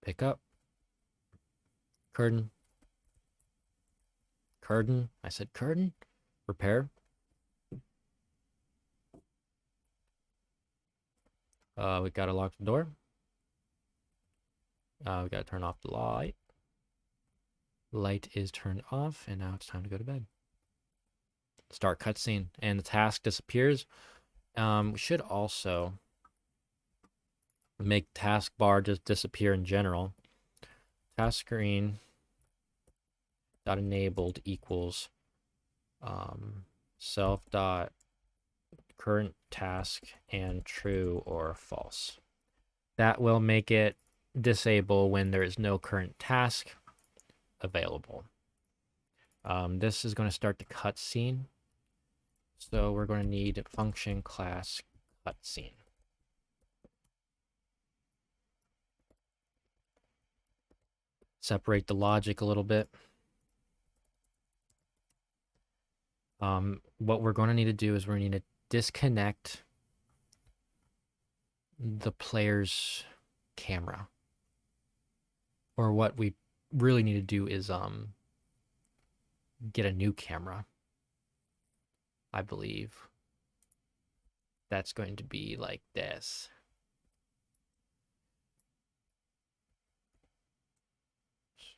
Pick up. Curtain. Curtain. I said curtain. Repair. We gotta lock the door. We gotta turn off the light. Light is turned off, and now it's time to go to bed. Start cutscene, and the task disappears. We should also make taskbar just disappear in general. Task screen dot enabled equals self dot current task and true or false. That will make it disable when there is no current task available. This is going to start the cutscene. So we're going to need function class cutscene. Separate the logic a little bit. What we're going to need to do is we're going to need to disconnect the player's camera. Or what we really need to do is get a new camera. I believe that's going to be like this.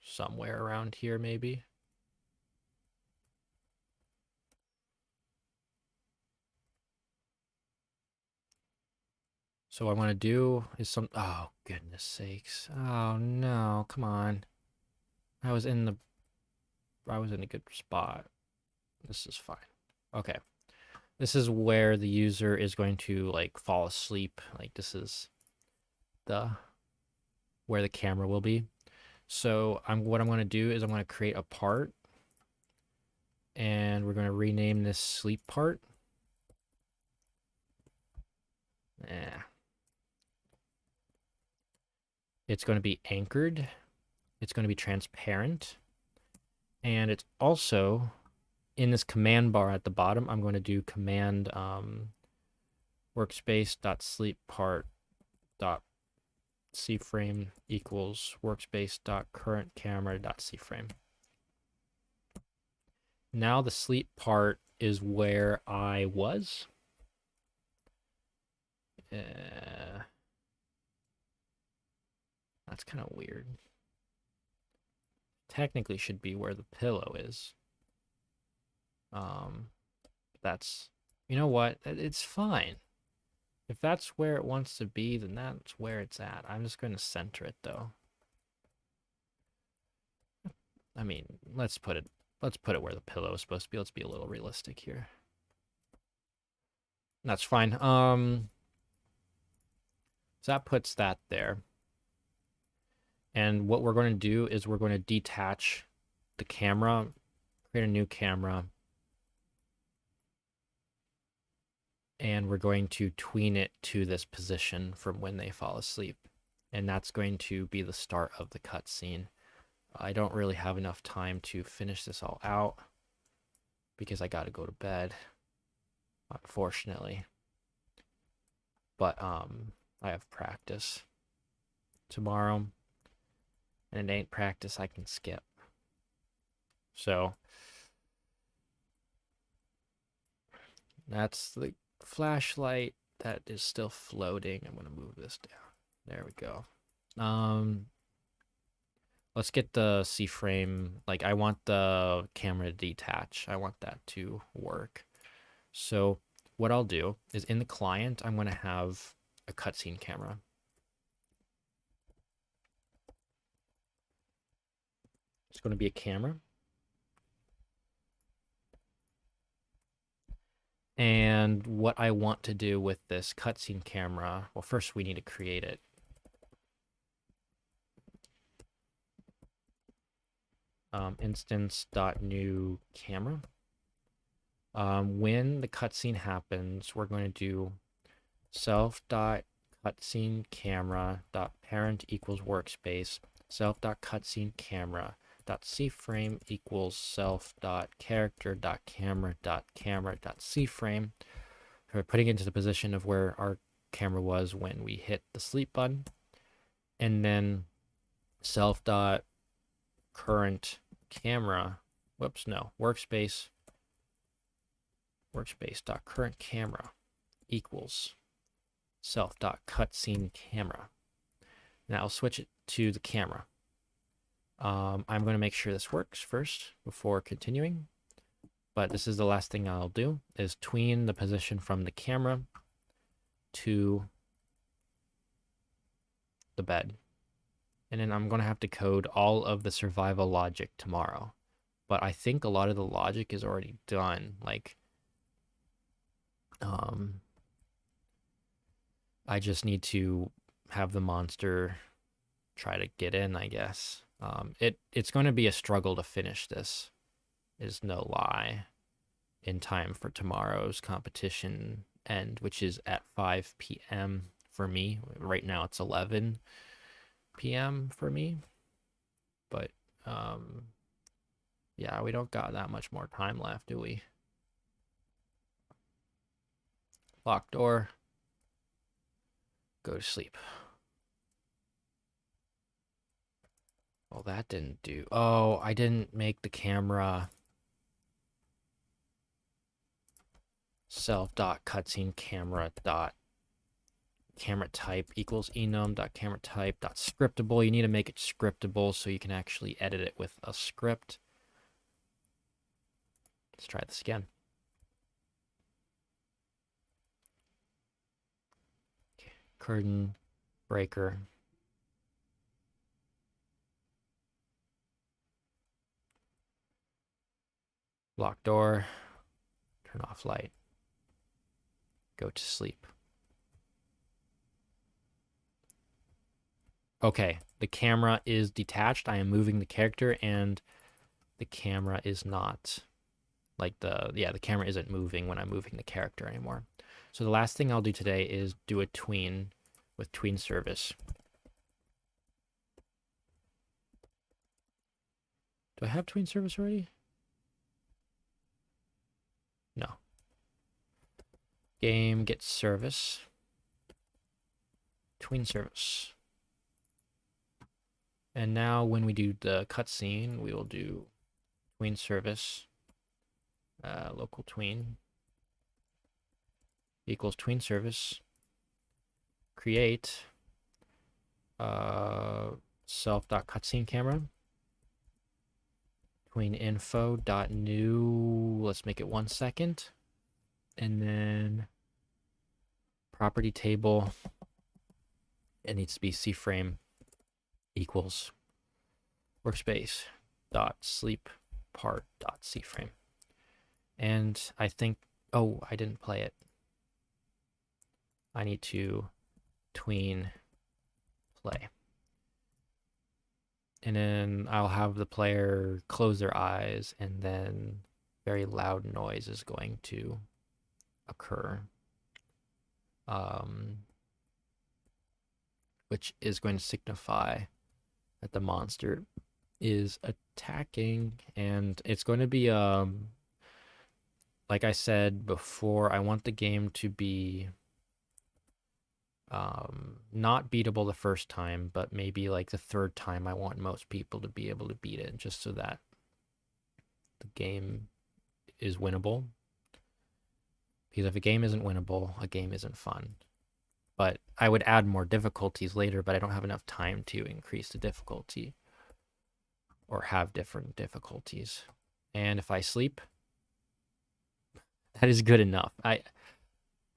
Somewhere around here, maybe. So what I want to do is oh, goodness sakes. Oh, no. Come on. I was in a good spot. This is fine. Okay. This is where the user is going to like fall asleep. Like this is where the camera will be. So what I'm going to do is I'm going to create a part, and we're going to rename this sleep part. It's going to be anchored. It's going to be transparent. And it's also in this command bar at the bottom. I'm going to do command workspace.sleeppart.cframe equals workspace.currentCamera.cframe. Now the sleep part is where I was. That's kind of weird. Technically should be where the pillow is. That's, you know what? It's fine. If that's where it wants to be, then that's where it's at. I'm just going to center it though. I mean, let's put it where the pillow is supposed to be. Let's be a little realistic here. That's fine. So that puts that there. And what we're going to do is we're going to detach the camera, create a new camera, and we're going to tween it to this position from when they fall asleep. And that's going to be the start of the cutscene. I don't really have enough time to finish this all out because I got to go to bed, unfortunately. But I have practice tomorrow, and it ain't practice I can skip. So that's the flashlight that is still floating. I'm going to move this down. There we go. Let's get the C-frame. Like, I want the camera to detach. I want that to work. So what I'll do is in the client, I'm going to have a cutscene camera. It's going to be a camera. And what I want to do with this cutscene camera, well, first we need to create it. Instance.new camera. When the cutscene happens, we're going to do self.cutsceneCamera.parent equals workspace, self.cutsceneCamera.cframe equals self.character.camera.camera.cframe. or putting it into the position of where our camera was when we hit the sleep button, and then self dot current camera, whoops, no, workspace dot current camera equals self dot cutscene camera. Now I'll switch it to the camera. I'm going to make sure this works first before continuing, but this is the last thing I'll do, is tween the position from the camera to the bed. And then I'm going to have to code all of the survival logic tomorrow. But I think a lot of the logic is already done. Like, I just need to have the monster try to get in, I guess. It's going to be a struggle to finish this, is no lie, in time for tomorrow's competition end, which is at 5 p.m. for me. Right now it's 11 p.m. for me. But yeah, we don't got that much more time left, do we? Lock door. Go to sleep. Well, that didn't do. Oh, I didn't make the camera self dot cutscene camera dot camera type equals enum dot camera type dot scriptable. You need to make it scriptable so you can actually edit it with a script. Let's try this again. Okay. Curtain breaker. Lock door. Turn off light. Go to sleep. Okay, the camera is detached. I am moving the character, and the camera is not, like, the camera isn't moving when I'm moving the character anymore. So the last thing I'll do today is do a tween with tween service. Do I have tween service already? No. Game get service. Tween service. And now when we do the cutscene, we will do tween service, local tween equals tween service, create self.cutscene camera, tween info dot new, let's make it 1 second, and then property table, it needs to be C-frame equals workspace dot sleep part dot C-frame. And I think, oh, I didn't play it. I need to tween play. And then I'll have the player close their eyes, and then very loud noise is going to occur, which is going to signify that the monster is attacking. And it's going to be, like I said before, I want the game to be not beatable the first time, but maybe like the third time I want most people to be able to beat it, just so that the game is winnable. Because if a game isn't winnable, a game isn't fun. But I would add more difficulties later, but I don't have enough time to increase the difficulty or have different difficulties. And if I sleep, that is good enough.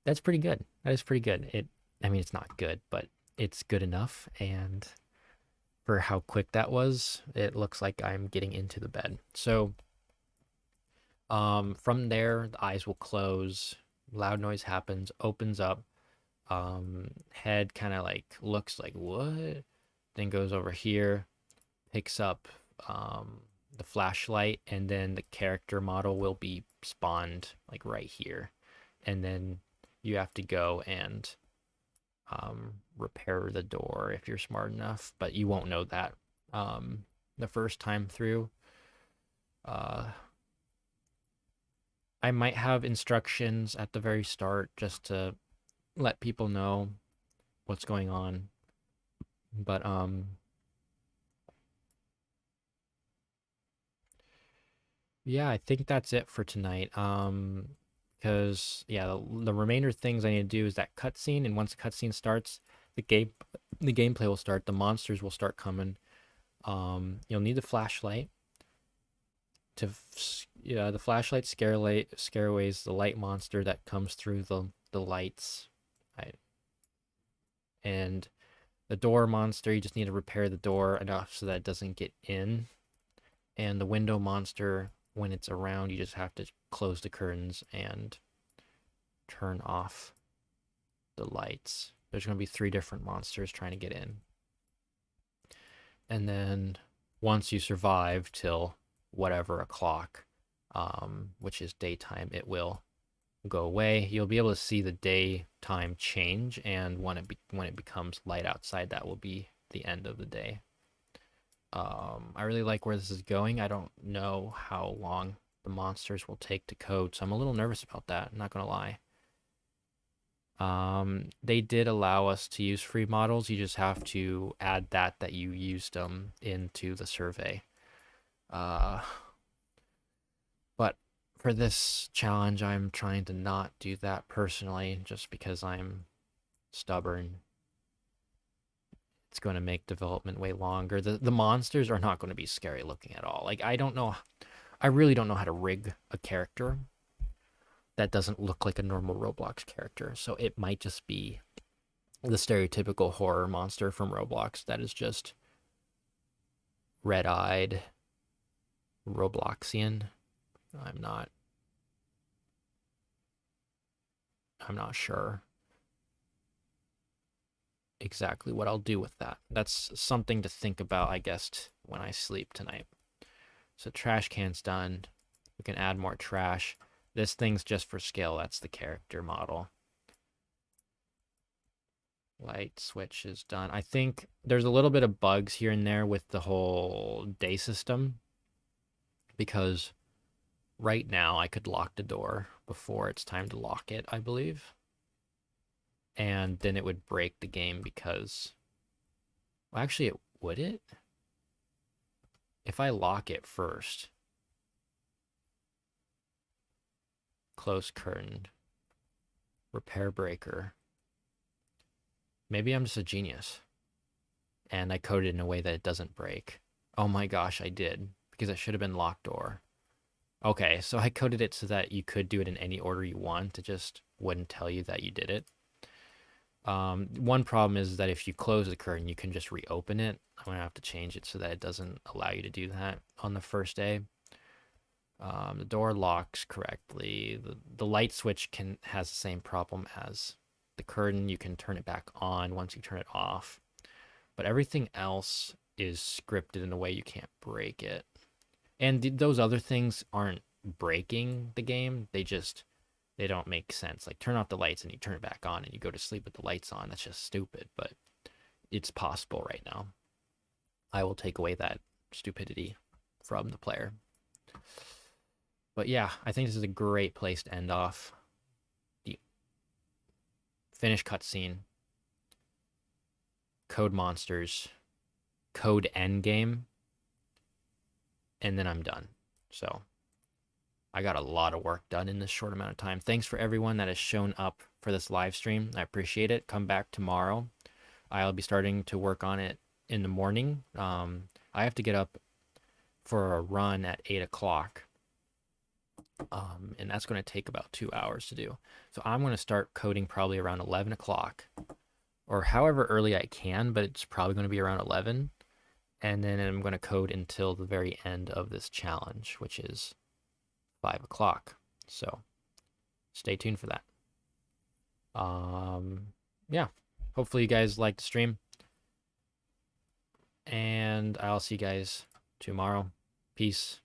That's pretty good. That is pretty good. I mean, it's not good, but it's good enough. And for how quick that was, it looks like I'm getting into the bed. So from there, the eyes will close, loud noise happens, opens up, head kind of like looks like, what? Then goes over here, picks up the flashlight, and then the character model will be spawned like right here. And then you have to go and repair the door if you're smart enough, but you won't know that the first time through. I might have instructions at the very start just to let people know what's going on. But yeah, I think that's it for tonight. Because yeah, the remainder things I need to do is that cutscene, and once the cutscene starts, the game the gameplay will start. The monsters will start coming. You'll need the flashlight to yeah, the flashlight scare aways the light monster that comes through the lights. Right? And the door monster, you just need to repair the door enough so that it doesn't get in. And the window monster, when it's around, you just have to close the curtains and turn off the lights. There's going to be 3 different monsters trying to get in. And then once you survive till whatever o'clock, which is daytime, it will go away. You'll be able to see the daytime change, and when it becomes light outside, that will be the end of the day. I really like where this is going. I don't know how long the monsters will take to code, so I'm a little nervous about that. I'm not gonna lie. They did allow us to use free models. You just have to add that you used them into the survey. But for this challenge, I'm trying to not do that personally, just because I'm stubborn. It's going to make development way longer. The monsters are not going to be scary looking at all. Like, I really don't know how to rig a character that doesn't look like a normal Roblox character. So it might just be the stereotypical horror monster from Roblox that is just red-eyed Robloxian. I'm not sure exactly what I'll do with that. That's something to think about, I guess, when I sleep tonight. So trash can's done. We can add more trash. This thing's just for scale. That's the character model. Light switch is done. I think there's a little bit of bugs here and there with the whole day system, because right now I could lock the door before it's time to lock it, I believe. And then it would break the game because, well, actually, would it? If I lock it first, close curtain, repair breaker. Maybe I'm just a genius and I coded it in a way that it doesn't break. Oh my gosh, I did, because it should have been locked door. Okay, so I coded it so that you could do it in any order you want. It just wouldn't tell you that you did it. One problem is that if you close the curtain, you can just reopen it. I'm gonna have to change it so that it doesn't allow you to do that on the first day. The door locks correctly. The light switch has the same problem as the curtain. You can turn it back on once you turn it off. But everything else is scripted in a way you can't break it. And those other things aren't breaking the game. They don't make sense. Like, turn off the lights and you turn it back on and you go to sleep with the lights on. That's just stupid, but it's possible right now. I will take away that stupidity from the player. But yeah, I think this is a great place to end off. The finish cutscene, code monsters, code endgame, and then I'm done. So I got a lot of work done in this short amount of time. Thanks for everyone that has shown up for this live stream. I appreciate it. Come back tomorrow. I'll be starting to work on it in the morning. I have to get up for a run at 8 o'clock. And that's going to take about 2 hours to do. So I'm going to start coding probably around 11 o'clock, or however early I can, but it's probably going to be around 11. And then I'm going to code until the very end of this challenge, which is 5 o'clock. So stay tuned for that. Yeah, hopefully you guys liked the stream, and I'll see you guys tomorrow. Peace.